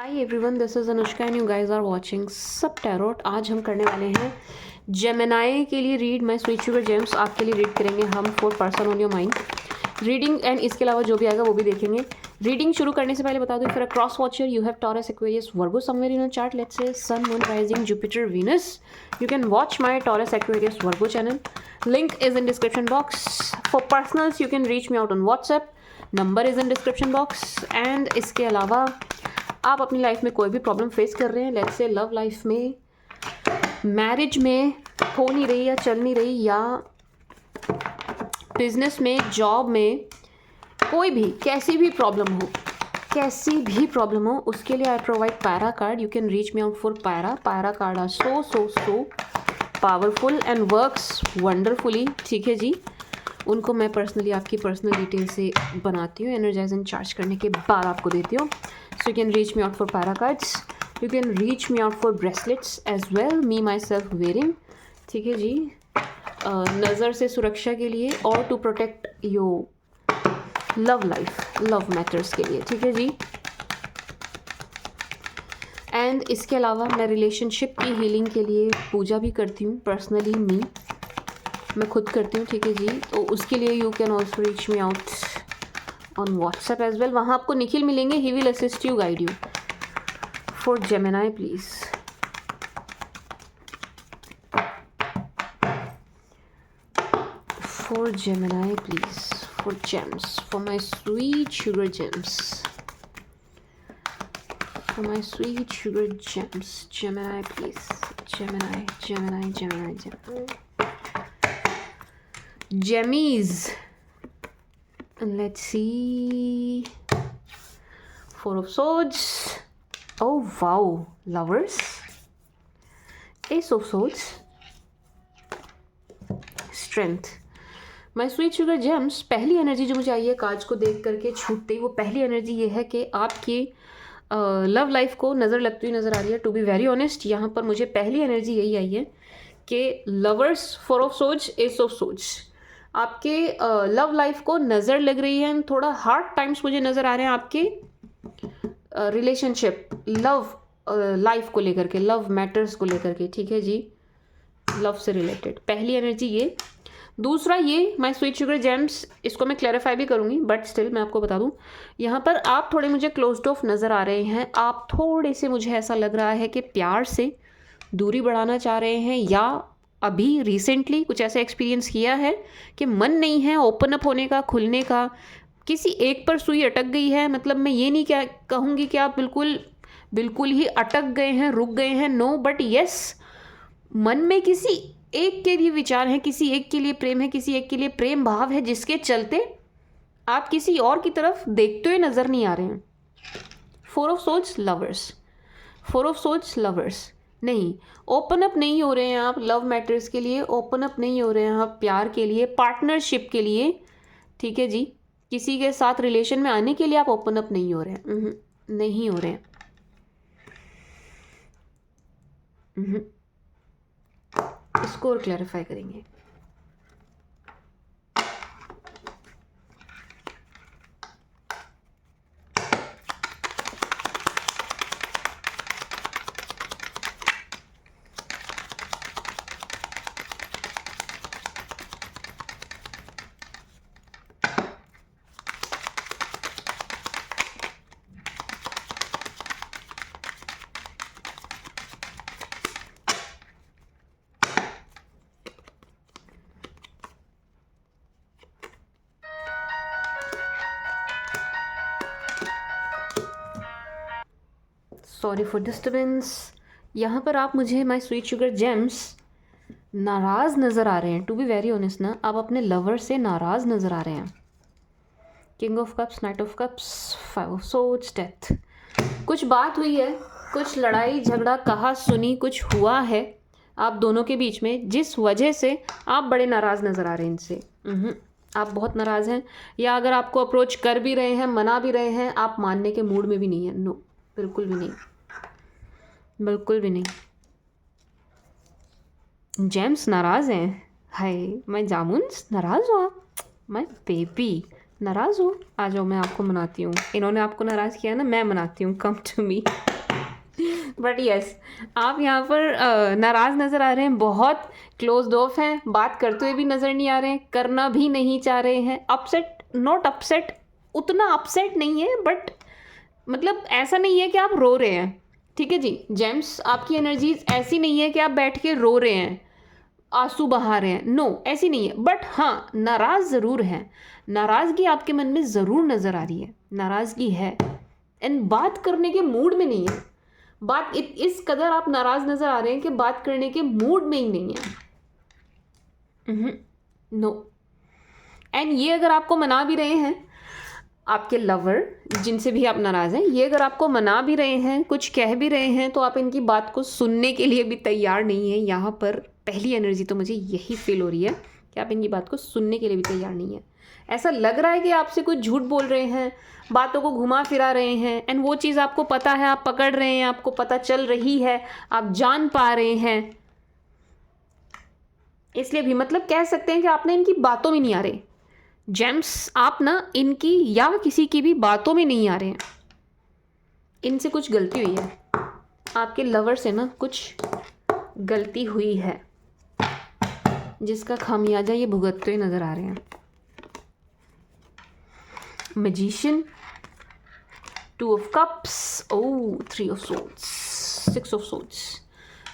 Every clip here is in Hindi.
Hi everyone, this is Anushka and you guys are watching सब टैरोट। आज हम करने वाले हैं जेमिनाई के लिए read my sweet sugar gems. आपके लिए रीड करेंगे हम for person on your mind reading, and इसके अलावा जो भी आएगा वो भी देखेंगे। रीडिंग शुरू करने से पहले बता दूं, फिर a cross watcher you have Taurus Aquarius Virgo somewhere in your chart, let's say sun moon rising Jupiter Venus, you can watch my Taurus Aquarius Virgo channel. Link is in description box. For personals you can reach me out on WhatsApp, number is in description box. And इसके अलावा आप अपनी लाइफ में कोई भी प्रॉब्लम फेस कर रहे हैं, लेट्स से लव लाइफ में, मैरिज में हो नहीं रही या चल नहीं रही, या बिजनेस में, जॉब में, कोई भी कैसी भी प्रॉब्लम हो, उसके लिए I provide para card. You can reach me out for para card are so powerful and works wonderfully. ठीक है जी, उनको मैं पर्सनली आपकी पर्सनल डिटेल से बनाती हूँ, एनर्जाइज एंड चार्ज करने के बाद आपको देती हूँ। So you can reach me out for para cards, you can reach me out for bracelets as well, me myself wearing. ठीक है जी, नज़र से सुरक्षा के लिए और to protect your love life, love matters के लिए। ठीक है जी, एंड इसके अलावा मैं रिलेशनशिप की हीलिंग के लिए पूजा भी करती हूँ पर्सनली, मैं खुद करती हूँ। ठीक है जी, तो उसके लिए you can also reach me out on WhatsApp as well. वहाँ आपको निखिल मिलेंगे, he will assist you, guide you. For Gemini please, for Gemini please, for gems, for my sweet sugar gems, for my sweet sugar gems, Gemini please, Gemini Gemini Gemini Gemini Gemmies. And let's see. Four of Swords. Oh wow, Lovers. Ace of Swords. Strength. My sweet sugar gems, पहली एनर्जी जो मुझे आई है कार्ड्स को देख करके छूटते ही, वो पहली एनर्जी ये है कि आपकी लव लाइफ को नज़र लगती हुई नज़र आ रही है। टू बी वेरी ऑनेस्ट, यहाँ पर मुझे पहली एनर्जी यही आई है कि lovers, four of swords, S of swords, आपके लव लाइफ को नज़र लग रही है। थोड़ा हार्ड टाइम्स मुझे नज़र आ रहे हैं आपके रिलेशनशिप, लव लाइफ को लेकर के, लव मैटर्स को लेकर के। ठीक है जी, लव से रिलेटेड पहली एनर्जी ये। दूसरा ये माय स्वीट शुगर जेम्स, इसको मैं क्लैरिफाई भी करूँगी, बट स्टिल मैं आपको बता दूँ, यहाँ पर आप थोड़े मुझे क्लोज्ड ऑफ नज़र आ रहे हैं। आप थोड़े से, मुझे ऐसा लग रहा है कि प्यार से दूरी बढ़ाना चाह रहे हैं, या अभी रिसेंटली कुछ ऐसा एक्सपीरियंस किया है कि मन नहीं है ओपन अप होने का, खुलने का, किसी एक पर सुई अटक गई है। मतलब मैं ये नहीं क्या कहूँगी कि आप बिल्कुल ही अटक गए हैं, रुक गए हैं, नो, बट यस, मन में किसी एक के भी विचार हैं, किसी एक के लिए प्रेम है, किसी एक के लिए प्रेम भाव है, जिसके चलते आप किसी और की तरफ देखते हुए नज़र नहीं आ रहे हैं। Four of swords lovers, four of swords lovers, नहीं, ओपन अप नहीं हो रहे हैं आप लव मैटर्स के लिए, ओपन अप नहीं हो रहे हैं आप प्यार के लिए, पार्टनरशिप के लिए। ठीक है जी, किसी के साथ रिलेशन में आने के लिए आप ओपन अप नहीं हो रहे हैं, नहीं हो रहे हैं। इसको और क्लैरिफाई करेंगे। Sorry for disturbance. यहाँ पर आप मुझे माय स्वीट शुगर जेम्स नाराज़ नज़र आ रहे हैं। टू बी वेरी ऑनेस्ट ना, आप अपने लवर से नाराज़ नज़र आ रहे हैं। King of cups, night of cups, five of swords, death. कुछ बात हुई है, कुछ लड़ाई झगड़ा, कहा सुनी कुछ हुआ है आप दोनों के बीच में, जिस वजह से आप बड़े नाराज़ नज़र आ रहे हैं इनसे। आप बहुत नाराज़ हैं, या अगर आपको अप्रोच कर भी रहे हैं, मना भी रहे हैं, आप मानने के मूड में भी नहीं है। नो, बिल्कुल भी नहीं, बिल्कुल भी नहीं। जेम्स नाराज़ हैं, हाय माय जामुन्स, नाराज़ हो आप, माय बेबी, नाराज़ हो, आ जाओ मैं आपको मनाती हूँ। इन्होंने आपको नाराज़ किया ना, मैं मनाती हूँ, come to me. But yes, आप यहाँ पर नाराज़ नज़र आ रहे हैं, बहुत क्लोज्ड ऑफ हैं, बात करते हुए भी नज़र नहीं आ रहे हैं, करना भी नहीं चाह रहे हैं। अपसेट, नॉट अपसेट, उतना अपसेट नहीं है, बट मतलब ऐसा नहीं है कि आप रो रहे हैं, ठीक है जी। जेम्स, आपकी एनर्जीज ऐसी नहीं है कि आप बैठ के रो रहे हैं, आंसू बहा रहे हैं, नो ऐसी नहीं है। बट हाँ, नाराज़ ज़रूर हैं, नाराज़गी आपके मन में ज़रूर नज़र आ रही है, नाराज़गी है, एंड बात करने के मूड में नहीं है। बात इस कदर आप नाराज़ नज़र आ रहे हैं कि बात करने के मूड में ही नहीं है। नो। एंड ये अगर आपको मना भी रहे हैं, आपके लवर जिनसे भी आप नाराज़ हैं, ये अगर आपको मना भी रहे हैं, कुछ कह भी रहे हैं, तो आप इनकी बात को सुनने के लिए भी तैयार नहीं है। यहाँ पर पहली एनर्जी तो मुझे यही फील हो रही है कि आप इनकी बात को सुनने के लिए भी तैयार नहीं है। ऐसा लग रहा है कि आपसे कुछ झूठ बोल रहे हैं, बातों को घुमा फिरा रहे हैं, एंड वो चीज़ आपको पता है, आप पकड़ रहे हैं, आपको पता चल रही है, आप जान पा रहे हैं। इसलिए भी मतलब कह सकते हैं कि आपने इनकी बातों में नहीं आ रहे। जेम्स, आप ना इनकी या किसी की भी बातों में नहीं आ रहे हैं। इनसे कुछ गलती हुई है, आपके लवर से ना कुछ गलती हुई है, जिसका खामियाजा ये भुगतते हुए नजर आ रहे हैं। Magician, 2 of cups, oh 3 of swords, 6 of swords.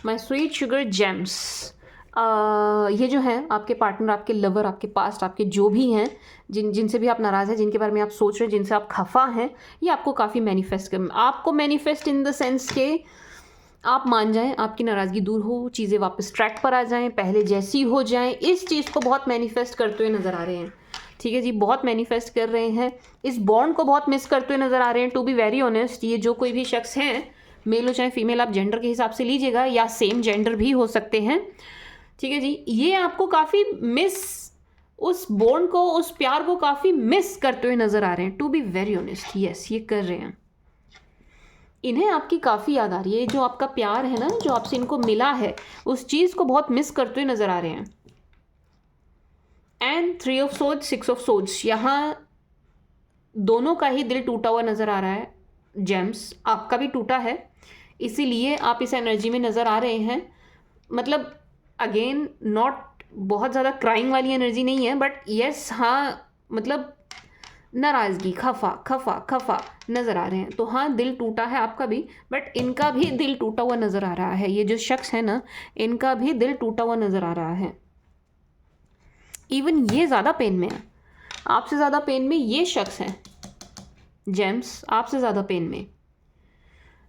My sweet sugar James, ये जो है आपके पार्टनर, आपके लवर, आपके पास्ट, आपके जो भी हैं, जिनसे भी आप नाराज़ हैं, जिनके बारे में आप सोच रहे हैं, जिनसे आप खफा हैं, ये आपको काफ़ी मैनिफेस्ट कर, आपको मैनिफेस्ट इन द सेंस के आप मान जाएं, आपकी नाराज़गी दूर हो, चीज़ें वापस ट्रैक पर आ जाएं, पहले जैसी हो जाएं, इस चीज़ को बहुत मैनिफेस्ट करते हुए नज़र आ रहे हैं। ठीक है जी, बहुत मैनिफेस्ट कर रहे हैं, इस बॉन्ड को बहुत मिस करते हुए नज़र आ रहे हैं। टू बी वेरी ऑनेस्ट, ये जो कोई भी शख्स हैं, मेल हो चाहे फीमेल, आप जेंडर के हिसाब से लीजिएगा, या सेम जेंडर भी हो सकते हैं, ठीक है जी, ये आपको काफ़ी मिस, उस बॉन्ड को, उस प्यार को काफ़ी मिस करते हुए नज़र आ रहे हैं। To be very honest, yes, ये कर रहे हैं। इन्हें आपकी काफ़ी याद आ रही है, जो आपका प्यार है ना, जो आपसे इनको मिला है, उस चीज़ को बहुत मिस करते हुए नज़र आ रहे हैं। And 3 of swords, 6 of swords, यहाँ दोनों का ही दिल टूटा हुआ नज़र आ रहा है। जेम्स, आपका भी टूटा है, इसीलिए आप इस एनर्जी में नज़र आ रहे हैं। मतलब अगेन, नॉट बहुत ज़्यादा क्राइंग वाली एनर्जी नहीं है, बट येस, हाँ, मतलब नाराज़गी, खफा खफा खफा नज़र आ रहे हैं। तो हाँ, दिल टूटा है आपका भी, बट इनका भी दिल टूटा हुआ नज़र आ रहा है। ये जो शख्स है ना, इनका भी दिल टूटा हुआ नज़र आ रहा है। इवन ये ज़्यादा पेन में है, आपसे ज़्यादा पेन में ये शख्स है। जेम्स, आपसे ज़्यादा पेन में।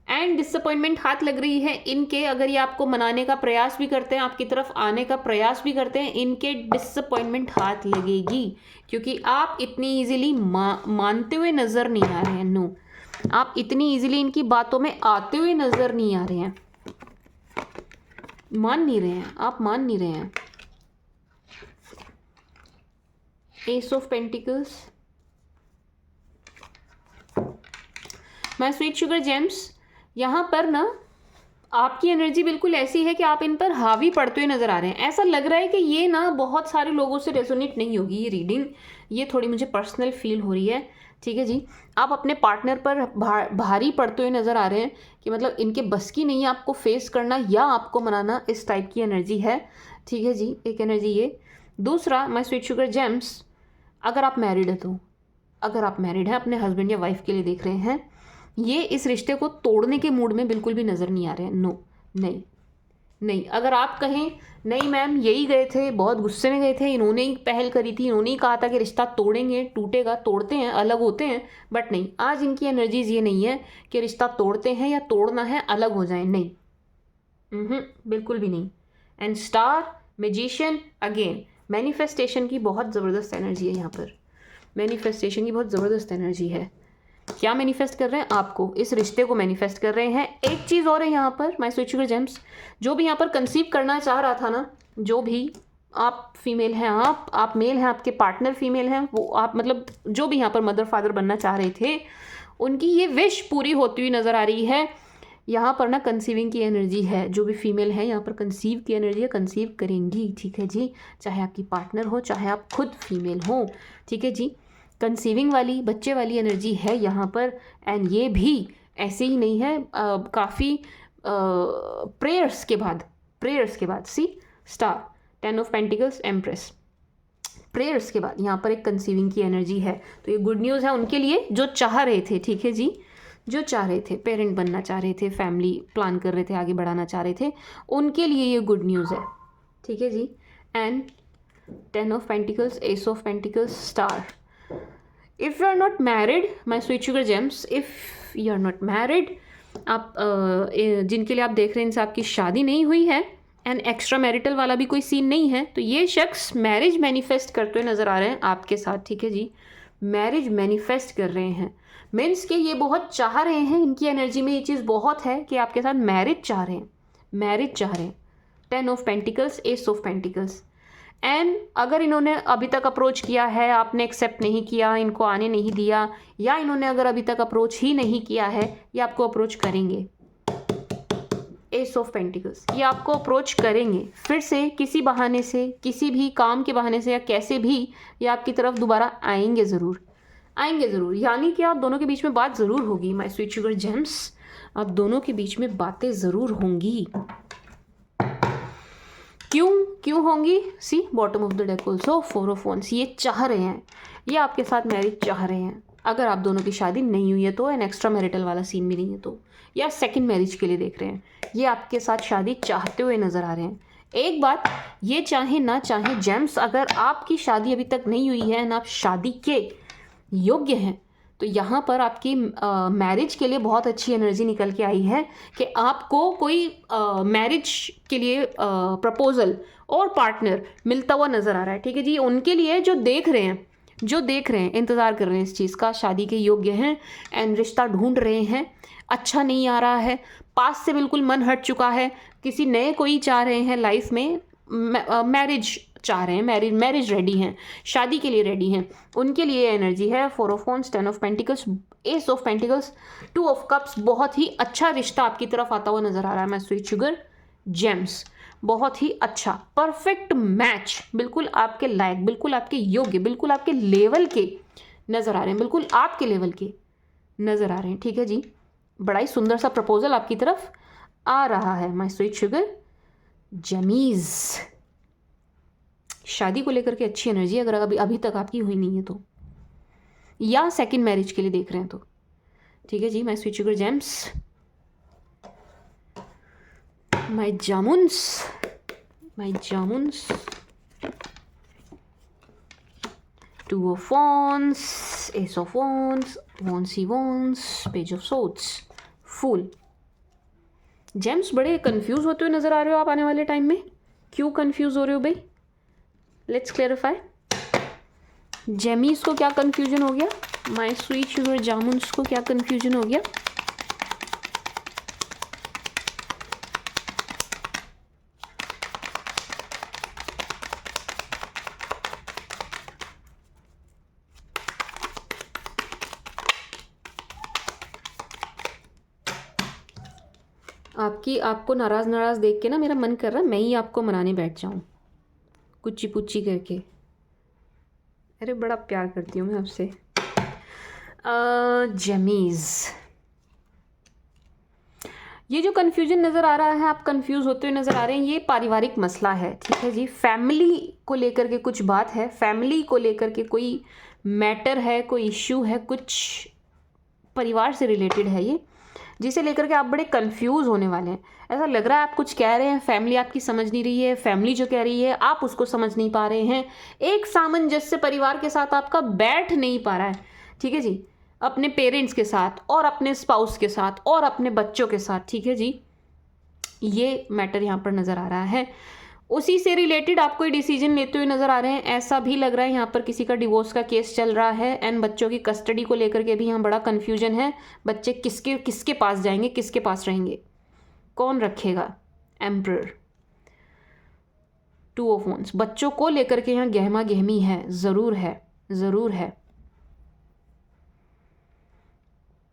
एंड डिसअपॉइंटमेंट हाथ लग रही है इनके, अगर ये आपको मनाने का प्रयास भी करते हैं, आपकी तरफ आने का प्रयास भी करते हैं, इनके डिसअपॉइंटमेंट हाथ लगेगी, क्योंकि आप इतनी इजीली मानते हुए नज़र नहीं आ रहे हैं। नो, आप इतनी इजीली इनकी बातों में आते हुए नज़र नहीं आ रहे हैं, मान नहीं रहे हैं, आप मान नहीं रहे हैं। S of pentacles, my sweet sugar James, यहाँ पर ना आपकी एनर्जी बिल्कुल ऐसी है कि आप इन पर हावी पड़ते हुए नज़र आ रहे हैं। ऐसा लग रहा है कि ये ना बहुत सारे लोगों से रेजोनेट नहीं होगी ये रीडिंग, ये थोड़ी मुझे पर्सनल फील हो रही है। ठीक है जी, आप अपने पार्टनर पर भारी पड़ते हुए नज़र आ रहे हैं, कि मतलब इनके बस की नहीं है आपको फेस करना या आपको मनाना, इस टाइप की एनर्जी है। ठीक है जी, एक एनर्जी ये। दूसरा, माय स्वीट शुगर जेम्स, अगर आप मैरिड है तो, अगर आप मैरिड हैं, अपने हस्बैंड या वाइफ के लिए देख रहे हैं, ये इस रिश्ते को तोड़ने के मूड में बिल्कुल भी नज़र नहीं आ रहे हैं। नो, नहीं नहीं। अगर आप कहें नहीं मैम, यही गए थे, बहुत गुस्से में गए थे, इन्होंने ही पहल करी थी, इन्होंने ही कहा था कि रिश्ता तोड़ेंगे, टूटेगा, तोड़ते हैं, अलग होते हैं, बट नहीं, आज इनकी एनर्जीज ये नहीं है कि रिश्ता तोड़ते हैं या तोड़ना है, अलग हो जाए, नहीं, बिल्कुल भी नहीं। And star, magician, again manifestation की बहुत ज़बरदस्त एनर्जी है यहाँ पर, मैनिफेस्टेशन की बहुत ज़बरदस्त एनर्जी है। क्या मैनिफेस्ट कर रहे हैं? आपको, इस रिश्ते को मैनिफेस्ट कर रहे हैं। एक चीज़ और है यहाँ पर, माय स्वीट शुगर जेम्स, जो भी यहाँ पर कंसीव करना चाह रहा था ना, जो भी, आप फीमेल हैं, आप मेल हैं, आपके पार्टनर फीमेल हैं, वो आप मतलब जो भी यहाँ पर मदर फादर बनना चाह रहे थे, उनकी ये विश पूरी होती हुई नज़र आ रही है। यहाँ पर ना कंसीविंग की एनर्जी है, जो भी फीमेल है यहाँ पर कंसीव की एनर्जी है, कंसीव करेंगी। ठीक है जी, चाहे आपकी पार्टनर हो, चाहे आप खुद फीमेल हो। ठीक है जी, कंसीविंग वाली, बच्चे वाली एनर्जी है यहाँ पर। एंड ये भी ऐसे ही नहीं है, काफ़ी प्रेयर्स के बाद see star, 10 of pentacles, empress, prayers के बाद यहाँ पर एक कंसीविंग की एनर्जी है। तो ये गुड न्यूज़ है उनके लिए जो चाह रहे थे, ठीक है जी, जो चाह रहे थे, पेरेंट बनना चाह रहे थे, फैमिली प्लान कर रहे थे, आगे बढ़ाना चाह रहे थे, उनके लिए ये गुड न्यूज़ है, ठीक है जी। And 10 of pentacles, ace of pentacles, star. If you are not married my sweet sugar gems, if you are not married, आप जिनके लिए आप देख रहे हैं इनसे आपकी शादी नहीं हुई है एंड एक्स्ट्रा मैरिटल वाला भी कोई सीन नहीं है, तो ये शख्स मैरिज मैनिफेस्ट करते हुए नज़र आ रहे हैं आपके साथ, ठीक है जी। मैरिज मैनिफेस्ट कर रहे हैं, मीन्स कि ये बहुत चाह रहे हैं, इनकी एनर्जी में ये चीज़ बहुत है कि आपके साथ मैरिज चाह रहे हैं। 10 of pentacles, ace of pentacles. And अगर इन्होंने अभी तक अप्रोच किया है, आपने एक्सेप्ट नहीं किया, इनको आने नहीं दिया, या इन्होंने अगर अभी तक अप्रोच ही नहीं किया है, ये आपको अप्रोच करेंगे। एस ऑफ पेंटिकल्स, ये आपको अप्रोच करेंगे फिर से, किसी बहाने से, किसी भी काम के बहाने से, या कैसे भी ये आपकी तरफ दोबारा आएंगे ज़रूर, यानी कि आप दोनों के बीच में बात ज़रूर होगी माय स्वीट शुगर जेम्स, आप दोनों के बीच में बातें ज़रूर होंगी। क्यों होंगी? See bottom of the deck also, 4 of wands. ये चाह रहे हैं, ये आपके साथ मैरिज चाह रहे हैं, अगर आप दोनों की शादी नहीं हुई है तो, एंड एक्स्ट्रा मैरिटल वाला सीन भी नहीं है तो, या सेकंड मैरिज के लिए देख रहे हैं, ये आपके साथ शादी चाहते हुए नज़र आ रहे हैं। एक बात, ये चाहे ना चाहे जेम्स, अगर आपकी शादी अभी तक नहीं हुई है एंड आप शादी के योग्य हैं, तो यहाँ पर आपकी मैरिज के लिए बहुत अच्छी एनर्जी निकल के आई है कि आपको कोई मैरिज के लिए प्रपोज़ल और पार्टनर मिलता हुआ नज़र आ रहा है, ठीक है जी। उनके लिए जो देख रहे हैं, इंतज़ार कर रहे हैं इस चीज़ का, शादी के योग्य हैं एंड रिश्ता ढूंढ रहे हैं, अच्छा नहीं आ रहा है, पास से बिल्कुल मन हट चुका है, किसी नए कोई चाह रहे हैं लाइफ में, मैरिज चाह रहे हैं, मैरिज रेडी हैं, शादी के लिए रेडी हैं, उनके लिए एनर्जी है। 4 of wands, 10 of pentacles, ace of pentacles, 2 of cups. बहुत ही अच्छा रिश्ता आपकी तरफ आता हुआ नज़र आ रहा है माय स्वीट शुगर जेम्स, बहुत ही अच्छा, परफेक्ट मैच, बिल्कुल आपके लायक, बिल्कुल आपके योग्य, बिल्कुल आपके लेवल के नज़र आ रहे हैं, बिल्कुल आपके लेवल के नज़र आ रहे हैं, ठीक है जी। बड़ा ही सुंदर सा प्रपोजल आपकी तरफ आ रहा है माय स्वीट शुगर जेमीज़। शादी को लेकर के अच्छी एनर्जी, अगर अभी तक आपकी हुई नहीं है तो, या सेकंड मैरिज के लिए देख रहे हैं तो, ठीक है जी। My sweet sugar gems, my jamuns, 2 of wands, ace of wands, वॉन्सी wands, page of swords, fool. Gems बड़े कंफ्यूज होते हुए नजर आ रहे हो आप आने वाले टाइम में, क्यों कंफ्यूज हो रहे हो भाई? Let's clarify. जेमीज को क्या कंफ्यूजन हो गया? माय स्वीट शुगर जामुन्स को क्या कंफ्यूजन हो गया? आपको नाराज़ देख के ना मेरा मन कर रहा है मैं ही आपको मनाने बैठ जाऊं, कुच्ची पुच्ची करके। अरे बड़ा प्यार करती हूँ मैं आपसे। जेमीज़, ये जो कन्फ्यूजन नज़र आ रहा है, आप कंफ्यूज होते हुए नज़र आ रहे हैं, ये पारिवारिक मसला है, ठीक है जी। फैमिली को लेकर के कुछ बात है, फैमिली को लेकर के कोई मैटर है, कोई इश्यू है, कुछ परिवार से रिलेटेड है ये, जिसे लेकर के आप बड़े कंफ्यूज होने वाले हैं। ऐसा लग रहा है आप कुछ कह रहे हैं, फैमिली आपकी समझ नहीं रही है, फैमिली जो कह रही है आप उसको समझ नहीं पा रहे हैं, एक सामंजस्य परिवार के साथ आपका बैठ नहीं पा रहा है, ठीक है जी। अपने पेरेंट्स के साथ और अपने स्पाउस के साथ और अपने बच्चों के साथ, ठीक है जी। ये मैटर यहाँ पर नज़र आ रहा है, उसी से रिलेटेड आप कोई डिसीजन लेते हुए नज़र आ रहे हैं। ऐसा भी लग रहा है यहाँ पर किसी का डिवोर्स का केस चल रहा है एंड बच्चों की कस्टडी को लेकर के भी यहाँ बड़ा कन्फ्यूजन है। बच्चे किसके पास जाएंगे, किसके पास रहेंगे, कौन रखेगा? Emperor, 2 of wands. बच्चों को लेकर के यहाँ गहमा गहमी है, ज़रूर है।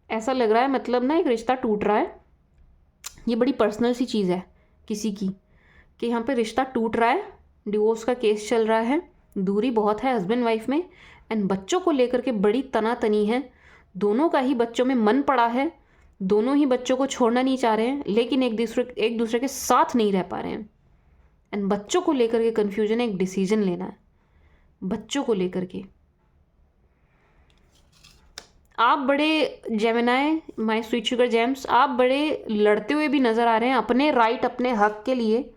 ऐसा लग रहा है मतलब ना एक रिश्ता टूट रहा है, ये बड़ी पर्सनल सी चीज़ है किसी की, कि यहाँ पे रिश्ता टूट रहा है, डिवोर्स का केस चल रहा है, दूरी बहुत है हस्बैंड वाइफ में एंड बच्चों को लेकर के बड़ी तनातनी है, दोनों का ही बच्चों में मन पड़ा है, दोनों ही बच्चों को छोड़ना नहीं चाह रहे हैं, लेकिन एक दूसरे के साथ नहीं रह पा रहे हैं। एंड बच्चों को लेकर के कन्फ्यूजन है, एक डिसीजन लेना है बच्चों को लेकर के। आप बड़े Gemini, my sweet sugar James, आप बड़े लड़ते हुए भी नज़र आ रहे हैं अपने राइट, अपने हक के लिए,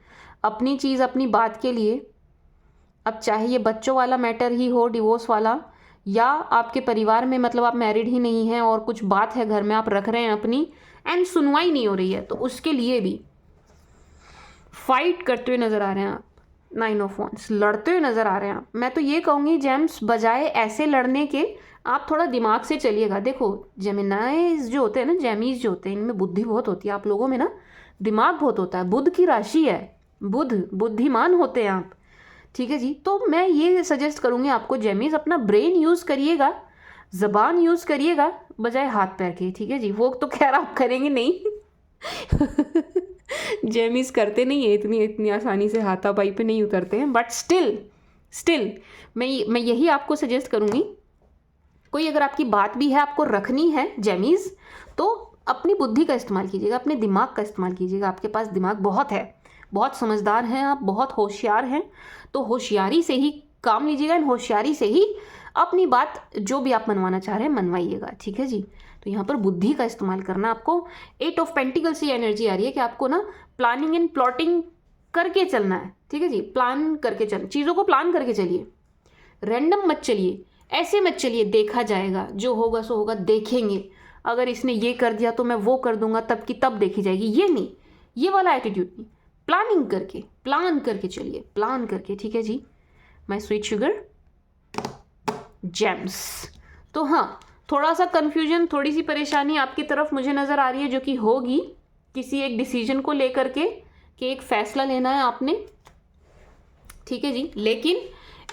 अपनी चीज़, अपनी बात के लिए। अब चाहे ये बच्चों वाला मैटर ही हो, डिवोर्स वाला, या आपके परिवार में मतलब आप मैरिड ही नहीं हैं और कुछ बात है घर में आप रख रहे हैं अपनी, एंड सुनवाई नहीं हो रही है, तो उसके लिए भी फाइट करते हुए नज़र आ रहे हैं आप। 9 ऑफ वांड्स, लड़ते हुए नज़र आ रहे हैं आप। मैं तो ये कहूँगी जेम्स, बजाय ऐसे लड़ने के आप थोड़ा दिमाग से चलिएगा। देखो जेमिनाइज जो होते हैं ना, जेमीज जो होते हैं, इनमें बुद्धि बहुत होती है। आप लोगों में ना दिमाग बहुत होता है, बुध की राशि है, बुद्धिमान होते हैं आप, ठीक है जी। तो मैं ये सजेस्ट करूँगी आपको जेमीज, अपना ब्रेन यूज़ करिएगा, ज़बान यूज़ करिएगा बजाय हाथ पैर के, ठीक है जी। वो तो खैर आप करेंगे नहीं जेमीज करते नहीं है इतनी आसानी से, हाथापाई पे नहीं उतरते हैं, बट स्टिल मैं यही आपको सजेस्ट करूँगी, कोई अगर आपकी बात भी है आपको रखनी है जेमीज, तो अपनी बुद्धि का इस्तेमाल कीजिएगा, अपने दिमाग का इस्तेमाल कीजिएगा। आपके पास दिमाग बहुत है, बहुत समझदार हैं आप, बहुत होशियार हैं, तो होशियारी से ही काम लीजिएगा, होशियारी से ही अपनी बात जो भी आप मनवाना चाह रहे हैं मनवाइएगा, ठीक है जी। तो यहाँ पर बुद्धि का इस्तेमाल करना आपको। 8 ऑफ पेंटिकल्स से एनर्जी आ रही है कि आपको ना प्लानिंग एंड प्लॉटिंग करके चलना है, ठीक है जी। प्लान करके चल, चीज़ों को प्लान करके चलिए, रैंडम मत चलिए, ऐसे मत चलिए देखा जाएगा, जो होगा सो होगा, देखेंगे, अगर इसने ये कर दिया तो मैं वो कर दूंगा, तब की तब देखी जाएगी, ये नहीं, ये वाला एटीट्यूड नहीं। प्लानिंग करके, प्लान करके चलिए, प्लान करके, ठीक है जी। My sweet sugar gems. तो हाँ, थोड़ा सा कन्फ्यूजन, थोड़ी सी परेशानी आपकी तरफ मुझे नज़र आ रही है, जो कि होगी किसी एक डिसीजन को लेकर के, कि एक फैसला लेना है आपने, ठीक है जी। लेकिन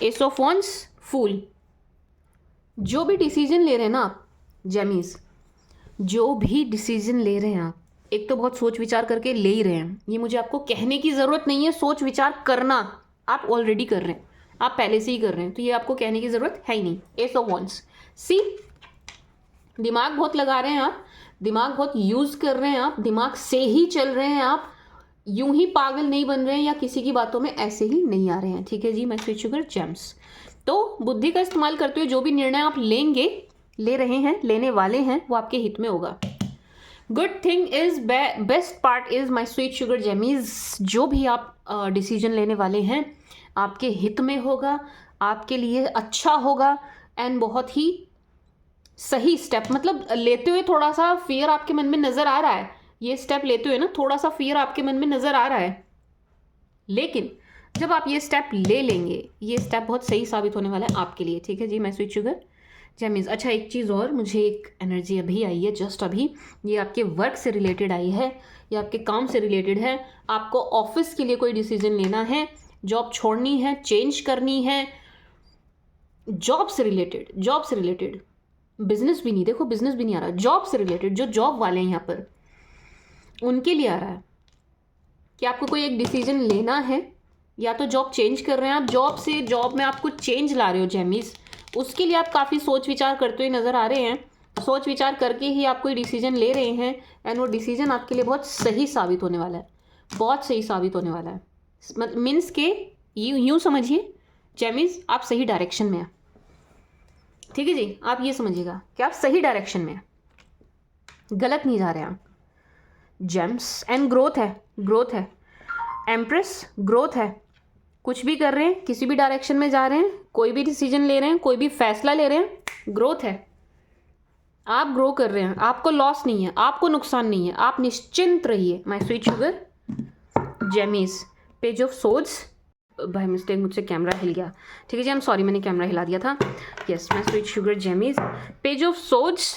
एस ऑफ वांड्स, फूल, जो भी डिसीजन ले रहे हैं ना आप जेमीज, जो भी डिसीजन ले रहे हैं आप, एक तो बहुत सोच विचार करके ले ही रहे हैं, ये मुझे आपको कहने की ज़रूरत नहीं है। सोच विचार करना आप ऑलरेडी कर रहे हैं, आप पहले से ही कर रहे हैं, तो ये आपको कहने की ज़रूरत है ही नहीं। एस ऑफ वांड्स, सी, दिमाग बहुत लगा रहे हैं आप, दिमाग बहुत यूज़ कर रहे हैं आप, दिमाग से ही चल रहे हैं आप, यूं ही पागल नहीं बन रहे हैं या किसी की बातों में ऐसे ही नहीं आ रहे हैं, ठीक है जी। माय स्वीट शुगर जेम्स, तो बुद्धि का इस्तेमाल करते हुए जो भी निर्णय आप लेंगे, ले रहे हैं, लेने वाले हैं, वो आपके हित में होगा। Good thing is, best part is my sweet sugar gemmies, जो भी आप डिसीजन लेने वाले हैं आपके हित में होगा, आपके लिए अच्छा होगा, एंड बहुत ही सही स्टेप, मतलब लेते हुए थोड़ा सा फियर आपके मन में नज़र आ रहा है, ये स्टेप लेते हुए ना थोड़ा सा फियर आपके मन में नज़र आ रहा है, लेकिन जब आप ये स्टेप ले लेंगे, ये स्टेप बहुत सही साबित होने वाला है आपके लिए, ठीक है जी। My sweet sugar gemmies. अच्छा, एक चीज़ और, मुझे एक एनर्जी अभी आई है, जस्ट अभी, ये आपके वर्क से रिलेटेड आई है, ये आपके काम से रिलेटेड है। आपको ऑफिस के लिए कोई डिसीजन लेना है, जॉब छोड़नी है, चेंज करनी है, जॉब से रिलेटेड, बिजनेस भी नहीं, देखो बिजनेस भी नहीं आ रहा, जॉब से रिलेटेड, जो जॉब वाले हैं यहाँ पर उनके लिए आ रहा है कि आपको कोई एक डिसीजन लेना है, या तो जॉब चेंज कर रहे हैं आप, जॉब से जॉब में आप कुछ चेंज ला रहे हो जेमीज, उसके लिए आप काफ़ी सोच विचार करते हुए नज़र आ रहे हैं, सोच विचार करके ही आप कोई डिसीजन ले रहे हैं, एंड वो डिसीजन आपके लिए बहुत सही साबित होने वाला है, बहुत सही साबित होने वाला है। मीन्स के यूँ समझिए जेमीज, आप सही डायरेक्शन में हैं, ठीक है जी। आप ये समझिएगा कि आप सही डायरेक्शन में हैं, गलत नहीं जा रहे हैं आप जेम्स। एंड ग्रोथ है एम्प्रेस, ग्रोथ है, कुछ भी कर रहे हैं, किसी भी डायरेक्शन में जा रहे हैं, कोई भी डिसीजन ले रहे हैं, कोई भी फैसला ले रहे हैं, ग्रोथ है, आप ग्रो कर रहे हैं, आपको लॉस नहीं है, आपको नुकसान नहीं है, आप निश्चिंत रहिए। My sweet sugar gemmies. Page of swords, by mistake मुझसे कैमरा हिल गया, ठीक है जी, आई एम सॉरी, मैंने कैमरा हिला दिया था। Yes, my sweet sugar gemmies. Page of swords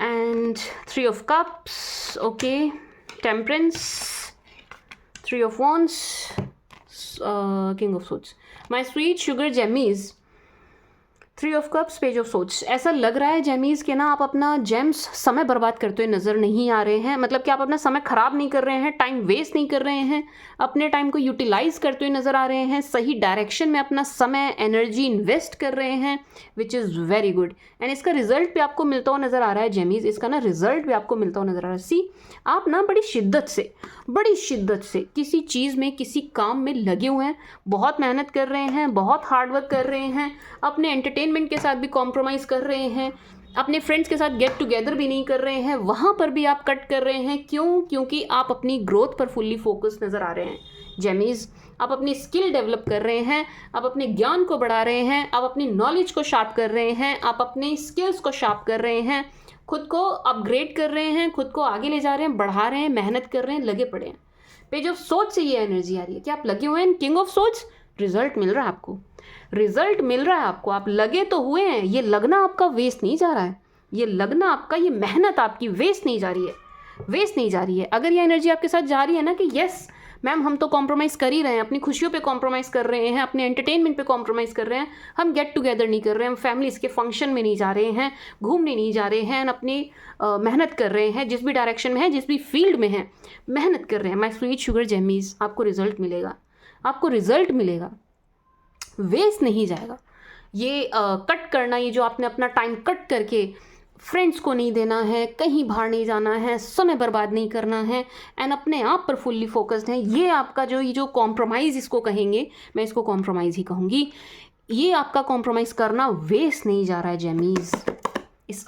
and 3 of cups, okay, temperance, 3 of wands, king of swords. My sweet sugar gemmies, three of cups, page of सोच। ऐसा लग रहा है जेमीज के ना आप अपना जेम्स समय बर्बाद करते हुए नज़र नहीं आ रहे हैं, मतलब कि आप अपना समय ख़राब नहीं कर रहे हैं, टाइम वेस्ट नहीं कर रहे हैं, अपने टाइम को यूटिलाइज करते हुए नज़र आ रहे हैं, सही डायरेक्शन में अपना समय एनर्जी इन्वेस्ट कर रहे हैं, which is very good. And इसका रिजल्ट भी आपको मिलता हुआ नज़र आ रहा है जेमीज, इसका ना रिजल्ट भी आपको मिलता हुआ नज़र आ रहा है। सी, आप ना बड़ी शिद्दत से किसी चीज़ में, किसी काम में लगे हुए हैं, बहुत मेहनत कर रहे हैं, बहुत हार्डवर्क कर रहे हैं, अपने एंटरटेनमेंट के साथ भी कॉम्प्रोमाइज़ कर रहे हैं, अपने फ्रेंड्स के साथ गेट टुगेदर भी नहीं कर रहे हैं, वहाँ पर भी आप कट कर रहे हैं। क्यों? क्योंकि आप अपनी ग्रोथ पर फुल्ली फोकस नज़र आ रहे हैं जेमीज। आप अपनी स्किल डेवलप कर रहे हैं, आप अपने ज्ञान को बढ़ा रहे हैं, आप अपनी नॉलेज को शार्प कर रहे हैं, आप अपने स्किल्स को शार्प कर रहे हैं, खुद को अपग्रेड कर रहे हैं, खुद को आगे ले जा रहे हैं, बढ़ा रहे हैं, मेहनत कर रहे हैं, लगे पड़े हैं। पेज ऑफ सोच से ये एनर्जी आ रही है कि आप लगे हुए हैं। किंग ऑफ सोच, रिजल्ट मिल रहा है आपको, रिजल्ट मिल रहा है आपको, आप लगे तो हुए हैं। ये लगना आपका वेस्ट नहीं जा रहा है, ये लगना आपका, ये मेहनत आपकी वेस्ट नहीं जा रही है, वेस्ट नहीं जा रही है। अगर ये एनर्जी आपके साथ जा रही है ना कि यस मैम हम तो कॉम्प्रोमाइज़ कर ही रहे हैं, अपनी खुशियों पे कॉम्प्रोमाइज़ कर रहे हैं, अपने एंटरटेनमेंट पे कॉम्प्रोमाइज़ कर रहे हैं, हम गेट टुगेदर नहीं कर रहे हैं, हम फैमिलीज़ के फंक्शन में नहीं जा रहे हैं, घूमने नहीं जा रहे हैं, अपनी मेहनत कर रहे हैं, जिस भी डायरेक्शन में है, जिस भी फील्ड में है, मेहनत कर रहे हैं। माय स्वीट शुगर जेमीज, आपको रिजल्ट मिलेगा, आपको रिजल्ट मिलेगा, वेस्ट नहीं जाएगा। ये कट करना, ये जो आपने अपना टाइम कट करके फ्रेंड्स को नहीं देना है, कहीं बाहर नहीं जाना है, समय बर्बाद नहीं करना है, एंड अपने आप पर फुल्ली फोकस्ड है, ये आपका जो, ये जो कॉम्प्रोमाइज़ इसको कहेंगे, मैं इसको कॉम्प्रोमाइज़ ही कहूँगी, ये आपका कॉम्प्रोमाइज़ करना वेस्ट नहीं जा रहा है जेमीज़।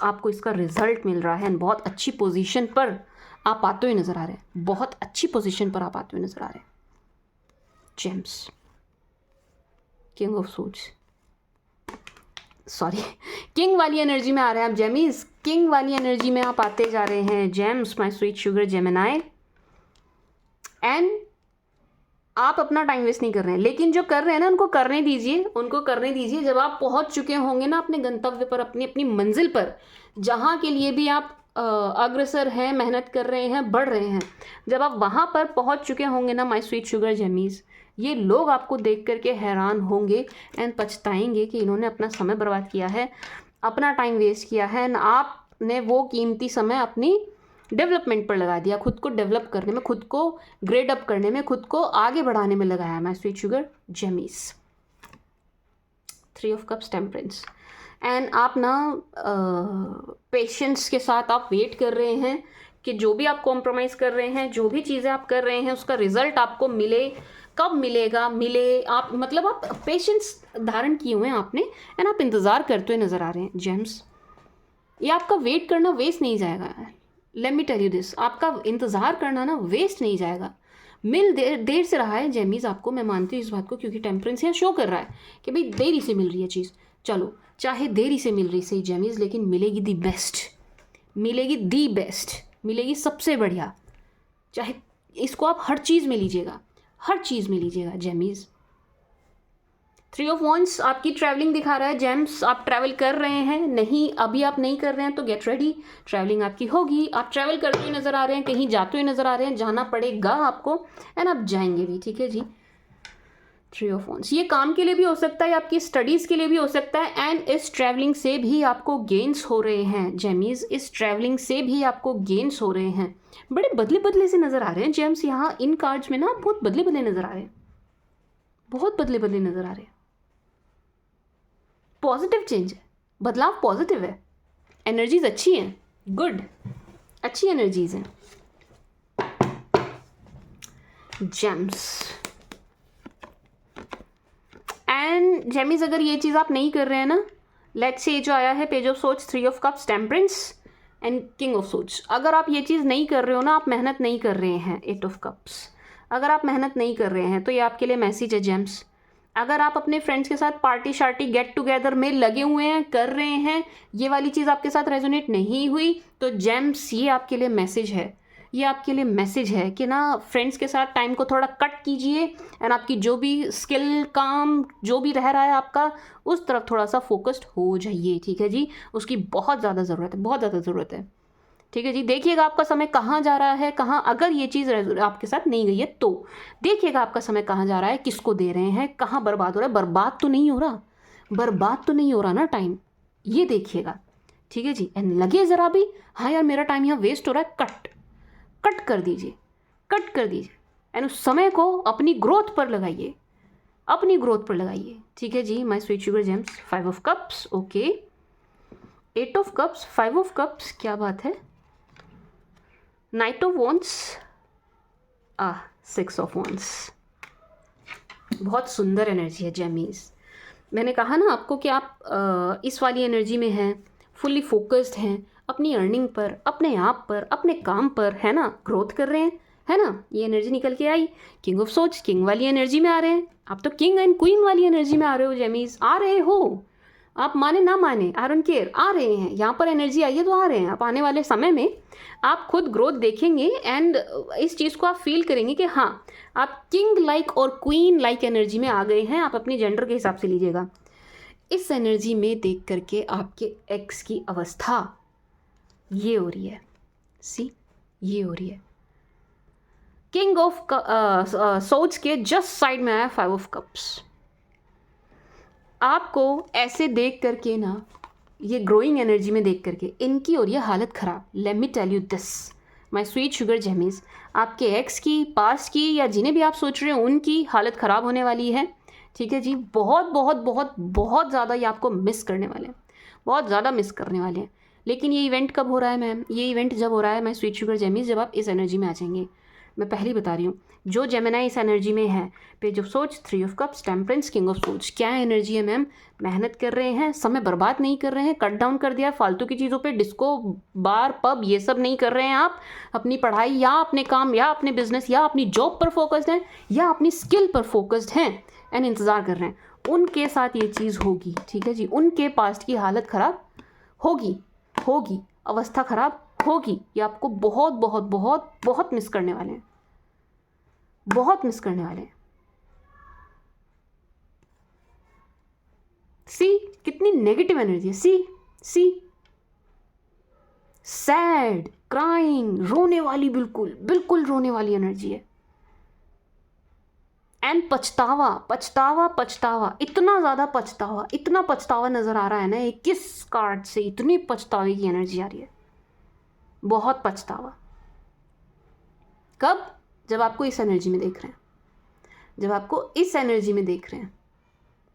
आपको इसका रिजल्ट मिल रहा है, बहुत अच्छी पोजीशन पर आप आते हुए नज़र आ रहे हैं, बहुत अच्छी पोजीशन पर आप आते हुए नज़र आ रहे हैं James. King of suits, sorry, king वाली एनर्जी में आ रहे हैं आप जेमीज, किंग वाली एनर्जी में आप आते जा रहे हैं James, my sweet sugar Gemini. And आप अपना टाइम वेस्ट नहीं कर रहे हैं, लेकिन जो कर रहे हैं ना उनको करने दीजिए, उनको करने दीजिए। जब आप पहुंच चुके होंगे ना अपने गंतव्य पर, अपनी अपनी मंजिल पर, जहाँ के लिए भी आप अग्रसर हैं, मेहनत कर रहे हैं, बढ़ रहे हैं, जब आप वहाँ पर पहुँच चुके होंगे ना माय स्वीट शुगर जेमीज, ये लोग आपको देख करके हैरान होंगे एंड पछताएंगे कि इन्होंने अपना समय बर्बाद किया है, अपना टाइम वेस्ट किया है, एंड आपने वो कीमती समय अपनी डेवलपमेंट पर लगा दिया, खुद को डेवलप करने में, खुद को ग्रेड अप करने में, खुद को आगे बढ़ाने में लगाया my sweet sugar gemmies. Three of cups, temperance. And आप ना पेशेंस के साथ आप वेट कर रहे हैं कि जो भी आप कॉम्प्रोमाइज़ कर रहे हैं, जो भी चीज़ें आप कर रहे हैं, उसका रिजल्ट आपको मिले। कब मिलेगा, मिले आप, मतलब आप पेशेंस धारण किए हुए हैं आपने, एंड आप इंतज़ार करते हुए नज़र आ रहे हैं जेम्स। ये आपका वेट करना वेस्ट नहीं जाएगा, let me tell you this, आपका इंतज़ार करना ना वेस्ट नहीं जाएगा। मिल देर से रहा है जेमीज आपको, मैं मानती हूँ इस बात को, क्योंकि टेम्परेंस यहाँ शो कर रहा है कि भाई देरी से मिल रही है चीज़। चलो चाहे देरी से मिल रही सही जेमीज, लेकिन मिलेगी दी बेस्ट, मिलेगी दी बेस्ट, मिलेगी सबसे बढ़िया। चाहे इसको आप हर चीज़ में लीजिएगा, हर चीज़ में लीजिएगा जेमीज। थ्री ऑफ वॉन्ड्स आपकी ट्रैवलिंग दिखा रहा है जेम्स, आप ट्रैवल कर रहे हैं, नहीं अभी आप नहीं कर रहे हैं तो गेट रेडी, ट्रैवलिंग आपकी होगी। आप ट्रैवल करते हुए नज़र आ रहे हैं, कहीं जाते हुए नज़र आ रहे हैं, जाना पड़ेगा आपको, एंड आप जाएंगे भी, ठीक है जी। थ्री ऑफ वॉन्ड्स, ये काम के लिए भी हो सकता है, आपकी स्टडीज़ के लिए भी हो सकता है, एंड इस ट्रैवलिंग से भी आपको गेन्स हो रहे हैं जेमीज, इस ट्रैवलिंग से भी आपको गेन्स हो रहे हैं। बड़े बदले बदले से नज़र आ रहे हैं जेम्स, यहाँ इन कार्ड्स में ना बहुत बदले बदले नज़र आ रहे हैं, बहुत बदले बदले नज़र आ रहे हैं। पॉजिटिव चेंज है, बदलाव पॉजिटिव है, एनर्जीज अच्छी हैं, गुड, अच्छी एनर्जीज हैं जेम्स। एंड जेमीज अगर ये चीज़ आप नहीं कर रहे हैं ना, लेट्स से जो आया है पेज ऑफ सोच, three of cups, temperance and king of सोच, अगर आप ये चीज़ नहीं कर रहे हो ना, आप मेहनत नहीं कर रहे हैं, एट ऑफ कप्स, अगर आप मेहनत नहीं कर रहे हैं तो ये आपके लिए मैसेज है जेम्स। अगर आप अपने फ्रेंड्स के साथ पार्टी शार्टी गेट टुगेदर में लगे हुए हैं, कर रहे हैं, ये वाली चीज़ आपके साथ रेजोनेट नहीं हुई तो जेम्स ये आपके लिए मैसेज है, ये आपके लिए मैसेज है कि ना फ्रेंड्स के साथ टाइम को थोड़ा कट कीजिए, एंड आपकी जो भी स्किल, काम जो भी रह रहा है आपका, उस तरफ थोड़ा सा फोकस्ड हो जाइए, ठीक है जी। उसकी बहुत ज़्यादा ज़रूरत है, बहुत ज़्यादा ज़रूरत है, ठीक है जी। देखिएगा आपका समय कहाँ जा रहा है, कहाँ, अगर ये चीज़ आपके साथ नहीं गई है तो देखिएगा आपका समय कहाँ जा रहा है, किसको दे रहे हैं, कहाँ बर्बाद हो रहा है। बर्बाद तो नहीं हो रहा, बर्बाद तो नहीं हो रहा ना टाइम, ये देखिएगा, ठीक है जी। एंड लगे ज़रा भी हाँ यार मेरा टाइम यहाँ वेस्ट हो रहा है, कट कर दीजिए, कट कर दीजिए। एंड उस समय को अपनी ग्रोथ पर लगाइए, अपनी ग्रोथ पर लगाइए, ठीक है जी। My sweet sugar gems, 5 of cups, okay, 8 of cups, 5 of cups, क्या बात है, knight of wands, 6 of wands. बहुत सुंदर एनर्जी है जेमीज। मैंने कहा ना आपको कि आप इस वाली एनर्जी में हैं, फुल्ली फोकस्ड हैं अपनी अर्निंग पर, अपने आप पर, अपने काम पर, है ना, ग्रोथ कर रहे हैं, है ना। ये एनर्जी निकल के आई, किंग ऑफ सोच, किंग वाली एनर्जी में आ रहे हैं आप, तो किंग एंड क्वीन वाली एनर्जी में आ रहे हो जेमीज, आ रहे हो आप, माने ना माने, आई डोंट केयर, आ रहे हैं यहाँ पर एनर्जी आई है तो आ रहे हैं आप। आने वाले समय में आप खुद ग्रोथ देखेंगे एंड इस चीज़ को आप फील करेंगे कि हाँ आप किंग लाइक और क्वीन लाइक एनर्जी में आ गए हैं। आप अपने जेंडर के हिसाब से लीजिएगा। इस एनर्जी में देख करके आपके एक्स की अवस्था ये हो रही है, सी, ये हो रही है। किंग ऑफ सोच के जस्ट साइड में आया 5 ऑफ कप्स। आपको ऐसे देख करके ना, ये ग्रोइंग एनर्जी में देख करके इनकी हो रही है हालत ख़राब। Let me tell you this my sweet sugar gemmies, आपके एक्स की, पास्ट की, या जिन्हें भी आप सोच रहे हो उनकी हालत ख़राब होने वाली है, ठीक है जी। बहुत बहुत बहुत बहुत ज़्यादा ये आपको मिस करने वाले हैं, बहुत ज़्यादा मिस करने वाले हैं। लेकिन ये इवेंट कब हो रहा है मैम? ये इवेंट जब हो रहा है माय स्वीट शुगर जेमीज, जब आप इस एनर्जी में आ जाएंगे। मैं पहले ही बता रही हूँ, जो जेमिनी इस एनर्जी में है, पेज ऑफ सोच, 3 of cups, temperance, king of सोच, क्या एनर्जी है मैम? मेहनत कर रहे हैं, समय बर्बाद नहीं कर रहे हैं, कट डाउन कर दिया फालतू की चीज़ों पे, डिस्को बार पब ये सब नहीं कर रहे हैं आप। अपनी पढ़ाई या अपने काम या अपने बिजनेस या अपनी जॉब पर फोकस्ड हैं या अपनी स्किल पर फोकस्ड हैं एंड इंतज़ार कर रहे हैं। उनके साथ ये चीज़ होगी, ठीक है जी। उनके पास्ट की हालत ख़राब होगी, होगी, अवस्था ख़राब होगी। ये आपको बहुत बहुत बहुत बहुत मिस करने वाले हैं, बहुत मिस करने वाले हैं। सी, कितनी नेगेटिव एनर्जी है, सी, सैड, क्राइंग, रोने वाली, बिल्कुल बिल्कुल रोने वाली एनर्जी है। एंड पछतावा पछतावा पछतावा, इतना ज़्यादा पछतावा, इतना पछतावा नज़र आ रहा है ना 21 कार्ड से, इतनी पछतावे की एनर्जी आ रही है, बहुत पछतावा। कब? जब आपको इस एनर्जी में देख रहे हैं, जब आपको इस एनर्जी में देख रहे हैं,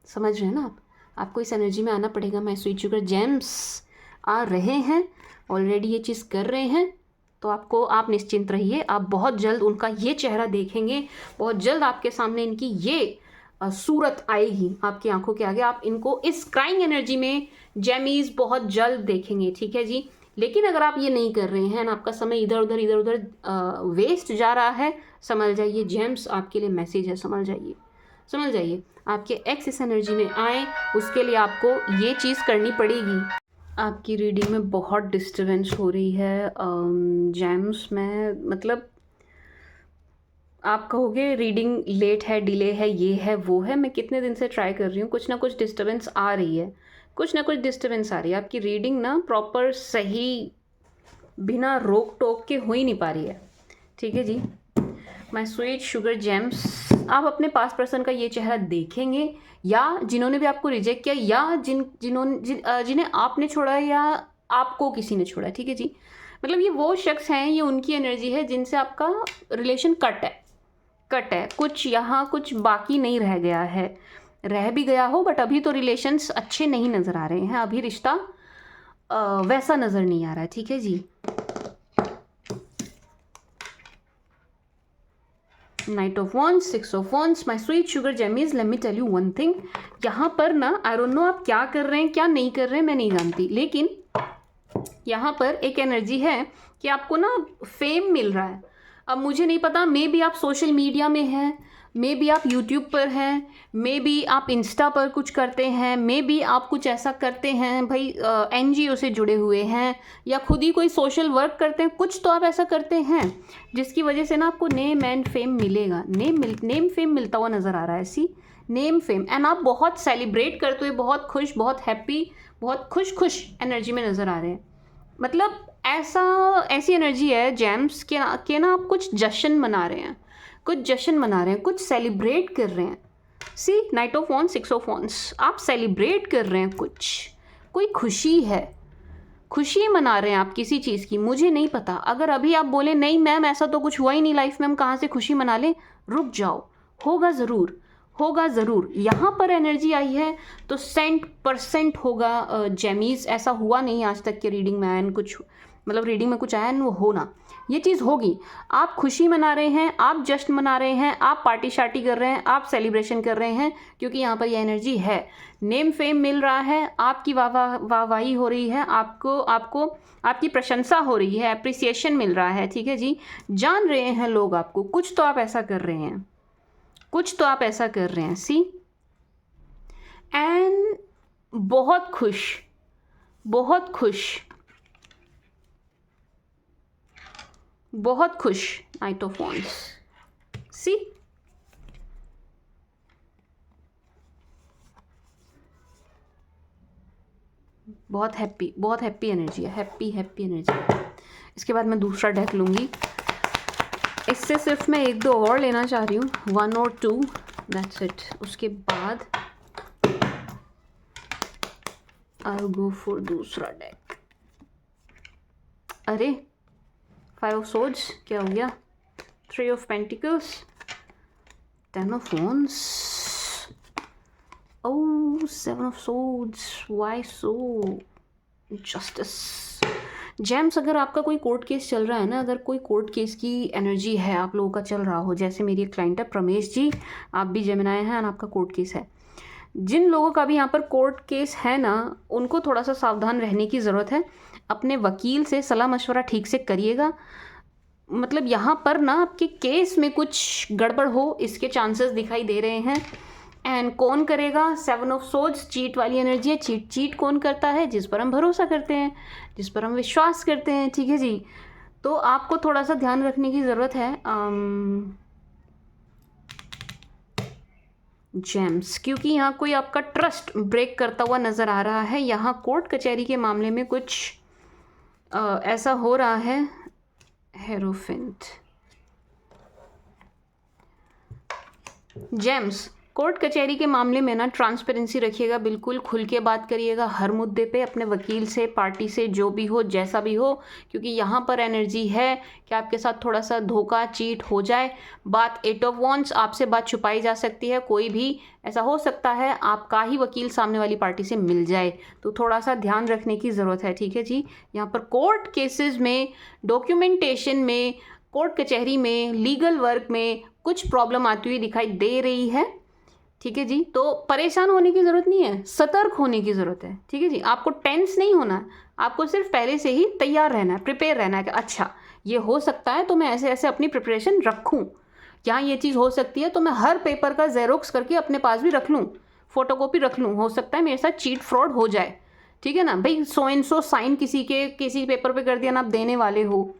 समझ रहे हैं ना आप? आपको इस एनर्जी में आना पड़ेगा। माय स्वीट शुगर जेम्स आ रहे हैं, ऑलरेडी ये चीज़ कर रहे हैं, तो आपको, आप निश्चिंत रहिए, आप बहुत जल्द उनका ये चेहरा देखेंगे, बहुत जल्द आपके सामने इनकी ये सूरत आएगी आपकी आंखों के आगे। आप इनको इस क्राइंग एनर्जी में जेमीज बहुत जल्द देखेंगे, ठीक है जी। लेकिन अगर आप ये नहीं कर रहे हैं ना, आपका समय इधर उधर वेस्ट जा रहा है, समझ जाइए जेम्स आपके लिए मैसेज है, समझ जाइए, समझ जाइए। आपके एक्स इस एनर्जी में आए, उसके लिए आपको ये चीज़ करनी पड़ेगी। आपकी रीडिंग में बहुत डिस्टर्बेंस हो रही है जेम्स में, मतलब आप कहोगे रीडिंग लेट है, डिले है, ये है वो है। मैं कितने दिन से ट्राई कर रही हूँ, कुछ ना कुछ डिस्टर्बेंस आ रही है, कुछ ना कुछ डिस्टर्बेंस आ रही है। आपकी रीडिंग ना प्रॉपर सही, बिना रोक टोक के हो ही नहीं पा रही है, ठीक है जी। माय स्वीट शुगर जेम्स, आप अपने पास पर्सन का ये चेहरा देखेंगे, या जिन्होंने भी आपको रिजेक्ट किया, या जिन्हें आपने छोड़ा, या आपको किसी ने छोड़ा, ठीक है जी। मतलब ये वो शख्स हैं, ये उनकी एनर्जी है जिनसे आपका रिलेशन कट है, कुछ यहाँ कुछ बाकी नहीं रह गया है, रह भी गया हो बट अभी तो रिलेशंस अच्छे नहीं नज़र आ रहे हैं, अभी रिश्ता वैसा नज़र नहीं आ रहा है, ठीक है जी। Knight of wands, 6 of wands, my sweet sugar gemmies, let me tell you one thing. यहाँ पर ना, आई डोंट नो आप क्या कर रहे हैं क्या नहीं कर रहे हैं, मैं नहीं जानती, लेकिन यहाँ पर एक एनर्जी है कि आपको ना फेम मिल रहा है। अब मुझे नहीं पता, मे बी आप सोशल मीडिया में हैं, मे बी आप यूट्यूब पर हैं, मे बी आप इंस्टा पर कुछ करते हैं, मे बी आप कुछ ऐसा करते हैं भाई, NGO से जुड़े हुए हैं, या खुद ही कोई सोशल वर्क करते हैं, कुछ तो आप ऐसा करते हैं जिसकी वजह से ना आपको नेम एंड फेम मिलेगा, नेम फेम मिलता हुआ नज़र आ रहा है, सी, नेम फेम। एंड आप बहुत सेलिब्रेट करते हुए, बहुत खुश, बहुत हैप्पी, बहुत खुश एनर्जी में नज़र आ रहे हैं। मतलब ऐसी एनर्जी है जेम्स के ना आप कुछ जश्न मना रहे हैं, कुछ जश्न मना रहे हैं, कुछ सेलिब्रेट कर रहे हैं, see knight of wands, 6 of wands, आप सेलिब्रेट कर रहे हैं, कुछ कोई खुशी है, खुशी मना रहे हैं आप किसी चीज़ की, मुझे नहीं पता। अगर अभी आप बोले नहीं मैम ऐसा तो कुछ हुआ ही नहीं लाइफ में, हम कहाँ से खुशी मना लें, रुक जाओ, होगा ज़रूर, होगा ज़रूर। यहाँ पर एनर्जी आई है तो 100% होगा जेमीज, ऐसा हुआ नहीं आज तक के रीडिंग में आया कुछ, मतलब रीडिंग में कुछ आया वो होना, ये चीज़ होगी। आप खुशी मना रहे हैं, आप जश्न मना रहे हैं, आप पार्टी शार्टी कर रहे हैं, आप सेलिब्रेशन कर रहे हैं, क्योंकि यहाँ पर ये एनर्जी है। नेम फेम मिल रहा है, आपकी वाहवाही हो रही है, आपको आपको आपकी प्रशंसा हो रही है, अप्रिसिएशन मिल रहा है, ठीक है जी। जान रहे हैं लोग आपको, कुछ तो आप ऐसा कर रहे हैं, कुछ तो आप ऐसा कर रहे हैं। सी एंड बहुत खुश, बहुत खुश, बहुत खुश, नाइट ऑफ वॉन्ड्स। सी बहुत हैप्पी एनर्जी है, हैप्पी एनर्जी। इसके बाद मैं दूसरा डेक लूँगी, इससे सिर्फ मैं 1-2 और लेना चाह रही हूँ, 1 और 2, दैट्स इट। उसके बाद आई गो फॉर दूसरा डेक। अरे 5 ऑफ सोर्ड्स, क्या हो गया, 3 of pentacles, 10 of wands, oh 7 of swords, why so, justice. James, अगर आपका कोई कोर्ट केस चल रहा है ना, अगर कोई कोर्ट केस की एनर्जी है आप लोगों का चल रहा हो, जैसे मेरी एक क्लाइंट है प्रमेश जी, आप भी जेमिनाई हैं और आपका कोर्ट केस है, जिन लोगों का भी यहाँ पर कोर्ट केस है ना, उनको थोड़ा सा सावधान रहने की ज़रूरत है। अपने वकील से सलाह मशवरा ठीक से करिएगा, मतलब यहाँ पर ना आपके केस में कुछ गड़बड़ हो इसके चांसेस दिखाई दे रहे हैं। एंड कौन करेगा, 7 ऑफ सोर्ड्स, चीट वाली एनर्जी है। चीट कौन करता है, जिस पर हम भरोसा करते हैं, जिस पर हम विश्वास करते हैं, ठीक है जी। तो आपको थोड़ा सा ध्यान रखने की ज़रूरत है जेम्स, क्योंकि यहाँ कोई आपका ट्रस्ट ब्रेक करता हुआ नज़र आ रहा है। यहाँ कोर्ट कचहरी के मामले में कुछ ऐसा हो रहा है। हेरोफिंट, जेम्स, कोर्ट कचहरी के मामले में ना ट्रांसपेरेंसी रखिएगा, बिल्कुल खुल के बात करिएगा हर मुद्दे पे, अपने वकील से, पार्टी से, जो भी हो, जैसा भी हो, क्योंकि यहाँ पर एनर्जी है कि आपके साथ थोड़ा सा धोखा, चीट हो जाए। बात 8 ऑफ वॉन्ड्स, आपसे बात छुपाई जा सकती है, कोई भी ऐसा हो सकता है आपका ही वकील सामने वाली पार्टी से मिल जाए, तो थोड़ा सा ध्यान रखने की ज़रूरत है, ठीक है जी। यहाँ पर कोर्ट केसेस में, डॉक्यूमेंटेशन में, कोर्ट कचहरी में, लीगल वर्क में कुछ प्रॉब्लम आती हुई दिखाई दे रही है, ठीक है जी। तो परेशान होने की ज़रूरत नहीं है, सतर्क होने की ज़रूरत है, ठीक है जी। आपको टेंस नहीं होना है, आपको सिर्फ पहले से ही तैयार रहना है, प्रिपेयर रहना है कि अच्छा ये हो सकता है तो मैं ऐसे ऐसे अपनी प्रिपरेशन रखूँ, यहाँ ये चीज़ हो सकती है तो मैं हर पेपर का जेरोक्स करके अपने पास भी रख लूँ, फोटोकॉपी रख लूँ, हो सकता है मेरे साथ चीट फ्रॉड हो जाए, ठीक है ना भाई। 100 साइन किसी पेपर पर कर दिया ना, आप देने वाले हो,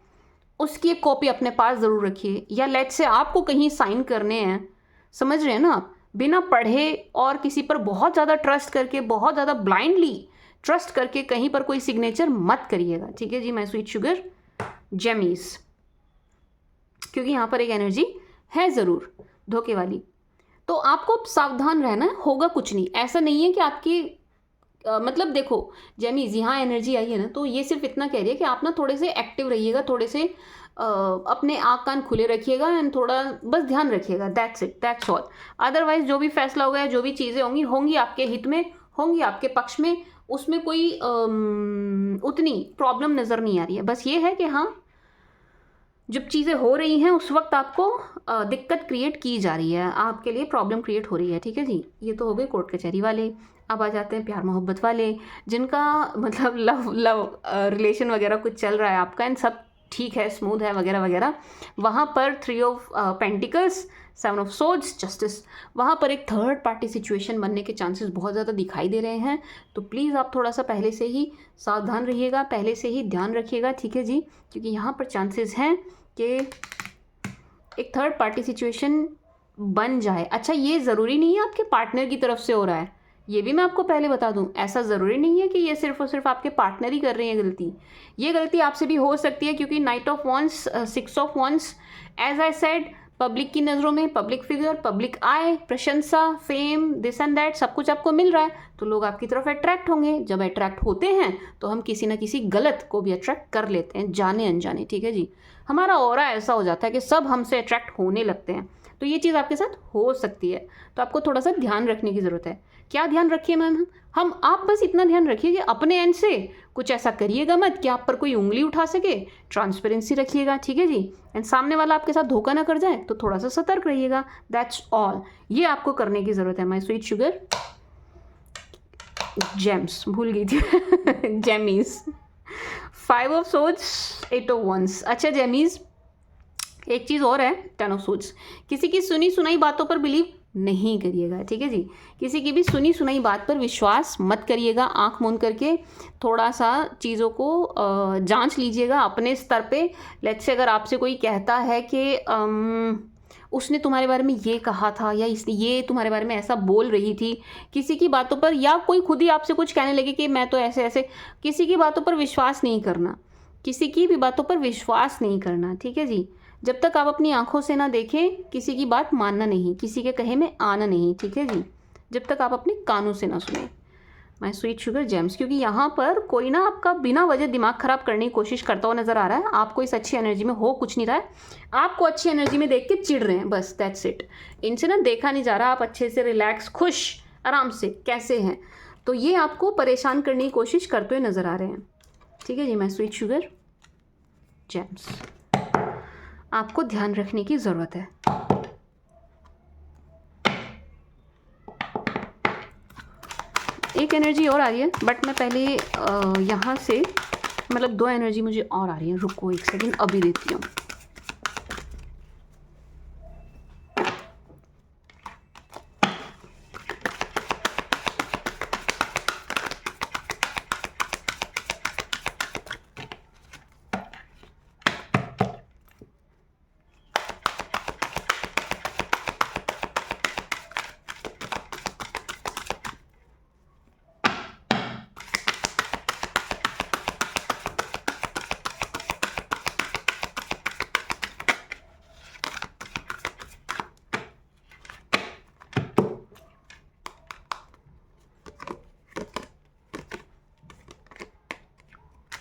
उसकी एक कॉपी अपने पास ज़रूर रखिए। या लेट से आपको कहीं साइन करने हैं, समझ रहे हैं ना आप, बिना पढ़े और किसी पर बहुत ज़्यादा ट्रस्ट करके, बहुत ज़्यादा ब्लाइंडली ट्रस्ट करके कहीं पर कोई सिग्नेचर मत करिएगा, ठीक है जी। मैं स्वीट शुगर जेमीज, क्योंकि यहाँ पर एक एनर्जी है ज़रूर धोखे वाली, तो आपको सावधान रहना है, होगा कुछ नहीं। ऐसा नहीं है कि आपकी मतलब देखो जेमीज, यहाँ एनर्जी आई है ना, तो ये सिर्फ इतना कह रही है कि आप ना थोड़े से एक्टिव रहिएगा, थोड़े से अपने आँख कान खुले रखिएगा एंड थोड़ा बस ध्यान रखिएगा, that's it, that's all. Otherwise जो भी फैसला होगा, जो भी चीज़ें होंगी आपके हित में, होंगी आपके पक्ष में, उसमें कोई उतनी प्रॉब्लम नज़र नहीं आ रही है। बस ये है कि हाँ, जब चीज़ें हो रही हैं उस वक्त आपको दिक्कत क्रिएट की जा रही है, आपके लिए प्रॉब्लम क्रिएट हो रही है, ठीक है जी। ये तो हो गए कोर्ट कचहरी वाले। अब आ जाते हैं प्यार मोहब्बत वाले, जिनका मतलब लव रिलेशन वगैरह कुछ चल रहा है आपका एंड सब ठीक है, स्मूथ है वगैरह वगैरह। वहाँ पर 3 of pentacles, 7 of swords, justice, वहाँ पर एक थर्ड पार्टी सिचुएशन बनने के चांसेस बहुत ज़्यादा दिखाई दे रहे हैं। तो प्लीज़ आप थोड़ा सा पहले से ही सावधान रहिएगा, पहले से ही ध्यान रखिएगा, ठीक है जी, क्योंकि यहाँ पर चांसेस हैं कि एक थर्ड पार्टी सिचुएशन बन जाए। अच्छा, ये ज़रूरी नहीं है आपके पार्टनर की तरफ से हो रहा है, ये भी मैं आपको पहले बता दूं। ऐसा ज़रूरी नहीं है कि ये सिर्फ और सिर्फ आपके पार्टनर ही कर रहे हैं गलती, ये गलती आपसे भी हो सकती है, क्योंकि knight of wands, 6 of wands, as I said, public की नज़रों में, पब्लिक फिगर, पब्लिक आय, प्रशंसा, फेम, दिस एंड दैट सब कुछ आपको मिल रहा है, तो लोग आपकी तरफ अट्रैक्ट होंगे। जब अट्रैक्ट होते हैं तो हम किसी ना किसी गलत को भी अट्रैक्ट कर लेते हैं, जाने अनजाने, ठीक है जी। हमारा ऑरा ऐसा हो जाता है कि सब हमसे अट्रैक्ट होने लगते हैं। तो ये चीज़ आपके साथ हो सकती है, तो आपको थोड़ा सा ध्यान रखने की ज़रूरत है। क्या ध्यान रखिए मैम? हम आप बस इतना ध्यान रखिए कि अपने एंड से कुछ ऐसा करिएगा मत कि आप पर कोई उंगली उठा सके। ट्रांसपेरेंसी रखिएगा, ठीक है जी। एंड सामने वाला आपके साथ धोखा ना कर जाए तो थोड़ा सा सतर्क रहिएगा। दैट्स ऑल, ये आपको करने की ज़रूरत है माय स्वीट शुगर जेम्स, भूल गई थी जेमीज। 5 ऑफ सोर्ड्स, 8 ऑफ वंस। अच्छा जेमीज, एक चीज़ और है, 10 ऑफ सोर्ड्स। किसी की सुनी सुनाई बातों पर बिलीव नहीं करिएगा, ठीक है जी। किसी की भी सुनी सुनाई बात पर विश्वास मत करिएगा। आंख मूंद करके थोड़ा सा चीज़ों को जांच लीजिएगा अपने स्तर पे। लेट्स से अगर आपसे कोई कहता है कि उसने तुम्हारे बारे में ये कहा था, या इसने ये तुम्हारे बारे में ऐसा बोल रही थी, किसी की बातों पर, या कोई खुद ही आपसे कुछ कहने लगे कि मैं तो ऐसे ऐसे, किसी की बातों पर विश्वास नहीं करना, किसी की भी बातों पर विश्वास नहीं करना, ठीक है जी। जब तक आप अपनी आंखों से ना देखें, किसी की बात मानना नहीं, किसी के कहे में आना नहीं, ठीक है जी। जब तक आप अपने कानों से ना सुने माय स्वीट शुगर जेम्स, क्योंकि यहाँ पर कोई ना आपका बिना वजह दिमाग खराब करने की कोशिश करता हुआ नजर आ रहा है। आपको इस अच्छी एनर्जी में हो कुछ नहीं रहा है, आपको अच्छी एनर्जी में देख के चिढ़ रहे हैं, बस दैट्स इट। इनसे ना देखा नहीं जा रहा आप अच्छे से रिलैक्स, खुश, आराम से कैसे हैं, तो ये आपको परेशान करने की कोशिश करते हुए नजर आ रहे हैं, ठीक है जी। माय स्वीट शुगर जेम्स, आपको ध्यान रखने की ज़रूरत है। एक एनर्जी और आ रही है, बट मैं पहले यहाँ से, मतलब 2 एनर्जी मुझे और आ रही है, रुको एक सेकंड, अभी देती हूँ।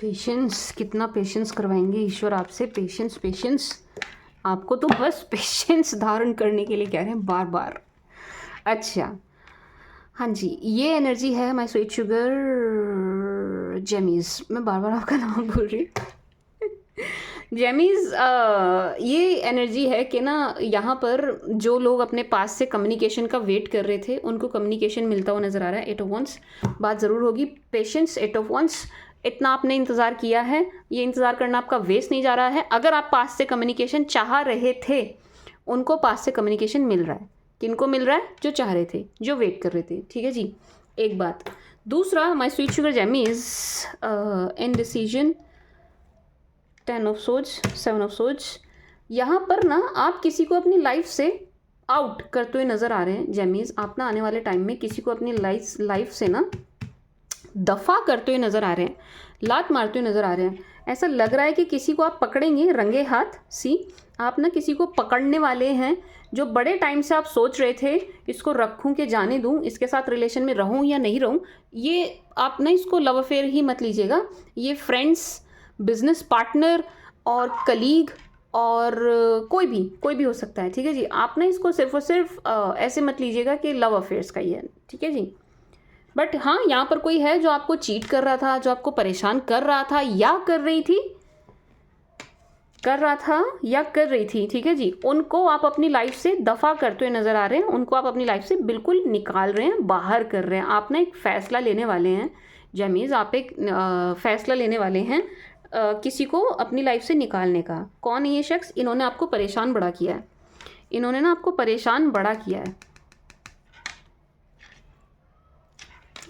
पेशेंस, कितना पेशेंस करवाएंगे ईश्वर आपसे, पेशेंस पेशेंस। आपको तो बस पेशेंस धारण करने के लिए कह रहे हैं बार बार। अच्छा हाँ जी, ये एनर्जी है माय स्वीट शुगर जेमीज, मैं बार बार आपका नाम भूल रही जेमीज। ये एनर्जी है कि ना यहाँ पर जो लोग अपने पास से कम्युनिकेशन का वेट कर रहे थे, उनको कम्युनिकेशन मिलता हुआ नज़र आ रहा है। 8 ऑफ वंस, बात ज़रूर होगी। पेशेंस, 8 ऑफ वंस, इतना आपने इंतज़ार किया है, ये इंतज़ार करना आपका वेस्ट नहीं जा रहा है। अगर आप पास से कम्युनिकेशन चाह रहे थे, उनको पास से कम्युनिकेशन मिल रहा है। किनको मिल रहा है? जो चाह रहे थे, जो वेट कर रहे थे, ठीक है जी। एक बात। दूसरा, my sweet sugar gemmies, indecision, 10 of swords, 7 of swords. यहाँ पर ना आप किसी को अपनी लाइफ से आउट करते हुए नज़र आ रहे हैं जेमीज। आप ना आने वाले टाइम में किसी को अपनी लाइफ से ना दफ़ा करते हुए नज़र आ रहे हैं, लात मारते हुए नज़र आ रहे हैं। ऐसा लग रहा है कि किसी को आप पकड़ेंगे रंगे हाथ। आप ना किसी को पकड़ने वाले हैं, जो बड़े टाइम से आप सोच रहे थे इसको रखूं कि जाने दूं, इसके साथ रिलेशन में रहूं या नहीं रहूं। ये आप ना इसको लव अफेयर ही मत लीजिएगा, ये फ्रेंड्स, बिजनेस पार्टनर और कलीग और कोई भी हो सकता है, ठीक है जी। आप ना इसको सिर्फ और सिर्फ ऐसे मत लीजिएगा कि लव अफेयर्स का ही है, ठीक है जी। बट हाँ, यहाँ पर कोई है जो आपको चीट कर रहा था, जो आपको परेशान कर रहा था या कर रही थी, ठीक है जी। उनको आप अपनी लाइफ से दफ़ा करते हुए नज़र आ रहे हैं, उनको आप अपनी लाइफ से बिल्कुल निकाल रहे हैं, बाहर कर रहे हैं। आप ना एक फ़ैसला लेने वाले हैं जेमीज, आप एक फ़ैसला लेने वाले हैं किसी को अपनी लाइफ से निकालने का। कौन है ये शख्स? इन्होंने आपको परेशान बड़ा किया है, इन्होंने ना आपको परेशान बड़ा किया है।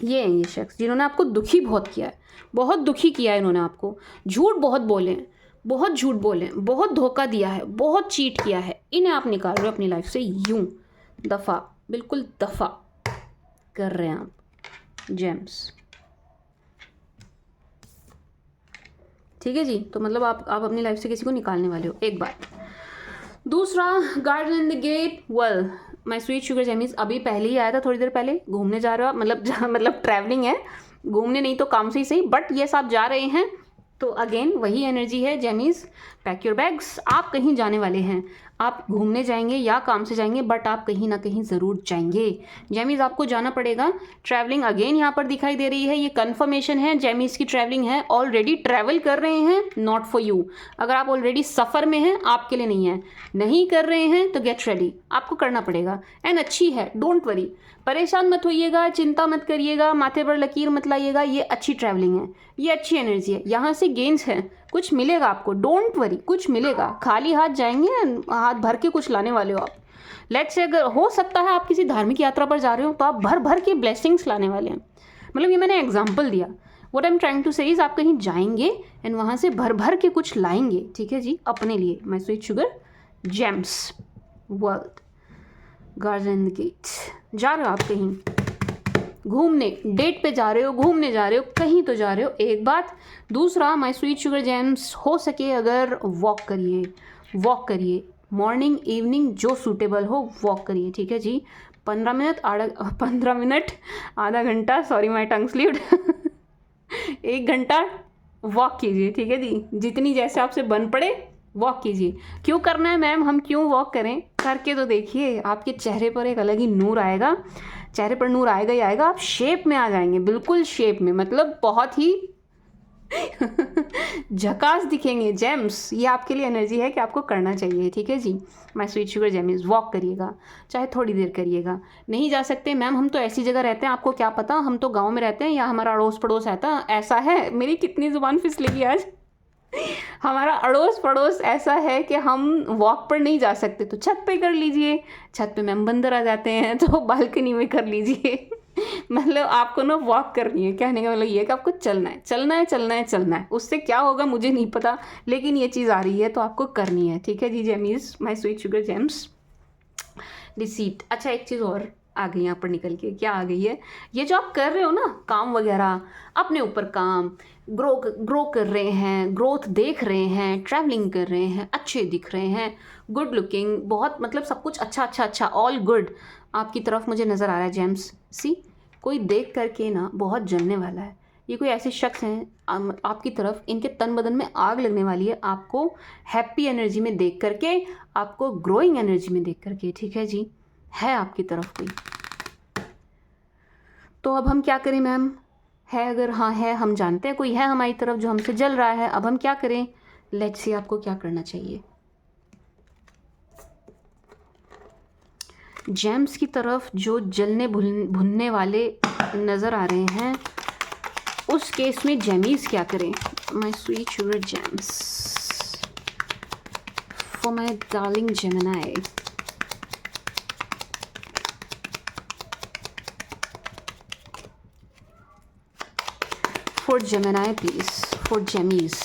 ये है ये शख्स जिन्होंने आपको दुखी बहुत किया है, बहुत दुखी किया है इन्होंने आपको। झूठ बहुत बोले, बहुत झूठ बोले, बहुत धोखा दिया है, बहुत चीट किया है। इन्हें आप निकाल रहे हो अपनी लाइफ से, यूं दफ़ा, बिल्कुल दफ़ा कर रहे हैं आप जेम्स, ठीक है जी। तो मतलब आप अपनी लाइफ से किसी को निकालने वाले हो। एक बात दूसरा garden in the gate, well my sweet sugar gemmies अभी पहले ही आया था, थोड़ी देर पहले। घूमने जा रहे हो आप, मतलब ट्रैवलिंग है, घूमने नहीं तो काम से ही सही, बट येस आप जा रहे हैं, तो अगेन वही एनर्जी है जेमीज। पैक योर बैग्स, आप कहीं जाने वाले हैं, आप घूमने जाएंगे या काम से जाएंगे, बट आप कहीं ना कहीं ज़रूर जाएंगे जेमीज, आपको जाना पड़ेगा। ट्रैवलिंग अगेन यहाँ पर दिखाई दे रही है, ये कन्फर्मेशन है जेमीज की ट्रैवलिंग है, ऑलरेडी ट्रैवल कर रहे हैं, नॉट फॉर यू। अगर आप ऑलरेडी सफ़र में हैं, आपके लिए नहीं है, नहीं कर रहे हैं तो गेट रेडी, आपको करना पड़ेगा। एंड अच्छी है, डोंट वरी, परेशान मत होइएगा, चिंता मत करिएगा, माथे पर लकीर मत लाइएगा, ये अच्छी ट्रैवलिंग है, ये अच्छी एनर्जी है, यहाँ से गेन्स हैं, कुछ मिलेगा आपको, डोंट वरी, कुछ मिलेगा। खाली हाथ जाएंगे, हाथ भर के कुछ लाने वाले हो आप। लेट्स से अगर हो सकता है आप किसी धार्मिक यात्रा पर जा रहे हो, तो आप भर भर के ब्लेसिंग्स लाने वाले हैं, मतलब ये मैंने एग्जाम्पल दिया। What I am trying to say is, आप कहीं जाएंगे एंड वहाँ से भर भर के कुछ लाएंगे, ठीक है जी, अपने लिए। My sweet sugar gems, world garden gate, जा रहे हो आप कहीं घूमने, डेट पे जा रहे हो, घूमने जा रहे हो, कहीं तो जा रहे हो, एक बात। दूसरा माय स्वीट शुगर जेम्स, हो सके अगर वॉक करिए, वॉक करिए, मॉर्निंग इवनिंग जो सूटेबल हो वॉक करिए, ठीक है जी। 15 मिनट आधा घंटा, सॉरी माय टंग स्लिप्ड 1 घंटा वॉक कीजिए, ठीक है जी, जितनी जैसे आपसे बन पड़े वॉक कीजिए। क्यों करना है मैम, हम क्यों वॉक करें, करके तो देखिए, आपके चेहरे पर एक अलग ही नूर आएगा, चेहरे पर नूर आएगा ही आएगा, आप शेप में आ जाएंगे, बिल्कुल शेप में, मतलब बहुत ही झकास दिखेंगे जेम्स। ये आपके लिए एनर्जी है कि आपको करना चाहिए, ठीक है जी। My sweet sugar gems, walk करिएगा, चाहे थोड़ी देर करिएगा। नहीं जा सकते मैम, हम तो ऐसी जगह रहते हैं, आपको क्या पता, हम तो गांव में रहते हैं, या हमारा अड़ोस पड़ोस ऐसा है, मेरी कितनी ज़ुबान फिसलेगी आज हमारा अड़ोस पड़ोस ऐसा है कि हम वॉक पर नहीं जा सकते, तो छत पे कर लीजिए, छत पे मैम बंदर आ जाते हैं, तो बालकनी में कर लीजिए मतलब आपको ना वॉक करनी है, कहने का मतलब ये है कि आपको चलना है, चलना है, चलना है, चलना है। उससे क्या होगा मुझे नहीं पता, लेकिन ये चीज़ आ रही है तो आपको करनी है, ठीक है जी gemmies, my sweet sugar gems. Receipt, अच्छा एक चीज़ और आ गई यहाँ पर निकल के, क्या आ गई है, ये जो आप कर रहे हो ना काम वगैरह, अपने ऊपर काम, ग्रो कर रहे हैं, ग्रोथ देख रहे हैं, ट्रैवलिंग कर रहे हैं, अच्छे दिख रहे हैं, गुड लुकिंग, बहुत मतलब सब कुछ अच्छा अच्छा अच्छा, ऑल गुड आपकी तरफ मुझे नज़र आ रहा है जेम्स। सी, कोई देख करके ना बहुत जलने वाला है, ये कोई ऐसे शख्स हैं आपकी तरफ, इनके तन बदन में आग लगने वाली है आपको हैप्पी एनर्जी में देख करके, आपको ग्रोइंग एनर्जी में देख करके, ठीक है जी, है आपकी तरफ कोई। तो अब हम क्या करें मैम, है अगर हाँ है, हम जानते हैं कोई है हमारी तरफ जो हमसे जल रहा है, अब हम क्या करें, लेट्स सी आपको क्या करना चाहिए। जेम्स की तरफ जो जलने भुनने वाले नज़र आ रहे हैं, उस केस में जेमीज क्या करें। My sweet sugar gems for my darling Gemini, for Gemini please, for Gemmies।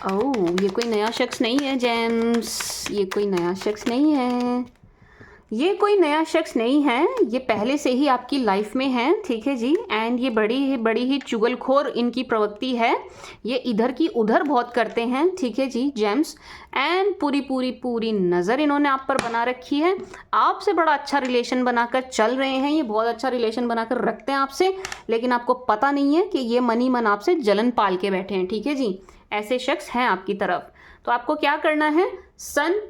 ओह, ये कोई नया शख्स नहीं है जेम्स, ये कोई नया शख्स नहीं है, ये कोई नया शख्स नहीं है, ये पहले से ही आपकी लाइफ में है, ठीक है जी। एंड ये बड़ी ही चुगलखोर इनकी प्रवृत्ति है, ये इधर की उधर बहुत करते हैं, ठीक है जी जेम्स। एंड पूरी नज़र इन्होंने आप पर बना रखी है, आपसे बड़ा अच्छा रिलेशन बनाकर चल रहे हैं, ये बहुत अच्छा रिलेशन बनाकर रखते हैं आपसे, लेकिन आपको पता नहीं है कि ये मनी मन आपसे जलन पाल के बैठे हैं, ठीक है जी। ऐसे शख्स हैं आपकी तरफ, तो आपको क्या करना है, सन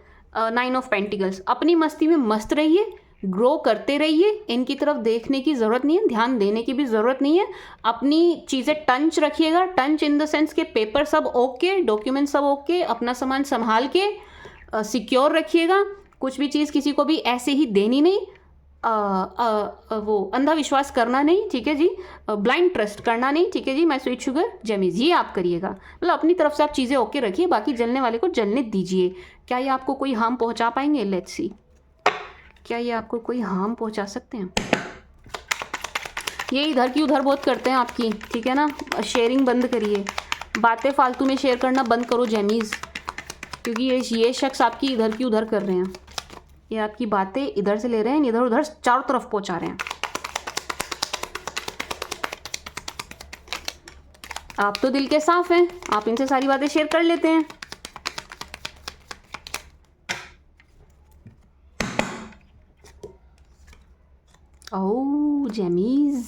9 ऑफ पेंटिकल्स, अपनी मस्ती में मस्त रहिए, ग्रो करते रहिए, इनकी तरफ देखने की ज़रूरत नहीं है, ध्यान देने की भी ज़रूरत नहीं है, अपनी चीज़ें टंच रखिएगा, टंच इन द सेंस के पेपर सब ओके, डॉक्यूमेंट सब ओके, अपना सामान संभाल के सिक्योर रखिएगा, कुछ भी चीज़ किसी को भी ऐसे ही देनी नहीं, वो अंधाविश्वास करना नहीं, ठीक है जी, ब्लाइंड ट्रस्ट करना नहीं, ठीक है जी। माय स्वीट शुगर जेमीज, ये आप करिएगा, मतलब अपनी तरफ से आप चीज़ें ओके रखिए, बाकी जलने वाले को जलने दीजिए। क्या ये आपको कोई हार्म पहुंचा पाएंगे, लेट्स सी, क्या ये आपको कोई हार्म पहुंचा सकते हैं। ये इधर की उधर बहुत करते हैं आपकी, ठीक है ना, शेयरिंग बंद करिए, बातें फालतू में शेयर करना बंद करो जेमीज, क्योंकि ये शख्स आपकी इधर की उधर कर रहे हैं, ये आपकी बातें इधर से ले रहे हैं, इधर उधर चारों तरफ पहुंचा रहे हैं। आप तो दिल के साफ हैं, आप इनसे सारी बातें शेयर कर लेते हैं। ओह जेमीज,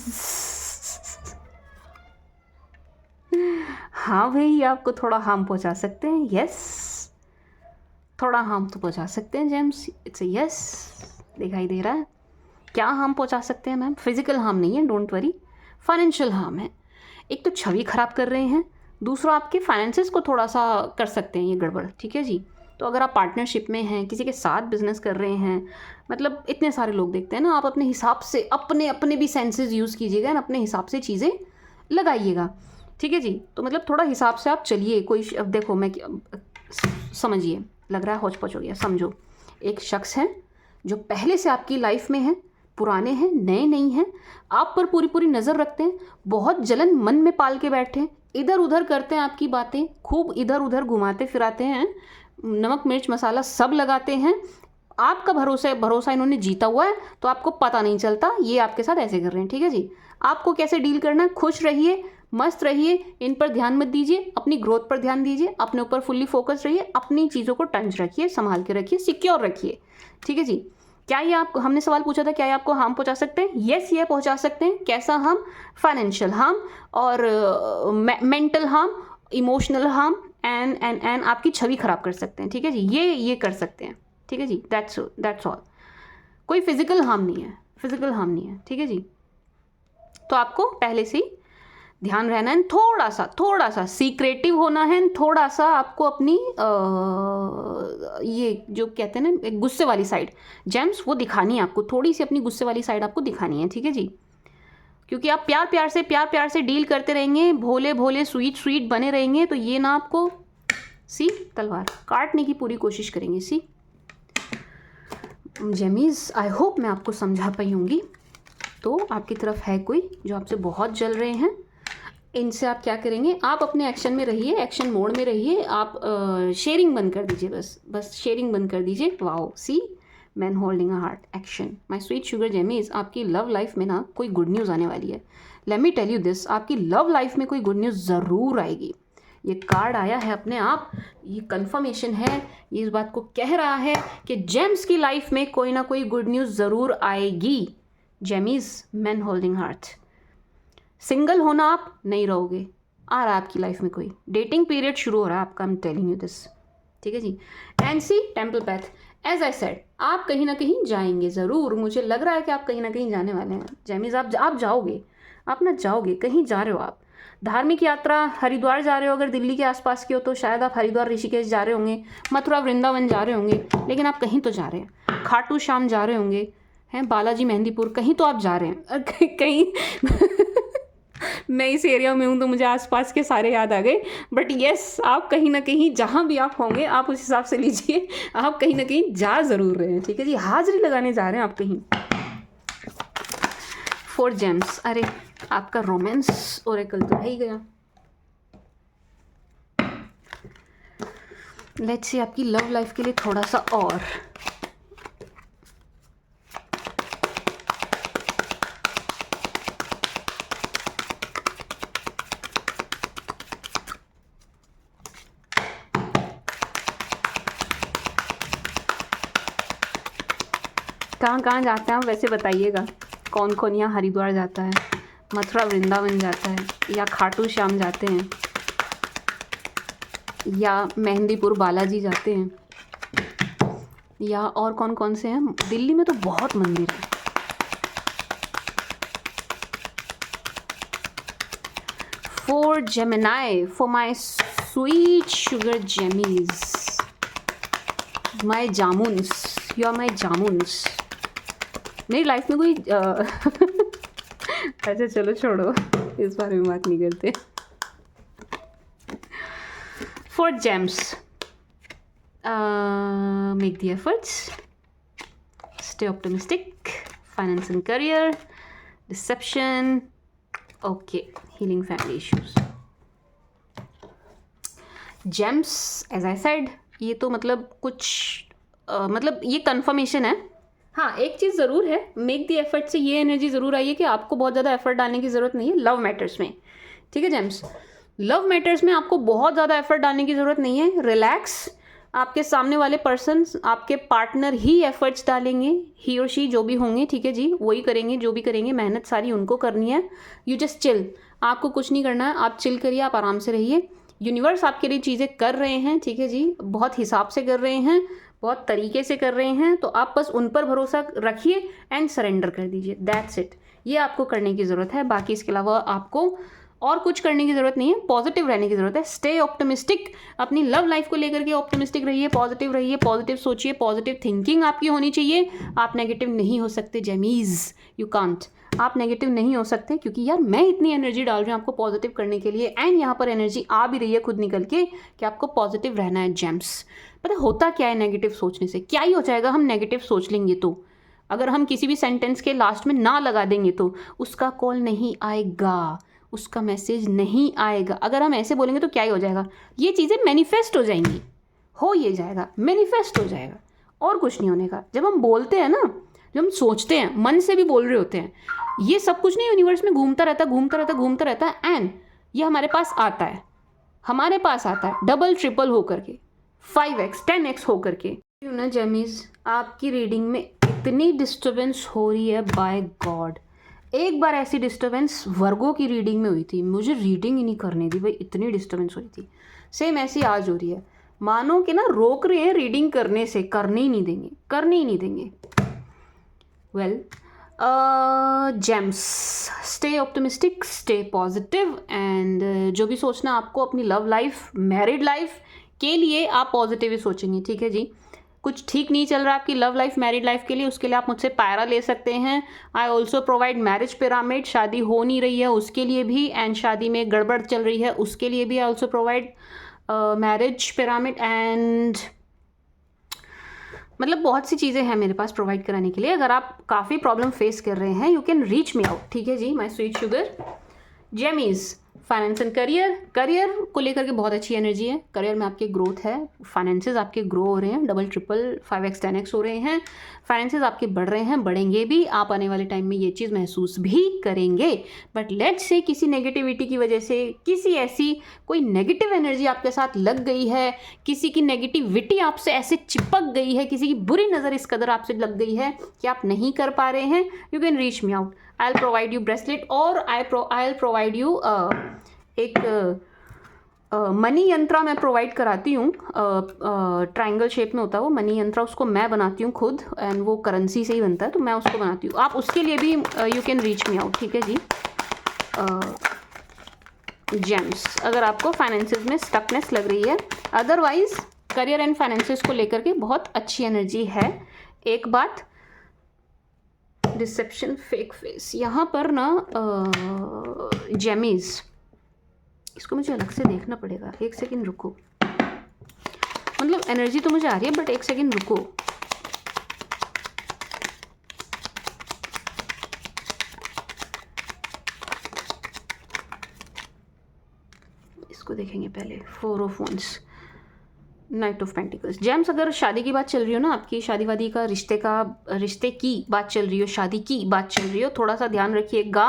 हाँ भाई आपको थोड़ा हार्म पहुंचा सकते हैं। यस, थोड़ा हार्म तो पहुंचा सकते हैं जेम्स, इट्स अ यस। दिखाई दे रहा है क्या हार्म पहुंचा सकते हैं मैम? फिजिकल हार्म नहीं है, डोंट वरी, फाइनेंशियल हार्म है। एक तो छवि खराब कर रहे हैं, दूसरा आपके फाइनेंसेस को थोड़ा सा कर सकते हैं ये गड़बड़, ठीक है जी। तो अगर आप पार्टनरशिप में हैं, किसी के साथ बिजनेस कर रहे हैं, मतलब इतने सारे लोग देखते हैं ना, आप अपने हिसाब से अपने अपने भी सेंसेस यूज़ कीजिएगा ना, अपने हिसाब से चीज़ें लगाइएगा, ठीक है जी। तो मतलब थोड़ा हिसाब से आप चलिए। कोई अब देखो मैं समझिए, लग रहा है हौच पौच हो गया, समझो। एक शख्स है जो पहले से आपकी लाइफ में है, पुराने हैं, नए नहीं हैं, आप पर पूरी पूरी नज़र रखते हैं, बहुत जलन मन में पाल के बैठे हैं, इधर उधर करते हैं आपकी बातें, खूब इधर उधर घुमाते फिराते हैं, नमक मिर्च मसाला सब लगाते हैं। आपका भरोसा इन्होंने जीता हुआ है, तो आपको पता नहीं चलता ये आपके साथ ऐसे कर रहे हैं, ठीक है जी। आपको कैसे डील करना है, खुश रहिए, मस्त रहिए, इन पर ध्यान मत दीजिए, अपनी ग्रोथ पर ध्यान दीजिए, अपने ऊपर फुल्ली फोकस रहिए, अपनी चीज़ों को टंच रखिए, संभाल के रखिए, सिक्योर रखिए, ठीक है जी। क्या ये आप, हमने सवाल पूछा था क्या ये आपको हार्म पहुंचा सकते हैं? यस, ये पहुंचा सकते हैं। कैसा हार्म? फाइनेंशियल हार्म और mental harm, emotional harm and आपकी छवि खराब कर सकते हैं, ठीक है जी। ये कर सकते हैं, ठीक है जी। That's all. कोई फिजिकल हार्म नहीं है, फिजिकल हार्म नहीं है, ठीक है जी। तो आपको पहले से ही ध्यान रहना है, थोड़ा सा सीक्रेटिव होना है, थोड़ा सा आपको अपनी ये जो कहते हैं ना गुस्से वाली साइड जेम्स, वो दिखानी है आपको, थोड़ी सी अपनी गुस्से वाली साइड आपको दिखानी है, ठीक है जी। क्योंकि आप प्यार प्यार से डील करते रहेंगे, भोले भोले स्वीट बने रहेंगे, तो ये ना आपको सी तलवार काटने की पूरी कोशिश करेंगे। सी जेमीज, आई होप मैं आपको समझा पाई होंगी। तो आपकी तरफ है कोई जो आपसे बहुत जल रहे हैं, इनसे आप क्या करेंगे, आप अपने एक्शन में रहिए, एक्शन मोड में रहिए, आप शेयरिंग बंद कर दीजिए, बस शेयरिंग बंद कर दीजिए। Wow, see man holding a heart, action. My sweet sugar gemmies, आपकी लव लाइफ में ना कोई गुड न्यूज़ आने वाली है। Let me tell you this, आपकी लव लाइफ में कोई गुड न्यूज़ ज़रूर आएगी। ये कार्ड आया है अपने आप, ये कंफर्मेशन है, ये इस बात को कह रहा है कि जेम्स की लाइफ में कोई ना कोई गुड न्यूज़ ज़रूर आएगी। जेमीज, मैन होल्डिंग हार्ट। सिंगल होना आप नहीं रहोगे, आ रहा है आपकी लाइफ में कोई डेटिंग पीरियड शुरू हो रहा है आपका, I am telling you this, ठीक है जी। एनसी temple path, as I said, आप कहीं ना कहीं जाएंगे ज़रूर, मुझे लग रहा है कि आप कहीं ना कहीं जाने वाले हैं जेमीज। आप जाओगे, आप ना जाओगे, कहीं जा रहे हो आप, धार्मिक यात्रा, हरिद्वार जा रहे हो, अगर दिल्ली के आसपास की हो तो शायद आप हरिद्वार ऋषिकेश जा रहे होंगे, मथुरा वृंदावन जा रहे होंगे, लेकिन आप कहीं तो जा रहे हैं, खाटू श्याम जा रहे होंगे, हैं बालाजी मेहंदीपुर, कहीं तो आप जा रहे हैं कहीं मैं इस एरिया में हूँ तो मुझे आसपास के सारे याद आ गए, बट यस, आप कहीं ना कहीं जहाँ भी आप होंगे आप उस हिसाब से लीजिए, आप कहीं ना कहीं जा ज़रूर रहे हैं, ठीक है जी। हाजिरी लगाने जा रहे हैं आप कहीं। 4 जेम्स, अरे आपका रोमांस ओरेकल तो रह ही गया। लेट्स सी आपकी लव लाइफ के लिए थोड़ा सा और। कहाँ जाते हैं आप वैसे बताइएगा, कौन कौन यहाँ हरिद्वार जाता है, मथुरा वृंदावन जाता है, या खाटू श्याम जाते हैं, या मेहंदीपुर बालाजी जाते हैं, या और कौन कौन से हैं? दिल्ली में तो बहुत मंदिर है। For Gemini, for my sweet sugar Gemmies, my jamuns, you are my jamuns. मेरी लाइफ में कोई अच्छा चलो छोड़ो, इस बारे में बात नहीं करते। For gems, make the efforts, stay optimistic, finance and career, deception, okay, healing family issues. Gems, as I said, ये तो मतलब कुछ मतलब ये कंफर्मेशन है। हाँ, एक चीज़ ज़रूर है, मेक द एफर्ट से ये एनर्जी ज़रूर आई है कि आपको बहुत ज़्यादा एफर्ट डालने की ज़रूरत नहीं है लव मैटर्स में, ठीक है जेम्स। लव मैटर्स में आपको बहुत ज़्यादा एफर्ट डालने की ज़रूरत नहीं है, रिलैक्स। आपके सामने वाले पर्सन, आपके पार्टनर ही एफर्ट्स डालेंगे, ही और शी जो भी होंगे, ठीक है जी, वही करेंगे, जो भी करेंगे मेहनत सारी उनको करनी है। यू जस्ट चिल, आपको कुछ नहीं करना है, आप चिल करिए, आप आराम से रहिए। यूनिवर्स आपके लिए चीज़ें कर रहे हैं, ठीक है जी, बहुत हिसाब से कर रहे हैं, बहुत तरीके से कर रहे हैं, तो आप बस उन पर भरोसा रखिए एंड सरेंडर कर दीजिए, दैट्स इट। ये आपको करने की ज़रूरत है, बाकी इसके अलावा आपको और कुछ करने की ज़रूरत नहीं है, पॉजिटिव रहने की ज़रूरत है। स्टे ऑप्टिमिस्टिक, अपनी लव लाइफ को लेकर के ऑप्टिमिस्टिक रहिए, पॉजिटिव सोचिए, पॉजिटिव थिंकिंग आपकी होनी चाहिए। आप नेगेटिव नहीं हो सकते जेमीज़, यू कांट, आप नेगेटिव नहीं हो सकते, क्योंकि यार मैं इतनी एनर्जी डाल रही हूँ आपको पॉजिटिव करने के लिए, एंड यहाँ पर एनर्जी आ भी रही है खुद निकल के कि आपको पॉजिटिव रहना है जेम्स। पता होता क्या है नेगेटिव सोचने से, क्या ही हो जाएगा, हम नेगेटिव सोच लेंगे तो अगर हम किसी भी सेंटेंस के लास्ट में ना लगा देंगे तो उसका कॉल नहीं आएगा, उसका मैसेज नहीं आएगा। अगर हम ऐसे बोलेंगे तो क्या ही हो जाएगा, ये चीज़ें मैनिफेस्ट हो जाएंगी, हो ये जाएगा, मैनिफेस्ट हो जाएगा, और कुछ नहीं होने का। जब हम बोलते हैं ना, जब हम सोचते हैं, मन से भी बोल रहे होते हैं, ये सब कुछ नहीं यूनिवर्स में घूमता रहता है एंड ये हमारे पास आता है, हमारे पास आता है डबल ट्रिपल हो करके, 5x 10x हो करके। ना जेमीज, आपकी रीडिंग में इतनी डिस्टर्बेंस हो रही है, बाय गॉड। एक बार ऐसी डिस्टर्बेंस वर्गो की रीडिंग में हुई थी, मुझे रीडिंग ही नहीं करने दी भाई, इतनी डिस्टर्बेंस हुई थी। सेम ऐसी आज हो रही है, मानो कि ना रोक रहे हैं रीडिंग करने से, करने ही नहीं देंगे। Well James, stay optimistic, stay positive, and जो भी सोचना आपको अपनी लव लाइफ, मैरिड लाइफ के लिए, आप पॉजिटिव ही सोचेंगे, ठीक है जी। कुछ ठीक नहीं चल रहा है आपकी लव लाइफ, मैरिड लाइफ के लिए, उसके लिए आप मुझसे पायरा ले सकते हैं। I also provide marriage pyramid, शादी हो नहीं रही है उसके लिए भी, एंड शादी में गड़बड़ चल रही है उसके लिए भी I also provide marriage pyramid, and मतलब बहुत सी चीज़ें हैं मेरे पास प्रोवाइड कराने के लिए। अगर आप काफ़ी प्रॉब्लम फेस कर रहे हैं, you can reach me out, ठीक है जी, my sweet sugar gemmies. Finance and career को लेकर के बहुत अच्छी एनर्जी है, करियर में आपके ग्रोथ है, फाइनेंसेस आपके ग्रो हो रहे हैं, डबल ट्रिपल 5x 10x हो रहे हैं, फाइनेंसेस आपके बढ़ रहे हैं, बढ़ेंगे भी, आप आने वाले टाइम में ये चीज़ महसूस भी करेंगे। बट लेट्स से किसी नेगेटिविटी की वजह से, किसी ऐसी कोई नेगेटिव एनर्जी आपके साथ लग गई है, किसी की नेगेटिविटी आपसे ऐसे चिपक गई है, किसी की बुरी नज़र इस कदर आपसे लग गई है कि आप नहीं कर पा रहे हैं, you can reach me out. I will provide you bracelet, और आई विल प्रोवाइड यू एक मनी यंत्रा मैं प्रोवाइड कराती हूँ, ट्रायंगल शेप में होता है वो मनी यंत्रा, उसको मैं बनाती हूँ खुद, एंड वो करेंसी से ही बनता है, तो मैं उसको बनाती हूँ। आप उसके लिए भी you can reach me out, ठीक है जी। जेम्स, अगर आपको फाइनेंसेस में स्टकनेस लग रही है, अदरवाइज करियर एंड फाइनेंसेस को लेकर के बहुत अच्छी एनर्जी है। एक बात, डिसेप्शन, फेक फेस, यहाँ पर ना जेमीज़, इसको मुझे अलग से देखना पड़ेगा, एक सेकंड रुको, मतलब एनर्जी तो मुझे आ रही है बट एक सेकंड रुको। इसको देखेंगे पहले, 4 of wands, knight of pentacles. Gems, अगर शादी की बात चल रही हो ना, आपकी शादी वादी का, रिश्ते की बात चल रही हो, शादी की बात चल रही हो, थोड़ा सा ध्यान रखिएगा,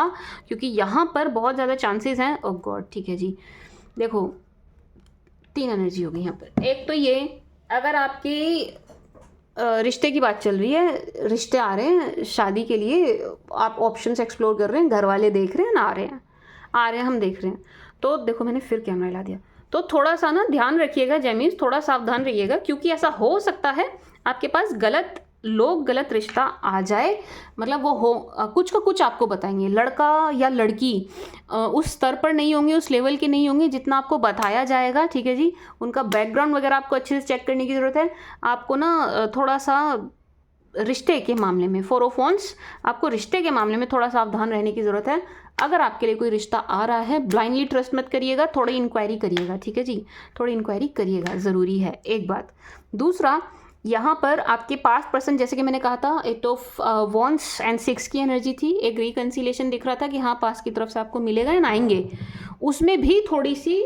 क्योंकि यहाँ पर बहुत ज़्यादा चांसेस हैं। ओह गॉड, ठीक है जी, देखो 3 एनर्जी होगी यहाँ पर। एक तो ये, अगर आपकी रिश्ते की बात चल रही है, रिश्ते आ रहे हैं शादी के लिए, आप ऑप्शंस एक्सप्लोर कर रहे हैं, घर वाले देख रहे हैं ना, आ रहे हैं, हम देख रहे हैं, तो देखो मैंने फिर कैमरा हिला दिया, तो थोड़ा सा ना ध्यान रखिएगा जेमीज, थोड़ा सावधान रहिएगा, क्योंकि ऐसा हो सकता है आपके पास गलत लोग, गलत रिश्ता आ जाए, मतलब वो हो, कुछ का कुछ आपको बताएंगे, लड़का या लड़की उस स्तर पर नहीं होंगे, उस लेवल के नहीं होंगे जितना आपको बताया जाएगा, ठीक है जी। उनका बैकग्राउंड वगैरह आपको अच्छे से चेक करने की ज़रूरत है। आपको ना थोड़ा सा रिश्ते के मामले में, 4 ऑफ वंस, आपको रिश्ते के मामले में थोड़ा सावधान रहने की ज़रूरत है। अगर आपके लिए कोई रिश्ता आ रहा है, ब्लाइंडली ट्रस्ट मत करिएगा, थोड़ी इंक्वायरी करिएगा, ठीक है जी, थोड़ी इंक्वायरी करिएगा, ज़रूरी है, एक बात। दूसरा, यहाँ पर आपके पास्ट पर्सन, जैसे कि मैंने कहा था, 8 ऑफ वॉन्स एंड 6 की एनर्जी थी, एक रिकन्सिलेशन दिख रहा था कि हाँ पास्ट की तरफ से आपको मिलेगा या आएंगे, उसमें भी थोड़ी सी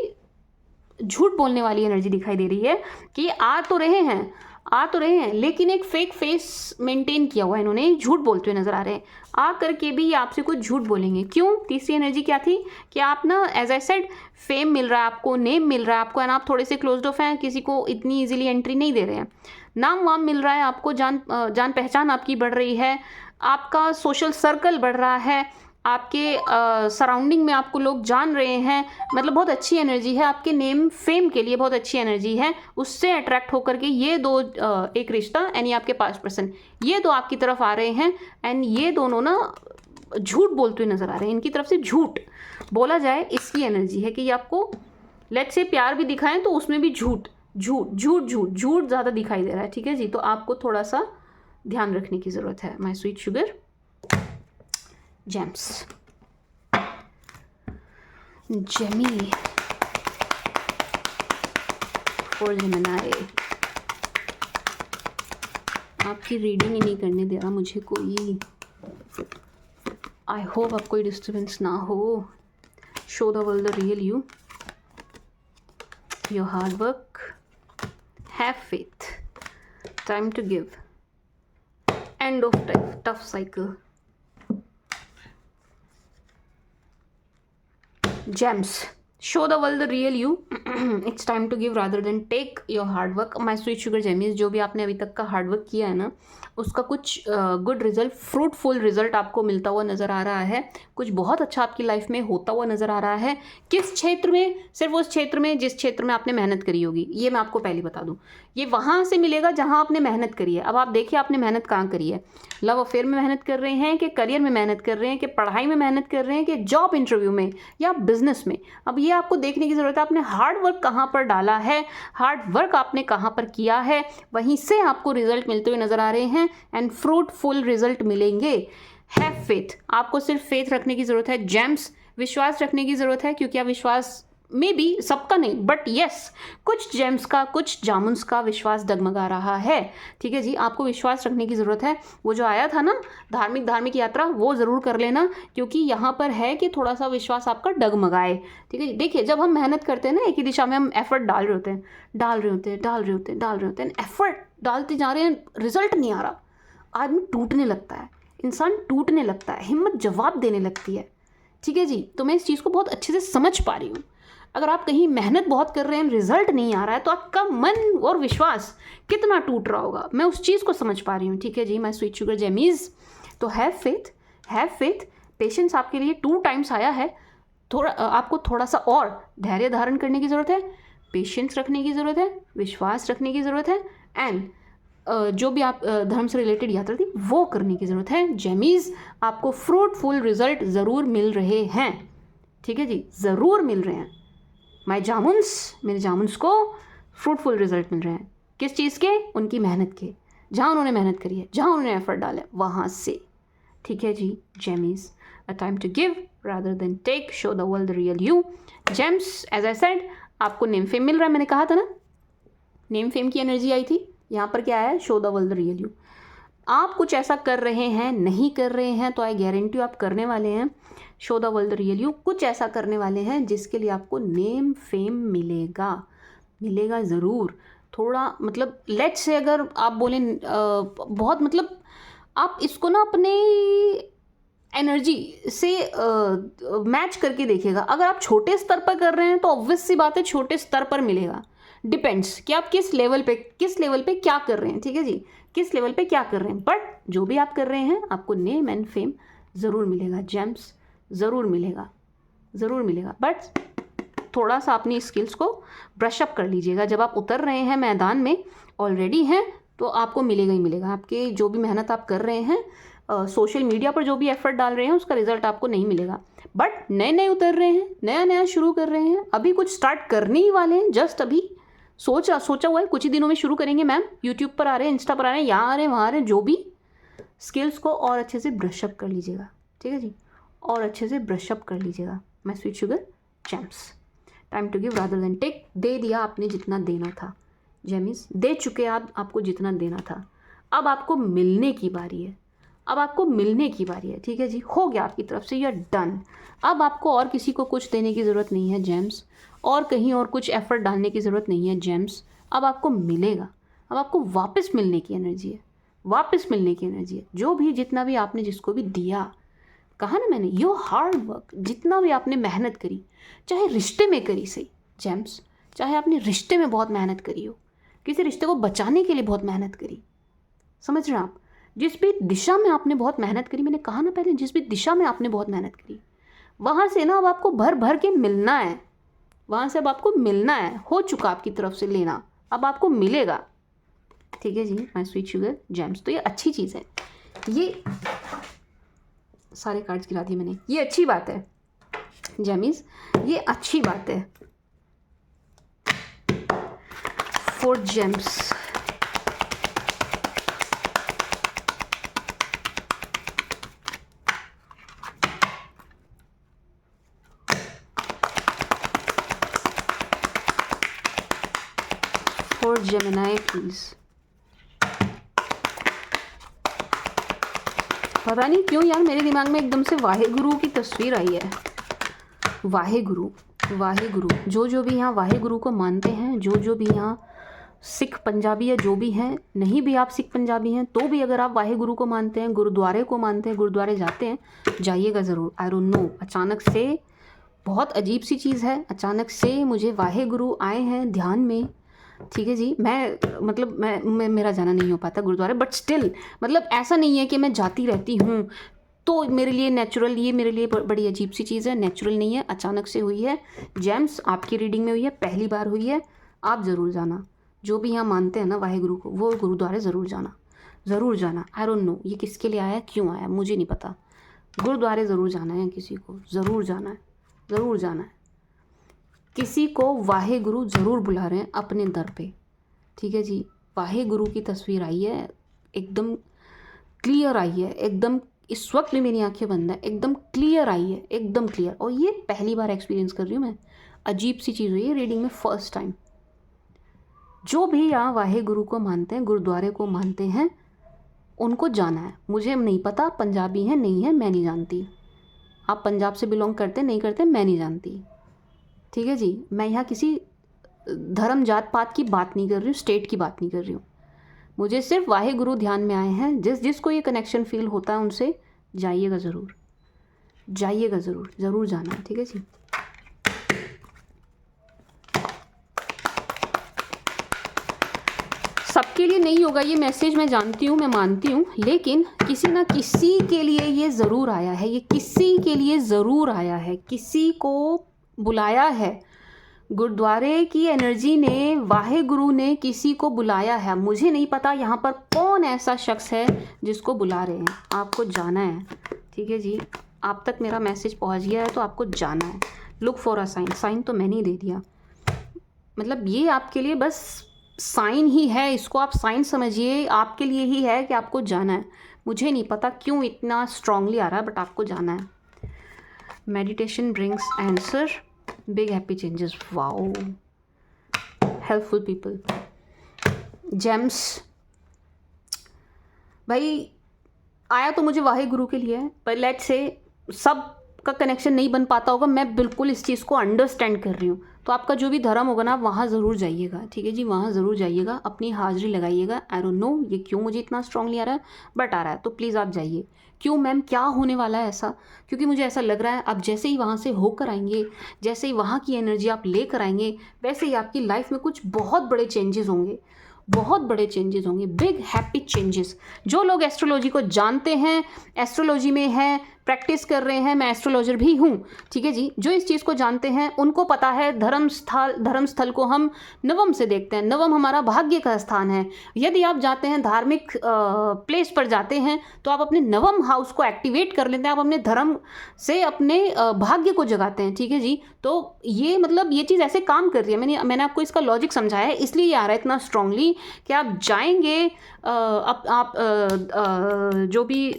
झूठ बोलने वाली एनर्जी दिखाई दे रही है कि आ तो रहे हैं, आ तो रहे हैं लेकिन एक फेक फेस मेंटेन किया हुआ है इन्होंने, झूठ बोलते हुए नजर आ रहे हैं। आ करके भी ये आपसे कुछ झूठ बोलेंगे। क्यों? तीसरी एनर्जी क्या थी कि आप ना एज आई सेड फेम मिल रहा है आपको, नेम मिल रहा है आपको, एंड आप थोड़े से क्लोज्ड ऑफ हैं, किसी को इतनी इजीली एंट्री नहीं दे रहे हैं। नाम वाम मिल रहा है आपको, जान पहचान आपकी बढ़ रही है, आपका सोशल सर्कल बढ़ रहा है, आपके सराउंडिंग में आपको लोग जान रहे हैं, मतलब बहुत अच्छी एनर्जी है आपके नेम फेम के लिए, बहुत अच्छी एनर्जी है। उससे अट्रैक्ट होकर के ये दो एक रिश्ता यानी आपके 5%, ये दो आपकी तरफ आ रहे हैं, एंड ये दोनों ना झूठ बोलते हुए नजर आ रहे हैं। इनकी तरफ से झूठ बोला जाए इसकी एनर्जी है कि ये आपको लेट्स से प्यार भी दिखाएं तो उसमें भी झूठ झूठ झूठ झूठ झूठ ज़्यादा दिखाई दे रहा है। ठीक है जी, तो आपको थोड़ा सा ध्यान रखने की ज़रूरत है my sweet sugar James. Jamie for Gemini, आपकी रीडिंग ही नहीं करने दे रहा मुझे कोई। आई होप आप कोई डिस्टर्बेंस ना हो। Show the world the real you, your hard work, have faith, time to give, end of tough cycle. Gems, show the world the real you. It's time to give rather than take your hard work. My sweet sugar Gemmies, जो भी आपने अभी तक का हार्ड वर्क किया है ना, उसका कुछ गुड रिजल्ट, फ्रूटफुल रिजल्ट आपको मिलता हुआ नज़र आ रहा है। कुछ बहुत अच्छा आपकी लाइफ में होता हुआ नज़र आ रहा है। किस क्षेत्र में? सिर्फ उस क्षेत्र में जिस क्षेत्र में आपने मेहनत करी होगी। ये मैं आपको पहले बता दूँ, ये वहाँ से मिलेगा जहाँ आपने मेहनत करी है। अब आप देखिए आपने मेहनत कहाँ करी है। लव अफेयर में मेहनत कर रहे हैं कि करियर में मेहनत कर रहे हैं कि पढ़ाई में मेहनत कर रहे हैं कि जॉब इंटरव्यू में या बिजनेस में। अब ये आपको देखने की ज़रूरत है आपने हार्ड वर्क कहाँ पर डाला है, हार्ड वर्क आपने कहाँ पर किया है, वहीं से आपको रिजल्ट मिलते हुए नज़र आ रहे हैं, एंड फ्रूटफुल रिजल्ट मिलेंगे। हैव फेथ, आपको सिर्फ फेथ रखने की ज़रूरत है। जेम्स, विश्वास रखने की ज़रूरत है, क्योंकि आप विश्वास मे बी सबका नहीं बट यस कुछ जेम्स का, कुछ जामुन्स का विश्वास डगमगा रहा है। ठीक है जी, आपको विश्वास रखने की ज़रूरत है। वो जो आया था ना धार्मिक यात्रा, वो ज़रूर कर लेना, क्योंकि यहाँ पर है कि थोड़ा सा विश्वास आपका डगमगाए। ठीक है जी, देखिए जब हम मेहनत करते हैं ना, एक ही दिशा में हम एफर्ट डाल रहे होते हैं, एफर्ट डालते जा रहे हैं, रिजल्ट नहीं आ रहा, आदमी टूटने लगता है, इंसान टूटने लगता है, हिम्मत जवाब देने लगती है। ठीक है जी, तो मैं इस चीज़ को बहुत अच्छे से समझ पा रही हूँ। अगर आप कहीं मेहनत बहुत कर रहे हैं, रिजल्ट नहीं आ रहा है, तो आपका मन और विश्वास कितना टूट रहा होगा, मैं उस चीज़ को समझ पा रही हूँ। ठीक है जी, माय स्वीट शुगर जेमीज़, तो हैव फेथ, पेशेंस आपके लिए 2 टाइम्स आया है। आपको थोड़ा सा और धैर्य धारण करने की ज़रूरत है, पेशेंस रखने की ज़रूरत है, विश्वास रखने की ज़रूरत है, एंड जो भी आप धर्म से रिलेटेड यात्रा थी वो करने की ज़रूरत है। जेमीज़, आपको फ्रूटफुल रिजल्ट ज़रूर मिल रहे हैं। ठीक है जी, ज़रूर मिल रहे हैं। माय जामुन्स, मेरे जामुन्स को फ्रूटफुल रिजल्ट मिल रहे हैं। किस चीज़ के? उनकी मेहनत के, जहाँ उन्होंने मेहनत करी है, जहाँ उन्होंने एफर्ट डाला है, वहाँ से। ठीक है जी gemmies, a time to give rather than take, show the world the real you. Gems, as I said, आपको नेम फेम मिल रहा है, मैंने कहा था ना, नेम फेम की एनर्जी आई थी। यहाँ पर क्या है? Show the world the real you. आप कुछ ऐसा कर रहे हैं, नहीं कर रहे हैं, तो आई गारंटी आप करने वाले हैं। Show the world the real you, कुछ ऐसा करने वाले हैं जिसके लिए आपको नेम फेम मिलेगा ज़रूर। थोड़ा मतलब लेट्स से अगर आप बोलें बहुत मतलब आप इसको ना अपने एनर्जी से मैच करके देखिएगा। अगर आप छोटे स्तर पर कर रहे हैं तो ऑब्वियस सी बात है छोटे स्तर पर मिलेगा। डिपेंड्स कि आप किस लेवल पे क्या कर रहे हैं। ठीक है जी, किस लेवल पे क्या कर रहे हैं, बट जो भी आप कर रहे हैं आपको नेम एंड फेम ज़रूर मिलेगा। जेम्स, ज़रूर मिलेगा, बट थोड़ा सा अपनी स्किल्स को ब्रश अप कर लीजिएगा। जब आप उतर रहे हैं मैदान में, ऑलरेडी हैं, तो आपको मिलेगा ही मिलेगा। आपके जो भी मेहनत आप कर रहे हैं, सोशल मीडिया पर जो भी एफर्ट डाल रहे हैं, उसका रिजल्ट आपको नहीं मिलेगा। बट नए उतर रहे हैं, नया शुरू कर रहे हैं, अभी कुछ स्टार्ट करने ही वाले हैं, जस्ट अभी सोचा हुआ है, कुछ ही दिनों में शुरू करेंगे मैम। यूट्यूब पर आ रहे हैं, इंस्टा पर आ रहे हैं, यहाँ आ रहे हैं, वहाँ आ रहे हैं, जो भी स्किल्स को और अच्छे से ब्रशअप कर लीजिएगा। ठीक है जी, और अच्छे से ब्रशअप कर लीजिएगा। My sweet sugar gems, time to give rather than take. दे दिया आपने जितना देना था जेमीज़, दे चुके आपको जितना देना था। अब आपको मिलने की बारी है। ठीक है जी, हो गया आपकी तरफ से, यू आर डन। अब आपको और किसी को कुछ देने की ज़रूरत नहीं है जेम्स, और कहीं और कुछ एफर्ट डालने की ज़रूरत नहीं है जेम्स। अब आपको मिलेगा, अब आपको वापस मिलने की एनर्जी है, वापस मिलने की एनर्जी है। जो भी जितना भी आपने जिसको भी दिया, कहा ना मैंने, योर हार्ड वर्क, जितना भी आपने मेहनत करी, चाहे रिश्ते में करी सही जेम्स, चाहे आपने रिश्ते में बहुत मेहनत करी हो, किसी रिश्ते को बचाने के लिए बहुत मेहनत करी, समझ रहे हैं आप, जिस भी दिशा में आपने बहुत मेहनत करी, मैंने कहा ना पहले, जिस भी दिशा में आपने बहुत मेहनत करी, वहाँ से ना अब आपको भर भर के मिलना है, वहाँ से अब आपको मिलना है। हो चुका आपकी तरफ से लेना, अब आपको मिलेगा। ठीक है जी माय स्वीट शुगर जेम्स। तो ये अच्छी चीज़ है, ये सारे कार्ड्स गिरा दिए मैंने, ये अच्छी बात है जेमिस, ये अच्छी बात है। 4 जेम्स, फॉर जेमिनी प्लीज। पता नहीं क्यों यार मेरे दिमाग में एकदम से वाहेगुरु की तस्वीर आई है। वाहेगुरु, वाहेगुरु, जो भी यहाँ वाहेगुरु को मानते हैं, जो भी यहाँ सिख पंजाबी है, जो भी हैं, नहीं भी आप सिख पंजाबी हैं तो भी अगर आप वाहेगुरु को मानते हैं, गुरुद्वारे को मानते हैं, गुरुद्वारे जाते हैं, जाइएगा ज़रूर। आई डोंट नो, अचानक से बहुत अजीब सी चीज़ है, अचानक से मुझे वाहेगुरु आए हैं ध्यान में। ठीक है जी, मैं मेरा जाना नहीं हो पाता गुरुद्वारे, बट स्टिल मतलब ऐसा नहीं है कि मैं जाती रहती हूँ तो मेरे लिए नेचुरल, ये मेरे लिए बड़ी अजीब सी चीज़ है, नेचुरल नहीं है, अचानक से हुई है। जेम्स आपकी रीडिंग में हुई है, पहली बार हुई है, आप ज़रूर जाना। जो भी यहाँ मानते हैं ना वाहेगुरु को, वो गुरुद्वारे ज़रूर जाना, ज़रूर जाना। आई डोंट नो ये किसके लिए आया, क्यों आया, मुझे नहीं पता। गुरुद्वारे ज़रूर जाना है, किसी को ज़रूर जाना है, ज़रूर जाना है। किसी को वाहेगुरु ज़रूर बुला रहे हैं अपने दर पे। ठीक है जी, वाहेगुरु की तस्वीर आई है, एकदम क्लियर आई है, एकदम इस वक्त भी मेरी आंखें बंद है, एकदम क्लियर आई है, एकदम क्लियर। और ये पहली बार एक्सपीरियंस कर रही हूँ मैं, अजीब सी चीज़ हुई है रीडिंग में, फर्स्ट टाइम। जो भी यहाँ वाहेगुरु को मानते हैं, गुरुद्वारे को मानते हैं, उनको जाना है। मुझे नहीं पता पंजाबी है नहीं है, मैं नहीं जानती। आप पंजाब से बिलोंग करते नहीं करते मैं नहीं जानती। ठीक है जी, मैं यहाँ किसी धर्म जात पात की बात नहीं कर रही हूँ, स्टेट की बात नहीं कर रही हूँ। मुझे सिर्फ वाहेगुरु ध्यान में आए हैं। जिसको ये कनेक्शन फील होता है उनसे जाइएगा ज़रूर, जाइएगा ज़रूर, ज़रूर जाना है। ठीक है जी, सबके लिए नहीं होगा ये मैसेज, मैं जानती हूँ, मैं मानती हूँ, लेकिन किसी ना किसी के लिए ये ज़रूर आया है, ये किसी के लिए ज़रूर आया है, किसी को बुलाया है। गुरुद्वारे की एनर्जी ने, वाहेगुरु ने किसी को बुलाया है। मुझे नहीं पता यहाँ पर कौन ऐसा शख्स है जिसको बुला रहे हैं, आपको जाना है। ठीक है जी, आप तक मेरा मैसेज पहुँच गया है तो आपको जाना है। Look for a sign, sign तो मैंने ही दे दिया, मतलब ये आपके लिए बस साइन ही है, इसको आप साइन समझिए, आपके लिए ही है कि आपको जाना है। मुझे नहीं पता क्यों इतना स्ट्रांगली आ रहा है, बट आपको जाना है। Meditation brings answer, big happy changes, wow, helpful people. James भाई आया तो मुझे वाहेगुरु के लिए है, पर लेट्स से सब का कनेक्शन नहीं बन पाता होगा, मैं बिल्कुल इस चीज़ को अंडरस्टैंड कर रही हूँ। तो आपका जो भी धर्म होगा ना, वहाँ ज़रूर जाइएगा। ठीक है जी, वहाँ ज़रूर जाइएगा, अपनी हाज़िरी लगाइएगा। आई डोंट नो ये क्यों मुझे इतना स्ट्रांगली आ रहा है, बट आ रहा है, तो प्लीज़ आप जाइए। क्यों मैम, क्या होने वाला है ऐसा? क्योंकि मुझे ऐसा लग रहा है आप जैसे ही वहाँ से होकर आएंगे, जैसे ही वहाँ की एनर्जी आप लेकर आएंगे, वैसे ही आपकी लाइफ में कुछ बहुत बड़े चेंजेस होंगे, बहुत बड़े चेंजेस होंगे, बिग हैप्पी चेंजेस। जो लोग एस्ट्रोलॉजी को जानते हैं, एस्ट्रोलॉजी में हैं, प्रैक्टिस कर रहे हैं, मैं एस्ट्रोलॉजर भी हूँ। ठीक है जी, जो इस चीज़ को जानते हैं उनको पता है धर्म स्थल को हम नवम से देखते हैं। नवम हमारा भाग्य का स्थान है। यदि आप जाते हैं धार्मिक प्लेस पर जाते हैं तो आप अपने नवम हाउस को एक्टिवेट कर लेते हैं, आप अपने धर्म से अपने भाग्य को जगाते हैं। ठीक है जी, तो ये मतलब ये चीज़ ऐसे काम कर रही है। मैंने आपको इसका लॉजिक समझाया है, इसलिए ये आ रहा है इतना स्ट्रांगली कि आप जाएंगे, आप जो भी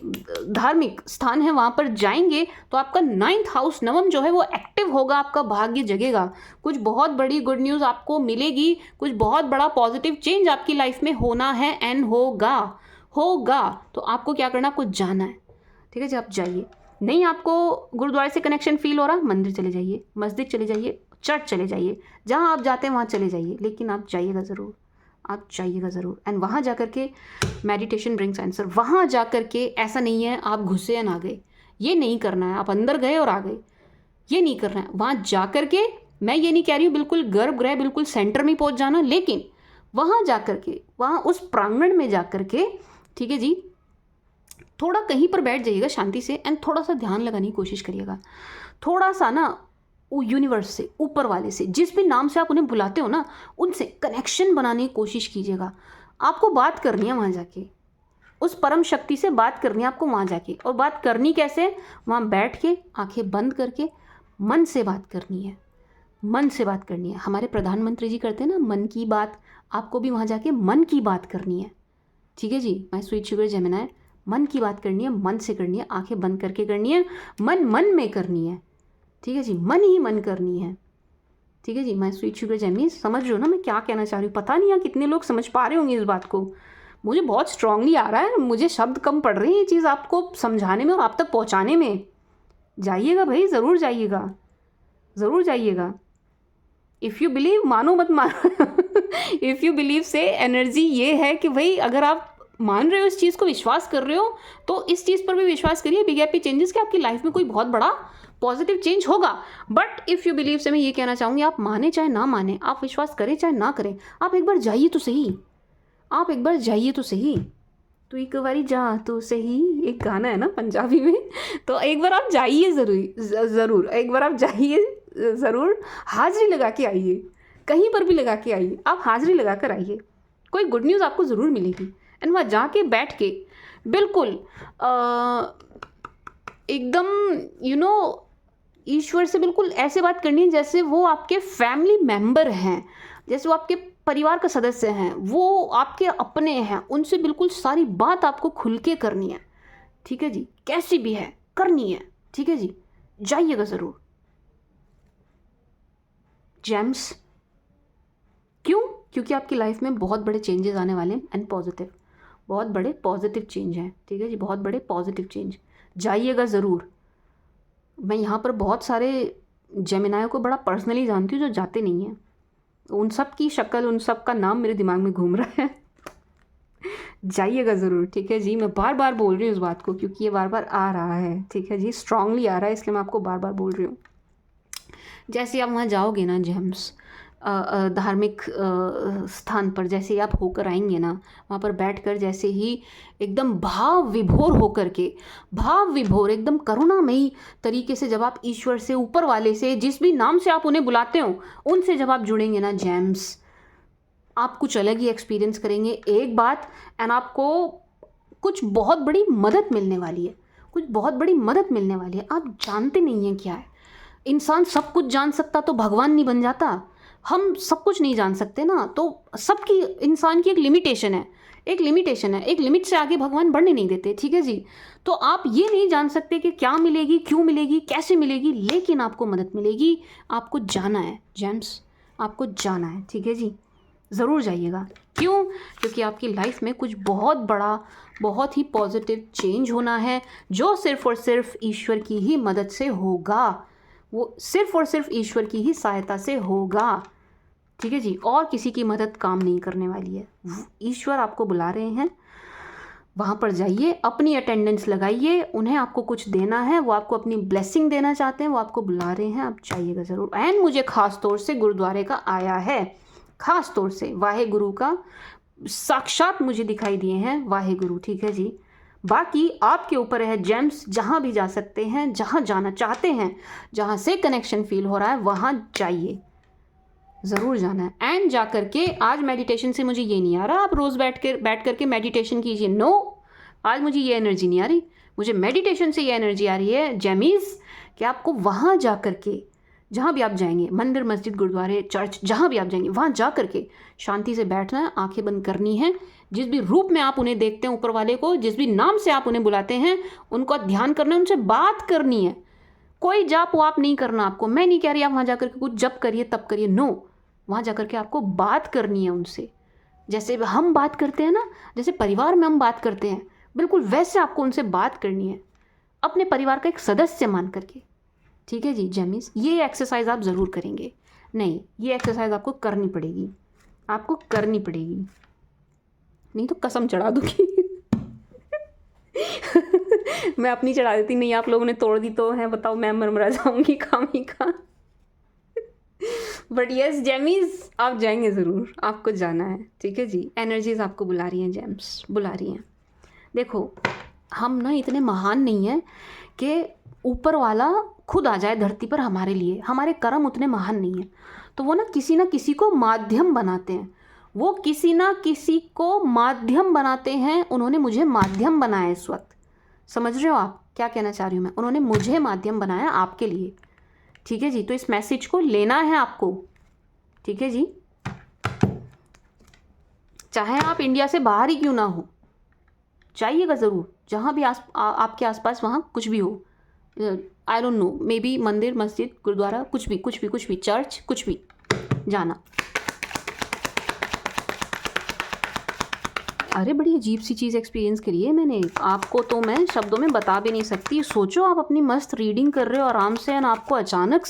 धार्मिक स्थान है वहाँ पर जाएंगे तो आपका 9th हाउस नवम जो है वो एक्टिव होगा, आपका भाग्य जगेगा, कुछ बहुत बड़ी गुड न्यूज़ आपको मिलेगी, कुछ बहुत बड़ा पॉजिटिव चेंज आपकी लाइफ में होना है एंड होगा। तो आपको क्या करना, आपको जाना है। ठीक है जी, आप जाइए। नहीं आपको गुरुद्वारे से कनेक्शन फील हो रहा, मंदिर चले जाइए, मस्जिद चले जाइए, चर्च चले जाइए, जहाँ आप जाते हैं वहाँ चले जाइए, लेकिन आप जाइएगा ज़रूर, आप जाइएगा ज़रूर। एंड वहाँ जा कर के मेडिटेशन ब्रिंग्स आंसर। वहाँ जा कर के ऐसा नहीं है आप घुसे या ना गए, ये नहीं करना है। आप अंदर गए और आ गए, ये नहीं करना है। वहाँ जा कर के, मैं ये नहीं कह रही हूँ बिल्कुल गर्भगृह बिल्कुल सेंटर में पहुँच जाना, लेकिन वहाँ जा कर के, वहाँ उस प्रांगण में जा कर के, ठीक है जी, थोड़ा कहीं पर बैठ जाइएगा शांति से एंड थोड़ा सा ध्यान लगाने की कोशिश करिएगा। थोड़ा सा ना यूनिवर्स से, ऊपर वाले से, जिस भी नाम से आप उन्हें बुलाते हो ना, उनसे कनेक्शन बनाने की कोशिश कीजिएगा। आपको बात करनी है वहाँ जाके, उस परम शक्ति से बात करनी है आपको वहाँ जाके। और बात करनी कैसे? वहाँ बैठ के आंखें बंद करके मन से बात करनी है, मन से बात करनी है। हमारे प्रधानमंत्री जी करते हैं ना मन की बात, आपको भी वहाँ जाके मन की बात करनी है। ठीक है जी, माय स्वीट शुगर जेमिनी, मन की बात करनी है, मन से करनी है, आंखें बंद करके करनी है, मन मन में करनी है। ठीक है जी, मन ही मन करनी है। ठीक है जी, माय स्वीट शुगर जेमिनी, समझ रहे हो ना मैं क्या कहना चाह रही हूँ? पता नहीं यार कितने लोग समझ पा रहे होंगे इस बात को। मुझे बहुत स्ट्रांगली आ रहा है, मुझे शब्द कम पड़ रहे हैं ये चीज़ आपको समझाने में और आप तक पहुँचाने में। जाइएगा भाई, ज़रूर जाइएगा, ज़रूर जाइएगा। इफ़ यू बिलीव, मानो मत मानो इफ़ यू बिलीव से एनर्जी ये है कि भाई अगर आप मान रहे हो इस चीज़ को, विश्वास कर रहे हो, तो इस चीज़ पर भी विश्वास करिए, बिग हैप्पी चेंजेस, कि आपकी लाइफ में कोई बहुत बड़ा पॉजिटिव चेंज होगा। बट इफ़ यू बिलीव से मैं ये कहना चाहूँगी, आप माने चाहे ना माने, आप विश्वास करें चाहे ना करें, आप एक बार जाइए तो सही, आप एक बार जाइए तो सही। तो एक बारी जा तो सही, एक गाना है ना पंजाबी में, तो एक बार आप जाइए ज़रूर, एक बार आप जाइए ज़रूर, हाज़िरी लगा के आइए, कहीं पर भी लगा के आइए, आप हाज़िरी लगा कर आइए, कोई गुड न्यूज़ आपको ज़रूर मिलेगी। एंड वहाँ जाके बैठ के बिल्कुल एकदम ईश्वर से बिल्कुल ऐसे बात करनी है जैसे वो आपके फैमिली मेम्बर हैं, जैसे वो आपके परिवार का सदस्य हैं, वो आपके अपने हैं, उनसे बिल्कुल सारी बात आपको खुल के करनी है। ठीक है जी, कैसी भी है करनी है। ठीक है जी, जाइएगा ज़रूर। जेम्स, क्यों? क्योंकि आपकी लाइफ में बहुत बड़े चेंजेस आने वाले हैं एंड पॉजिटिव, बहुत बड़े पॉजिटिव चेंज हैं। ठीक है जी, बहुत बड़े पॉजिटिव चेंज, जाइएगा ज़रूर। मैं यहाँ पर बहुत सारे जेमिनाइयों को बड़ा पर्सनली जानती हूँ जो जाते नहीं हैं, उन सब की शक्ल, उन सब का नाम मेरे दिमाग में घूम रहा है जाइएगा ज़रूर। ठीक है जी, मैं बार बार बोल रही हूँ इस बात को क्योंकि ये बार बार आ रहा है। ठीक है जी, स्ट्रांगली आ रहा है, इसलिए मैं आपको बार बार बोल रही हूँ। जैसे आप वहाँ जाओगे ना जेम्स, धार्मिक स्थान पर जैसे ही आप होकर आएंगे ना, वहाँ पर बैठकर जैसे ही एकदम भाव विभोर होकर के, भाव विभोर एकदम करुणामयी तरीके से जब आप ईश्वर से, ऊपर वाले से, जिस भी नाम से आप उन्हें बुलाते हो, उनसे जब आप जुड़ेंगे ना जेम्स, आप कुछ अलग ही एक्सपीरियंस करेंगे। एक बात, एंड आपको कुछ बहुत बड़ी मदद मिलने वाली है, कुछ बहुत बड़ी मदद मिलने वाली है। आप जानते नहीं हैं क्या है। इंसान सब कुछ जान सकता तो भगवान नहीं बन जाता। हम सब कुछ नहीं जान सकते ना, तो सबकी, इंसान की एक लिमिटेशन है, एक लिमिटेशन है, एक लिमिट से आगे भगवान बढ़ने नहीं देते। ठीक है जी, तो आप ये नहीं जान सकते कि क्या मिलेगी, क्यों मिलेगी, कैसे मिलेगी, लेकिन आपको मदद मिलेगी। आपको जाना है जेम्स, आपको जाना है। ठीक है जी, ज़रूर जाइएगा। क्यों? क्योंकि आपकी लाइफ में कुछ बहुत बड़ा, बहुत ही पॉजिटिव चेंज होना है, जो सिर्फ़ और सिर्फ ईश्वर की ही मदद से होगा, वो सिर्फ़ और सिर्फ ईश्वर की ही सहायता से होगा। ठीक है जी, और किसी की मदद काम नहीं करने वाली है। ईश्वर आपको बुला रहे हैं, वहाँ पर जाइए, अपनी अटेंडेंस लगाइए, उन्हें आपको कुछ देना है, वो आपको अपनी ब्लेसिंग देना चाहते हैं, वो आपको बुला रहे हैं, आप जाइएगा ज़रूर। एंड मुझे ख़ास तौर से गुरुद्वारे का आया है, ख़ास तौर से वाहे गुरु का साक्षात मुझे दिखाई दिए हैं, वाहे गुरु। ठीक है जी, बाकी आपके ऊपर है जेम्स, जहाँ भी जा सकते हैं, जहाँ जाना चाहते हैं, जहाँ से कनेक्शन फील हो रहा है, वहाँ जाइए, ज़रूर जाना है। एंड जा करके, आज मेडिटेशन से मुझे ये नहीं आ रहा आप रोज़ बैठ करके मेडिटेशन कीजिए, नो, आज मुझे ये एनर्जी नहीं आ रही। मुझे मेडिटेशन से ये एनर्जी आ रही है जेमीज़, कि आपको वहाँ जा करके, जहाँ भी आप जाएंगे, मंदिर, मस्जिद, गुरुद्वारे, चर्च, जहाँ भी आप जाएंगे, वहाँ जा करके शांति से बैठना है, आंखें बंद करनी है। जिस भी रूप में आप उन्हें देखते हैं, ऊपर वाले को, जिस भी नाम से आप उन्हें बुलाते हैं, उनका ध्यान करना है, उनसे बात करनी है। कोई जाप वाप नहीं करना आपको। मैं नहीं कह रही आप वहाँ जा करके कुछ जप करिए, तब करिए, नो, वहाँ जा करके आपको बात करनी है उनसे, जैसे हम बात करते हैं ना, जैसे परिवार में हम बात करते हैं, बिल्कुल वैसे आपको उनसे बात करनी है, अपने परिवार का एक सदस्य मान करके। ठीक है जी जेमिस, ये एक्सरसाइज आप ज़रूर करेंगे। नहीं, ये एक्सरसाइज आपको करनी पड़ेगी। आपको करनी पड़ेगी, नहीं तो कसम चढ़ा दूँगी। मैं अपनी चढ़ा देती, नहीं आप लोगों ने तोड़ दी तो है, बताओ मैं मरमरा जाऊँगी खामी का। बट यस जेमीज, आप जाएंगे ज़रूर, आपको जाना है, ठीक है जी। एनर्जीज आपको बुला रही हैं, जेम्स बुला रही हैं। देखो हम ना इतने महान नहीं हैं कि ऊपर वाला खुद आ जाए धरती पर हमारे लिए, हमारे कर्म उतने महान नहीं हैं। तो वो ना किसी को माध्यम बनाते हैं, वो किसी ना किसी को माध्यम बनाते हैं। उन्होंने मुझे माध्यम बनाया इस वक्त, समझ रहे हो आप क्या कहना चाह रही हूँ मैं? उन्होंने मुझे माध्यम बनाया आपके लिए, ठीक है जी। तो इस मैसेज को लेना है आपको, ठीक है जी। चाहे आप इंडिया से बाहर ही क्यों ना हो, जाइएगा ज़रूर, जहाँ भी आपके आसपास वहाँ कुछ भी हो। I don't know, may be मंदिर, मस्जिद, गुरुद्वारा, कुछ भी, चर्च, कुछ भी, जाना। अरे बड़ी अजीब सी चीज़ एक्सपीरियंस करी है मैंने, आपको तो मैं शब्दों में बता भी नहीं सकती। सोचो आप अपनी मस्त रीडिंग कर रहे हो आराम से, और आपको अचानक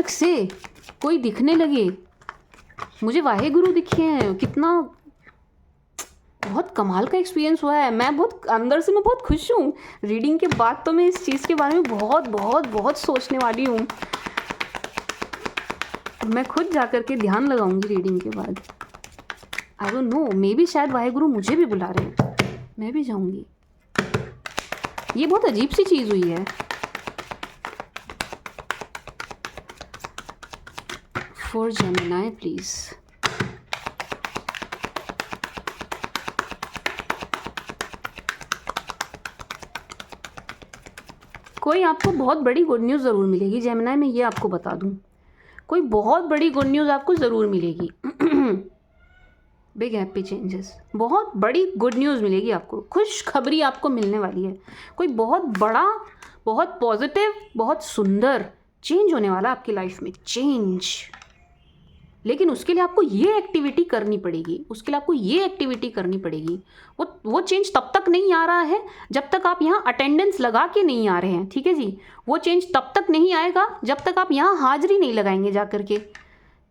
से कोई दिखने लगे। मुझे वाहे गुरु दिखे हैं, कितना बहुत कमाल का एक्सपीरियंस हुआ है। मैं बहुत अंदर से मैं बहुत खुश हूँ। रीडिंग के बाद तो मैं इस चीज़ के बारे में बहुत सोचने वाली हूँ। मैं खुद जा कर के ध्यान लगाऊंगी रीडिंग के बाद। I don't know, may be शायद वाहेगुरु मुझे भी बुला रहे हैं, मैं भी जाऊंगी। ये बहुत अजीब सी चीज़ हुई है। For Gemini please. कोई आपको बहुत बड़ी गुड न्यूज़ ज़रूर मिलेगी जेमिनी में, ये आपको बता दूं। कोई बहुत बड़ी गुड न्यूज़ आपको ज़रूर मिलेगी। बिग हैप्पी चेंजेस, बहुत बड़ी गुड न्यूज़ मिलेगी आपको, खुशखबरी आपको मिलने वाली है। कोई बहुत बड़ा, बहुत पॉजिटिव, बहुत सुंदर चेंज होने वाला आपकी लाइफ में, चेंज। लेकिन उसके लिए आपको ये एक्टिविटी करनी पड़ेगी, वो चेंज तब तक नहीं आ रहा है जब तक आप यहाँ अटेंडेंस लगा के नहीं आ रहे हैं, ठीक है जी। वो चेंज तब तक नहीं आएगा जब तक आप यहाँ हाजिरी नहीं लगाएंगे जा करके,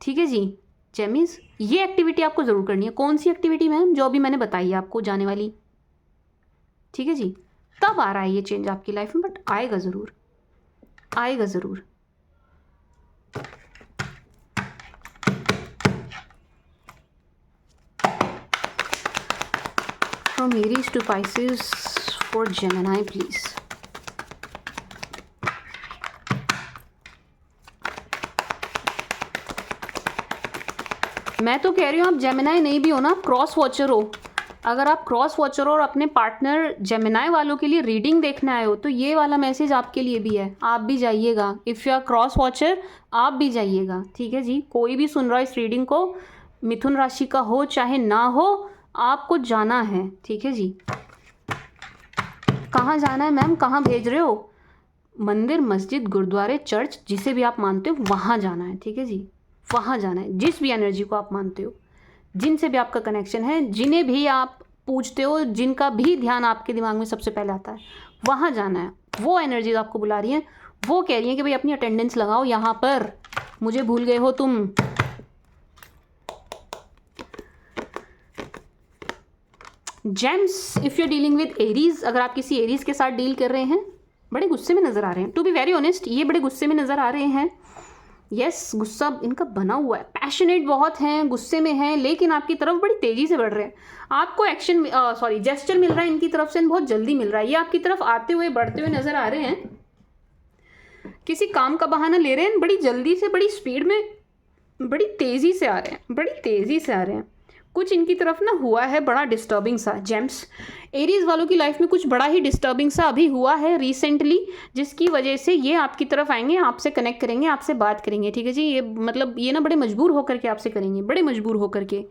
ठीक है जी। जेमिस, ये एक्टिविटी आपको ज़रूर करनी है। कौन सी एक्टिविटी मैम? जो अभी मैंने बताई है आपको जाने वाली, ठीक है जी। तब आ रहा है ये चेंज आपकी लाइफ में, बट आएगा ज़रूर। From Aries to Pisces for Gemini please. मैं तो कह रही हूँ आप जेमिनी नहीं भी हो ना, क्रॉस वॉचर हो। अगर आप क्रॉस वॉचर हो और अपने पार्टनर जेमिनी वालों के लिए रीडिंग देखने आए हो, तो ये वाला मैसेज आपके लिए भी है, आप भी जाइएगा। If you are cross watcher, आप भी जाइएगा, ठीक है जी। कोई भी सुन रहा है इस रीडिंग को, मिथुन राशि का हो चाहे ना हो, आपको जाना है, ठीक है जी। कहाँ जाना है मैम? कहाँ भेज रहे हो? मंदिर, मस्जिद, गुरुद्वारे, चर्च, जिसे भी आप मानते हो वहाँ जाना है, ठीक है जी। वहाँ जाना है, जिस भी एनर्जी को आप मानते हो, जिनसे भी आपका कनेक्शन है, जिन्हें भी आप पूजते हो, जिनका भी ध्यान आपके दिमाग में सबसे पहले आता है, वहाँ जाना है। वो एनर्जीज आपको बुला रही हैं, वो कह रही हैं कि भाई अपनी अटेंडेंस लगाओ यहाँ पर, मुझे भूल गए हो तुम। Gems, if you are dealing with Aries, अगर आप किसी एरीज के साथ डील कर रहे हैं, बड़े गुस्से में नज़र आ रहे हैं। टू बी वेरी ऑनेस्ट, ये बड़े गुस्से में नज़र आ रहे हैं। यस, गुस्सा इनका बना हुआ है, पैशनेट बहुत हैं, गुस्से में हैं, लेकिन आपकी तरफ बड़ी तेज़ी से बढ़ रहे हैं। आपको एक्शन जेस्चर मिल रहा है इनकी तरफ से, बहुत जल्दी मिल रहा है। ये आपकी तरफ आते हुए, बढ़ते हुए नज़र आ रहे हैं। किसी काम का बहाना ले रहे हैं, बड़ी जल्दी से, बड़ी स्पीड में, बड़ी तेज़ी से आ रहे हैं। कुछ इनकी तरफ ना हुआ है बड़ा डिस्टर्बिंग सा। जेम्स, एरीज वालों की लाइफ में कुछ बड़ा ही डिस्टर्बिंग सा अभी हुआ है रिसेंटली, जिसकी वजह से ये आपकी तरफ आएंगे, आपसे कनेक्ट करेंगे, आपसे बात करेंगे, ठीक है जी। ये मतलब ये ना बड़े मजबूर होकर के आपसे करेंगे, बड़े मजबूर होकर के,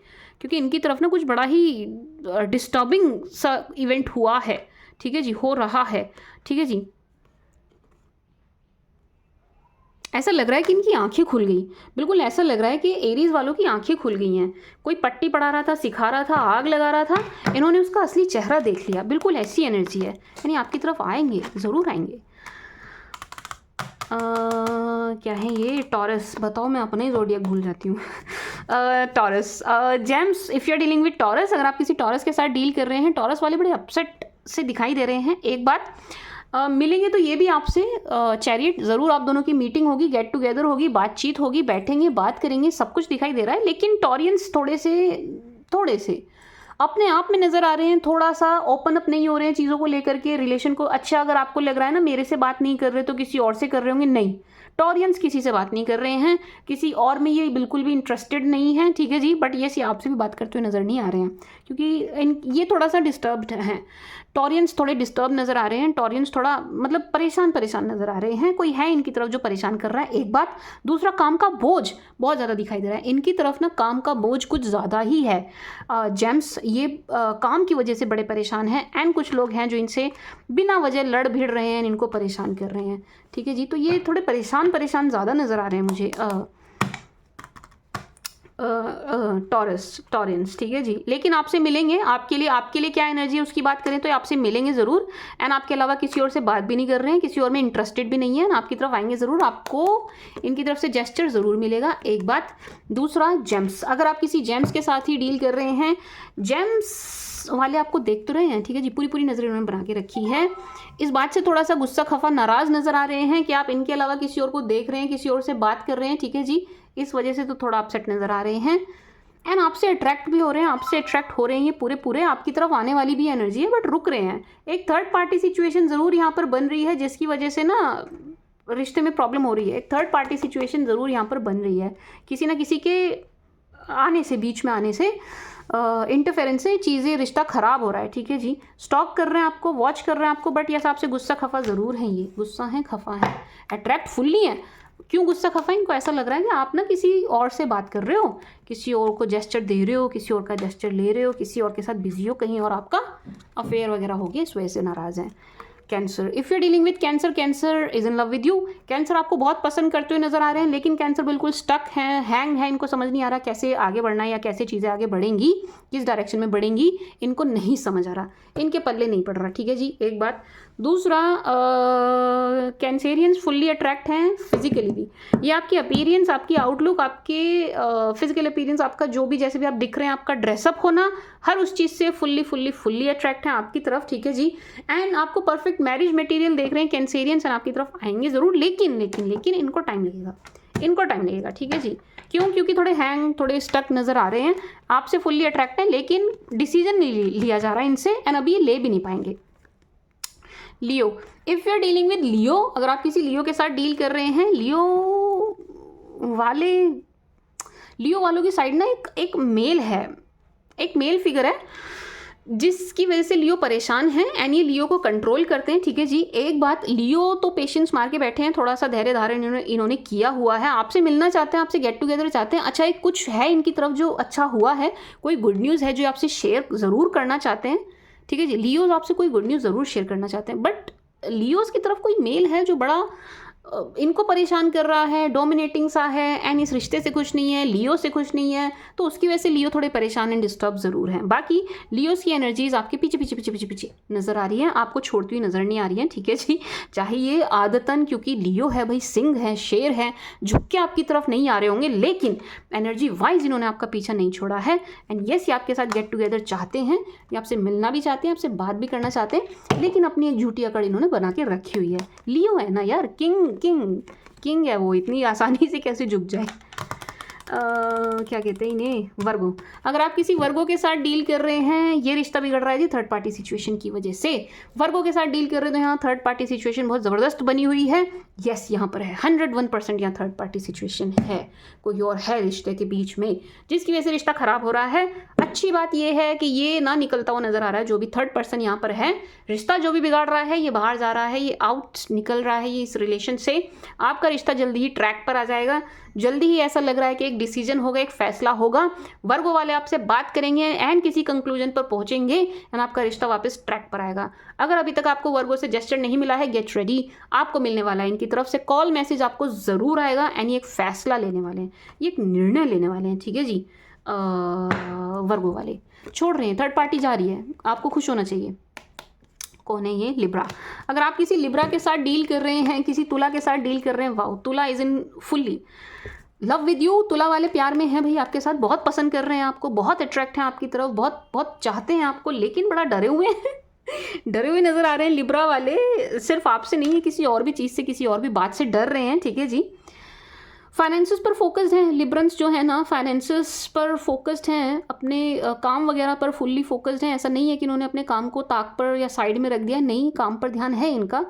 क्योंकि इनकी तरफ ना कुछ बड़ा ही डिस्टर्बिंग सा इवेंट हुआ है, ठीक है जी, हो रहा है, ठीक है जी। ऐसा लग रहा है कि इनकी आंखें खुल गई, बिल्कुल ऐसा लग रहा है कि एरीज वालों की आंखें खुल गई हैं। कोई पट्टी पढ़ा रहा था, सिखा रहा था, आग लगा रहा था, इन्होंने उसका असली चेहरा देख लिया। बिल्कुल ऐसी एनर्जी है, यानी आपकी तरफ आएंगे, ज़रूर आएंगे। क्या है ये? टॉरस। बताओ, मैं अपना ही ज़ोडिएक भूल जाती हूँ। Taurus. Gems, if you are dealing with Taurus, अगर आप किसी टॉरस के साथ डील कर रहे हैं, टॉरस वाले बड़े अपसेट से दिखाई दे रहे हैं। एक बात, मिलेंगे तो ये भी आपसे चैरियट, ज़रूर आप दोनों की मीटिंग होगी, गेट टुगेदर होगी, बातचीत होगी, बैठेंगे, बात करेंगे, सब कुछ दिखाई दे रहा है। लेकिन टॉरियंस थोड़े से अपने आप में नज़र आ रहे हैं, थोड़ा सा ओपन अप नहीं हो रहे हैं चीज़ों को लेकर के, रिलेशन को। अच्छा, अगर आपको लग रहा है ना मेरे से बात नहीं कर रहे तो किसी और से कर रहे होंगे, नहीं, टॉरियंस किसी से बात नहीं कर रहे हैं, किसी और में ये बिल्कुल भी इंटरेस्टेड नहीं है, ठीक है जी। बट ये आपसे भी बात करते हुए नज़र नहीं आ रहे हैं, क्योंकि ये थोड़ा सा डिस्टर्ब्ड हैं। टॉरियंस थोड़े डिस्टर्ब नज़र आ रहे हैं, टॉरियंस थोड़ा मतलब परेशान नज़र आ रहे हैं। कोई है इनकी तरफ जो परेशान कर रहा है, एक बात। दूसरा, काम का बोझ बहुत ज़्यादा दिखाई दे रहा है इनकी तरफ ना, काम का बोझ कुछ ज़्यादा ही है। जेम्स, ये काम की वजह से बड़े परेशान हैं, एंड कुछ लोग हैं जो इनसे बिना वजह लड़ भिड़ रहे हैं, इनको परेशान कर रहे हैं, ठीक है जी। तो ये थोड़े परेशान ज़्यादा नज़र आ रहे हैं मुझे, टॉरेंस, ठीक है जी। लेकिन आपसे मिलेंगे, आपके लिए क्या एनर्जी है उसकी बात करें तो आपसे मिलेंगे ज़रूर, एंड आपके अलावा किसी और से बात भी नहीं कर रहे हैं, किसी और में इंटरेस्टेड भी नहीं है, आपकी तरफ आएंगे ज़रूर, आपको इनकी तरफ से जेस्चर ज़रूर मिलेगा, एक बात। दूसरा, जेम्स, अगर आप किसी जेम्स के साथ ही डील कर रहे हैं, जेम्स वाले आपको देख तो रहे हैं, ठीक है जी, पूरी नज़र इन्होंने बना के रखी है। इस बात से थोड़ा सा गुस्सा, खफा, नाराज़ नज़र आ रहे हैं कि आप इनके अलावा किसी और को देख रहे हैं, किसी और से बात कर रहे हैं, ठीक है जी। इस वजह से तो थोड़ा अपसेट नज़र आ रहे हैं, एंड आपसे अट्रैक्ट भी हो रहे हैं, आपसे अट्रैक्ट हो रहे हैं, ये पूरे आपकी तरफ आने वाली भी एनर्जी है, बट रुक रहे हैं। एक थर्ड पार्टी सिचुएशन ज़रूर यहाँ पर बन रही है, जिसकी वजह से ना रिश्ते में प्रॉब्लम हो रही है। एक थर्ड पार्टी सिचुएशन ज़रूर यहाँ पर बन रही है, किसी ना किसी के आने से, बीच में आने से, इंटरफेरेंस से चीज़ें, रिश्ता ख़राब हो रहा है, ठीक है जी। स्टॉक कर रहे हैं आपको, वॉच कर रहे हैं आपको, बट यस आपसे गुस्सा खफा ज़रूर है, ये गुस्सा है, खफा है, अट्रैक्ट फुल्ली है। क्यों गुस्सा खफा है? इनको ऐसा लग रहा है कि आप ना किसी और से बात कर रहे हो, किसी और को जेस्चर दे रहे हो, किसी और का जेस्चर ले रहे हो, किसी और के साथ बिजी हो, कहीं और आपका अफेयर वगैरह हो गया, इस वजह से नाराज़ हैं। Cancer, if you are dealing with Cancer, Cancer is in love with you. Cancer आपको बहुत पसंद करते हुए नजर आ रहे हैं, लेकिन कैंसर बिल्कुल स्टक हैं, हैंग है, इनको समझ नहीं आ रहा कैसे आगे बढ़ना है, या कैसे चीज़ें आगे बढ़ेंगी, किस डायरेक्शन में बढ़ेंगी, इनको नहीं समझ आ रहा, इनके पल्ले नहीं पड़ रहा, ठीक है जी, एक बात। दूसरा, कैंसेरियंस फुल्ली अट्रैक्ट हैं फिजिकली भी, ये आपकी अपीयरेंस, आपकी आउटलुक, आपके फिजिकल अपीयरेंस, आपका जो भी जैसे भी आप दिख रहे हैं, आपका ड्रेसअप होना, हर उस चीज़ से फुल्ली अट्रैक्ट हैं आपकी तरफ, ठीक है जी। एंड आपको परफेक्ट मैरिज मटेरियल देख रहे हैं कैंसेरियंस, एंड आपकी तरफ आएंगे ज़रूर, लेकिन इनको टाइम लगेगा, ठीक है जी। क्यों? क्योंकि थोड़े हैंग, थोड़े स्टक नज़र आ रहे हैं, आपसे फुल्ली अट्रैक्ट हैं, लेकिन डिसीजन नहीं लिया जा रहा है इनसे, एंड अभी ये ले भी नहीं पाएंगे। Leo, if you are dealing with Leo, अगर आप किसी लियो के साथ डील कर रहे हैं, लियो वालों की साइड ना एक मेल है, एक मेल फिगर है, जिसकी वजह से लियो परेशान हैं, एंड ये लियो को कंट्रोल करते हैं, ठीक है जी। एक बात, लियो तो पेशेंस मार के बैठे हैं, थोड़ा सा धैर्य धारण इन्होंने किया हुआ है, आपसे मिलना चाहते हैं, आपसे गेट टुगेदर चाहते हैं। अच्छा, एक कुछ है इनकी तरफ जो अच्छा हुआ है, कोई गुड न्यूज़ है जो आपसे शेयर ज़रूर करना चाहते हैं, ठीक है जी। लियोज आपसे कोई गुड न्यूज़ ज़रूर शेयर करना चाहते हैं, बट लियोज की तरफ कोई मेल है जो बड़ा इनको परेशान कर रहा है, डोमिनेटिंग सा है, एंड इस रिश्ते से खुश नहीं है, लियो से खुश नहीं है, तो उसकी वजह से लियो थोड़े परेशान एंड डिस्टर्ब ज़रूर हैं। बाकी लियोस की एनर्जीज आपके पीछे नज़र आ रही हैं, आपको छोड़ती हुई नज़र नहीं आ रही हैं, ठीक है जी। चाहे ये आदतन, क्योंकि लियो है भाई, सिंह है, शेर है, झुक के आपकी तरफ नहीं आ रहे होंगे, लेकिन एनर्जी वाइज इन्होंने आपका पीछा नहीं छोड़ा है, एंड येस ये आपके साथ गेट टुगेदर चाहते हैं, ये आपसे मिलना भी चाहते हैं, आपसे बात भी करना चाहते हैं, लेकिन अपनी एक झूठी अकड़ इन्होंने बना के रखी हुई है। लियो है ना यार, किंग है वो, इतनी आसानी से कैसे झुक जाए। क्या कहते हैं इन्हें, वर्गो। अगर आप किसी वर्गो के साथ डील कर रहे हैं, ये रिश्ता बिगड़ रहा है जी थर्ड पार्टी सिचुएशन की वजह से। वर्गो के साथ डील कर रहे हैं तो यहाँ थर्ड पार्टी सिचुएशन बहुत ज़बरदस्त बनी हुई है, यस यहाँ पर है 101% यहाँ थर्ड पार्टी सिचुएशन है, कोई और है रिश्ते के बीच में, जिसकी वजह से रिश्ता ख़राब हो रहा है। अच्छी बात यह है कि ये ना निकलता हुआ नज़र आ रहा है, जो भी थर्ड पर्सन यहाँ पर है, रिश्ता जो भी बिगाड़ रहा है, ये बाहर जा रहा है, ये आउट निकल रहा है, ये इस रिलेशन से। आपका रिश्ता जल्दी ही ट्रैक पर आ जाएगा, जल्दी ही ऐसा लग रहा है कि एक डिसीजन होगा, एक फैसला होगा, वर्गो वाले आपसे बात करेंगे एंड किसी कंक्लूजन पर पहुंचेंगे, एंड आपका रिश्ता वापस ट्रैक पर आएगा। अगर अभी तक आपको वर्गो से जेस्चर नहीं मिला है, गेट रेडी, आपको मिलने वाला है, इनकी तरफ से कॉल मैसेज आपको ज़रूर आएगा, एंड ये एक फैसला लेने वाले हैं, ये एक निर्णय लेने वाले हैं, ठीक है जी। वर्गो वाले छोड़ रहे हैं, थर्ड पार्टी जा रही है, आपको खुश होना चाहिए, कौन है ये? लिब्रा। अगर आप किसी लिब्रा के साथ डील कर रहे हैं, किसी तुला के साथ डील कर रहे हैं, वाओ, तुला is in fully love with you. तुला वाले प्यार में हैं भाई आपके साथ, बहुत पसंद कर रहे हैं आपको, बहुत अट्रैक्ट हैं आपकी तरफ, बहुत बहुत चाहते हैं आपको, लेकिन बड़ा डरे हुए हैं डरे हुए नज़र आ रहे हैं लिब्रा वाले। सिर्फ आपसे नहीं है, किसी और भी चीज़ से, किसी और भी बात से डर रहे हैं, ठीक है जी। फाइनेंसेस पर फोकस्ड हैं लिब्रंस जो है ना, फाइनेंसेस पर फोकस्ड हैं, अपने काम वगैरह पर फुल्ली फोकस्ड हैं। ऐसा नहीं है कि इन्होंने अपने काम को ताक पर या साइड में रख दिया, नहीं, काम पर ध्यान है इनका,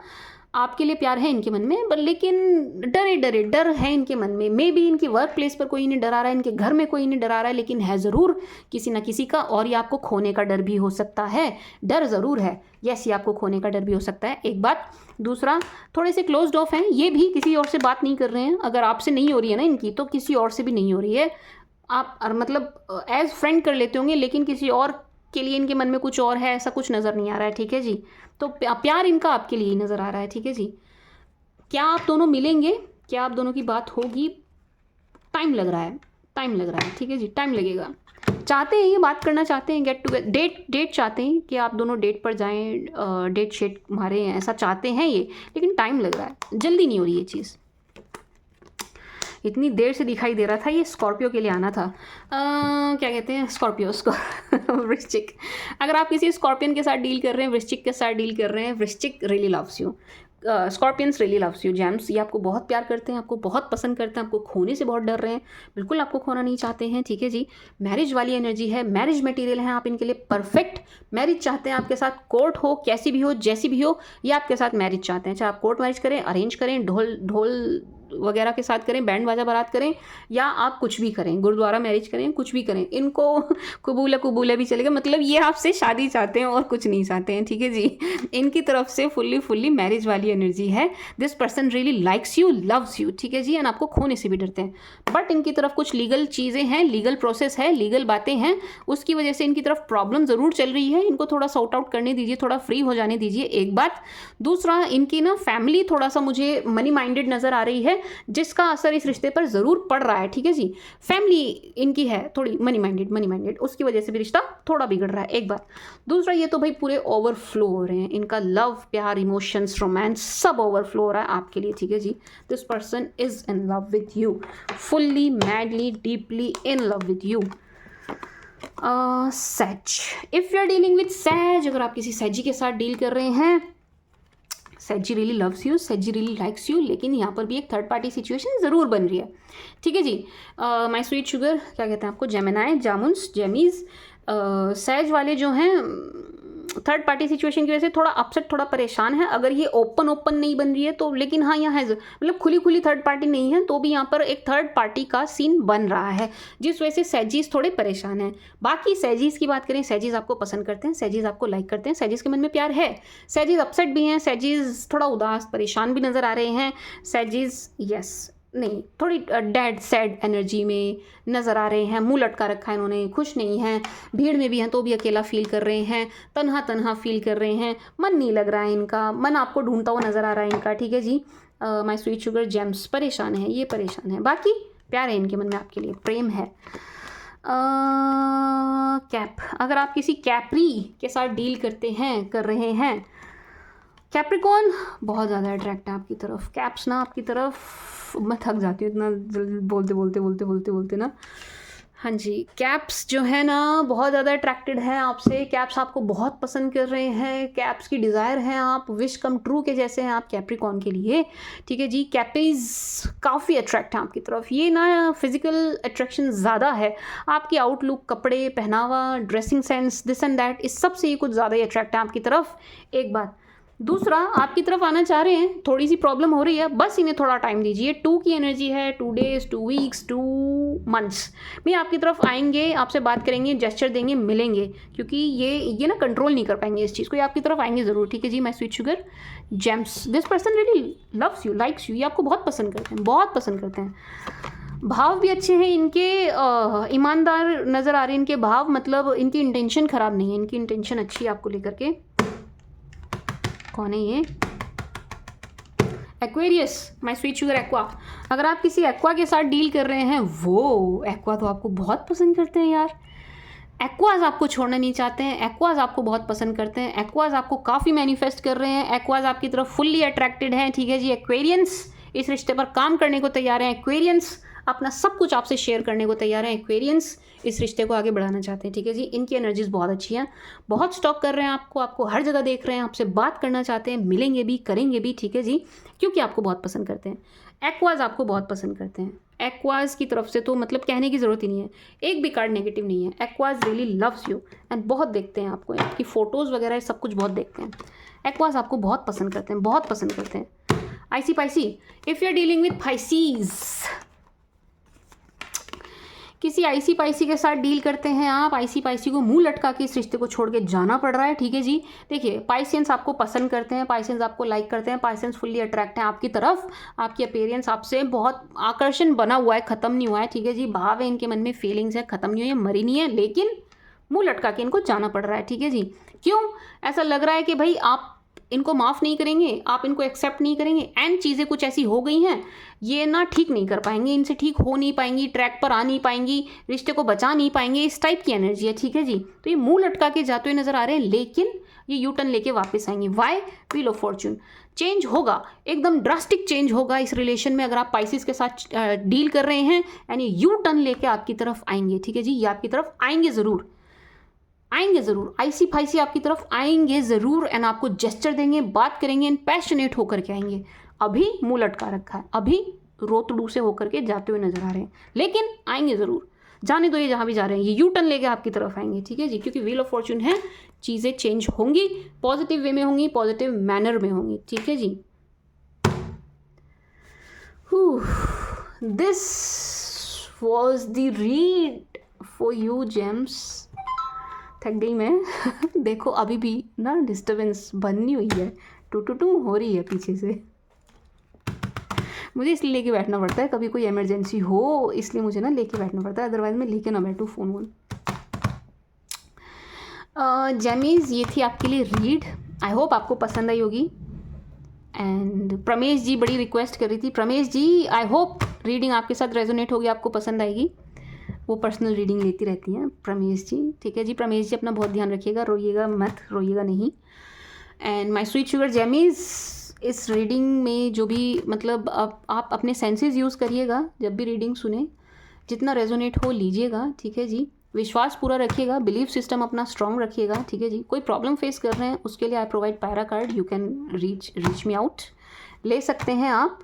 आपके लिए प्यार है इनके मन में, पर लेकिन डर है इनके मन में। मे बी इनकी वर्क प्लेस पर कोई इन्हें डरा रहा है, इनके घर में कोई इन्हें डरा रहा है, लेकिन है ज़रूर किसी ना किसी का, और ये आपको खोने का डर भी हो सकता है। डर ज़रूर है, यस, ये आपको खोने का डर भी हो सकता है, एक बात। दूसरा, थोड़े से क्लोज्ड ऑफ हैं ये भी, किसी और से बात नहीं कर रहे हैं। अगर आपसे नहीं हो रही है ना इनकी, तो किसी और से भी नहीं हो रही है। आप मतलब एज फ्रेंड कर लेते होंगे, लेकिन किसी और के लिए इनके मन में कुछ और है, ऐसा कुछ नज़र नहीं आ रहा है, ठीक है जी। तो प्यार इनका आपके लिए ही नज़र आ रहा है, ठीक है जी। क्या आप दोनों मिलेंगे, क्या आप दोनों की बात होगी? टाइम लग रहा है, टाइम लग रहा है, ठीक है जी, टाइम लगेगा। चाहते हैं ये बात करना चाहते हैं, गेट टू डेट चाहते हैं कि आप दोनों डेट पर जाएं, डेट शेट मारें, ऐसा चाहते हैं ये, लेकिन टाइम लग रहा है, जल्दी नहीं हो रही ये चीज़। इतनी देर से दिखाई दे रहा था, ये स्कॉर्पियो के लिए आना था। क्या कहते हैं स्कॉर्पियो उसको वृश्चिक। अगर आप किसी स्कॉर्पियन के साथ डील कर रहे हैं, वृश्चिक के साथ डील कर रहे हैं, वृश्चिक really loves you, Scorpions really loves you gems. ये आपको बहुत प्यार करते हैं, आपको बहुत पसंद करते हैं, आपको खोने से बहुत डर रहे हैं, बिल्कुल आपको खोना नहीं चाहते हैं, ठीक है जी। मैरिज वाली एनर्जी है, मैरिज मटेरियल है आप इनके लिए, परफेक्ट मैरिज चाहते हैं आपके साथ, कोर्ट हो, कैसी भी हो, जैसी भी हो, ये आपके साथ मैरिज चाहते हैं। चाहे आप कोर्ट मैरिज करें, अरेंज करें, ढोल वगैरह के साथ करें, बैंड बाजा बारात करें, या आप कुछ भी करें, गुरुद्वारा मैरिज करें, कुछ भी करें, इनको कबूला भी चलेगा। मतलब ये आपसे शादी चाहते हैं और कुछ नहीं चाहते हैं, ठीक है जी। इनकी तरफ से फुल्ली मैरिज वाली एनर्जी है। This person really likes you, loves you, ठीक है जी, एंड आपको खोने से भी डरते हैं। बट इनकी तरफ कुछ लीगल चीज़ें हैं, लीगल प्रोसेस है, लीगल बातें हैं, उसकी वजह से इनकी तरफ प्रॉब्लम ज़रूर चल रही है। इनको थोड़ा सॉर्ट आउट करने दीजिए, थोड़ा फ्री हो जाने दीजिए, एक बात। दूसरा, इनकी ना फैमिली थोड़ा सा मुझे मनी माइंडेड नज़र आ रही है, जिसका असर इस रिश्ते पर ज़रूर पड़ रहा है, ठीक है जी। फैमिली इनकी है थोड़ी मनी माइंडेड, उसकी वजह से भी रिश्ता थोड़ा बिगड़ रहा है, एक बात। दूसरा, ये तो भाई पूरे ओवरफ्लो हो रहे हैं, इनका लव, प्यार, इमोशंस, रोमांस सब ओवरफ्लो हो रहा है आपके लिए, ठीक है जी। This person is in love with you, fully, madly, deeply in love with you. Sag, if you are dealing with Sag, अगर आप किसी सैजी के साथ डील कर रहे हैं, सैजी really loves you, सैजी really likes you, लेकिन यहाँ पर भी एक थर्ड पार्टी सिचुएशन ज़रूर बन रही है, ठीक है जी। माय स्वीट शुगर, क्या कहते हैं आपको, जेमिनाई, जामुन्स, जेमीज़, सैज वाले जो हैं थर्ड पार्टी सिचुएशन की वजह से थोड़ा अपसेट, थोड़ा परेशान है। अगर ये ओपन नहीं बन रही है तो, लेकिन हाँ यहाँ है, मतलब खुली थर्ड पार्टी नहीं है, तो भी यहाँ पर एक थर्ड पार्टी का सीन बन रहा है, जिस वजह से सैजीज थोड़े परेशान हैं। बाकी सैजीज की बात करें, सैजीज आपको पसंद करते हैं, सैजीज आपको लाइक करते हैं, सैजीज के मन में प्यार है, सैजीज अपसेट भी हैं, सैजीज थोड़ा उदास परेशान भी नज़र आ रहे हैं, सैजीज यस नहीं, थोड़ी डेड सैड एनर्जी में नज़र आ रहे हैं, मुंह लटका रखा है इन्होंने, खुश नहीं हैं, भीड़ में भी हैं तो भी अकेला फील कर रहे हैं, तन्हा फील कर रहे हैं, मन नहीं लग रहा है इनका, मन आपको ढूंढता हुआ नज़र आ रहा है इनका, ठीक है जी। माय स्वीट शुगर जेम्स परेशान है, ये परेशान है, बाकी प्यार है इनके मन में आपके लिए, प्रेम है। कैप, अगर आप किसी कैप्री के साथ डील कर रहे हैं, कैप्रिकॉर्न बहुत ज़्यादा अट्रैक्ट है आपकी तरफ, कैप्स ना आपकी तरफ, मैं थक जाती हूँ इतना बोलते ना। हाँ जी, कैप्स जो है ना बहुत ज़्यादा अट्रैक्टेड है आपसे, कैप्स आपको बहुत पसंद कर रहे हैं, कैप्स की डिज़ायर है आप, विश कम ट्रू के जैसे हैं आप कैप्रिकॉर्न के लिए, ठीक है जी। कैपीज काफ़ी अट्रैक्ट हैं आपकी तरफ, ये ना फिजिकल अट्रैक्शन ज़्यादा है, आपकी आउटलुक, कपड़े, पहनावा, dressing sense, this and that, इस सब से ये कुछ ज़्यादा ही अट्रैक्ट है आपकी तरफ, एक बात। दूसरा, आपकी तरफ आना चाह रहे हैं, थोड़ी सी प्रॉब्लम हो रही है, बस इन्हें थोड़ा टाइम दीजिए। 2 की एनर्जी है, 2 days, 2 weeks, 2 months में आपकी तरफ आएंगे, आपसे बात करेंगे, जेस्चर देंगे, मिलेंगे, क्योंकि ये ना कंट्रोल नहीं कर पाएंगे इस चीज़ को, ये आपकी तरफ आएंगे ज़रूर, ठीक है जी। My sweet sugar gems, this person really loves you, likes you, ये आपको बहुत पसंद करते हैं, बहुत पसंद करते हैं। भाव भी अच्छे हैं इनके, ईमानदार नज़र आ रहे हैं इनके भाव, मतलब इनकी इंटेंशन ख़राब नहीं है, इनकी इंटेंशन अच्छी है आपको लेकर के। कौन है ये? Aquarius, my sweet sugar aqua, अगर आप किसी एक्वा के साथ डील कर रहे हैं, वो एक्वा तो आपको बहुत पसंद करते हैं यार, एक्वाज आपको छोड़ना नहीं चाहते हैं, एक्वाज आपको बहुत पसंद करते हैं, एक्वाज आपको काफ़ी मैनिफेस्ट कर रहे हैं, एक्वाज आपकी तरफ फुल्ली अट्रैक्टेड हैं, ठीक है जी। एक्वेरियंस इस रिश्ते पर काम करने को तैयार हैं, एक्वेरियंस अपना सब कुछ आपसे शेयर करने को तैयार हैं, एक्वेरियंस इस रिश्ते को आगे बढ़ाना चाहते हैं, ठीक है जी। इनकी एनर्जीज बहुत अच्छी हैं, बहुत स्टॉक कर रहे हैं आपको हर जगह देख रहे हैं, आपसे बात करना चाहते हैं, मिलेंगे भी करेंगे भी, ठीक है जी, क्योंकि आपको बहुत पसंद करते हैं। एक्वाज आपको बहुत पसंद करते हैं, एक्वाज की तरफ से तो मतलब कहने की ज़रूरत ही नहीं है, एक भी कार्ड नेगेटिव नहीं है। एक्वाज रियली लव्स यू एंड बहुत देखते हैं आपको, आपकी फ़ोटोज़ वगैरह सब कुछ बहुत देखते हैं। एक्वाज आपको बहुत पसंद करते हैं, बहुत पसंद करते हैं। Icy piscy, if you are dealing with Pisces, किसी आईसी पाइसी के साथ डील करते हैं आप, आईसी पाइसी को मुंह लटका के इस रिश्ते को छोड़ के जाना पड़ रहा है, ठीक है जी। देखिए पाइसेंस आपको पसंद करते हैं, पाइसेंस आपको लाइक करते हैं, पाइसेंस फुल्ली अट्रैक्ट हैं आपकी तरफ, आपकी अपीयरेंस आपसे बहुत आकर्षण बना हुआ है, ख़त्म नहीं हुआ है, ठीक है जी। भाव है इनके मन में, फीलिंग्स है, ख़त्म नहीं हुई है, मरी नहीं है, लेकिन मुँह लटका के इनको जाना पड़ रहा है, ठीक है जी। क्यों ऐसा लग रहा है कि भाई आप इनको माफ़ नहीं करेंगे, आप इनको एक्सेप्ट नहीं करेंगे, एंड चीज़ें कुछ ऐसी हो गई हैं ये ना ठीक नहीं कर पाएंगे, इनसे ठीक हो नहीं पाएंगी, ट्रैक पर आ नहीं पाएंगी, रिश्ते को बचा नहीं पाएंगे, इस टाइप की एनर्जी है, ठीक है जी। तो ये मुंह लटका के जाते हुए नजर आ रहे हैं, लेकिन ये यू टर्न लेके वापस आएंगे। Why? Wheel of fortune. Change होगा, एकदम ड्रास्टिक चेंज होगा इस रिलेशन में, अगर आप पाइसिस के साथ डील कर रहे हैं, यानी यू टर्न लेके आपकी तरफ आएंगे, ठीक है जी। ये आपकी तरफ आएंगे ज़रूर, आएंगे ज़रूर, आईसी फाइसी आपकी तरफ आएंगे ज़रूर, एंड आपको जेस्चर देंगे, बात करेंगे, एंड पैशनेट होकर के आएंगे। अभी मुंह लटका रखा है, अभी रोतड़ू से होकर के जाते हुए नजर आ रहे हैं, लेकिन आएंगे ज़रूर। जाने दो ये जहाँ भी जा रहे हैं, ये यू टर्न लेके आपकी तरफ आएंगे, ठीक है जी, क्योंकि व्हील ऑफ फॉर्चून है, चीज़ें चेंज होंगी, पॉजिटिव वे में होंगी, पॉजिटिव मैनर में होंगी, ठीक है जी। This was the read for you gems. थक गई मैं देखो अभी भी ना डिस्टर्बेंस बनी हुई है, टू टू टू हो रही है पीछे से, मुझे इसलिए लेके बैठना पड़ता है, कभी कोई इमरजेंसी हो इसलिए मुझे ना लेके बैठना पड़ता है, अदरवाइज मैं लेके ना बैठूँ फ़ोन वोन। जेमीज़ ये थी आपके लिए रीड, आई होप आपको पसंद आई होगी। एंड प्रमेश जी बड़ी रिक्वेस्ट कर रही थी, प्रमेश जी आई होप रीडिंग आपके साथ रेजोनेट होगी, आपको पसंद आएगी। वो पर्सनल रीडिंग लेती रहती हैं प्रमेश जी, ठीक है जी। प्रमेश जी अपना बहुत ध्यान रखिएगा, रोइएगा मत, रोइएगा नहीं। एंड माय स्वीट शुगर जेमीज़, इस रीडिंग में जो भी मतलब आप अपने सेंसेस यूज़ करिएगा, जब भी रीडिंग सुने जितना रेजोनेट हो लीजिएगा, ठीक है जी। विश्वास पूरा रखिएगा, बिलीफ सिस्टम अपना स्ट्रॉन्ग रखिएगा, ठीक है जी। कोई प्रॉब्लम फेस कर रहे हैं उसके लिए I provide para card, you can reach me out, ले सकते हैं आप।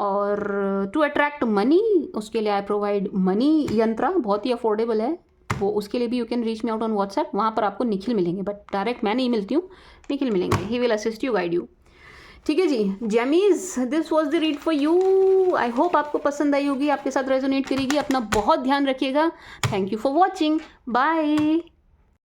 और टू अट्रैक्ट मनी उसके लिए आई प्रोवाइड मनी यंत्रा, बहुत ही अफोर्डेबल है वो, उसके लिए भी you can reach me out on WhatsApp, वहाँ पर आपको निखिल मिलेंगे, बट डायरेक्ट मैं नहीं मिलती हूँ, निखिल मिलेंगे, he will assist you, guide you, ठीक है जी। Gemmies this was the read for you, I hope आपको पसंद आई होगी, आपके साथ रेजोनेट करेगी। अपना बहुत ध्यान रखिएगा, thank you for watching, bye.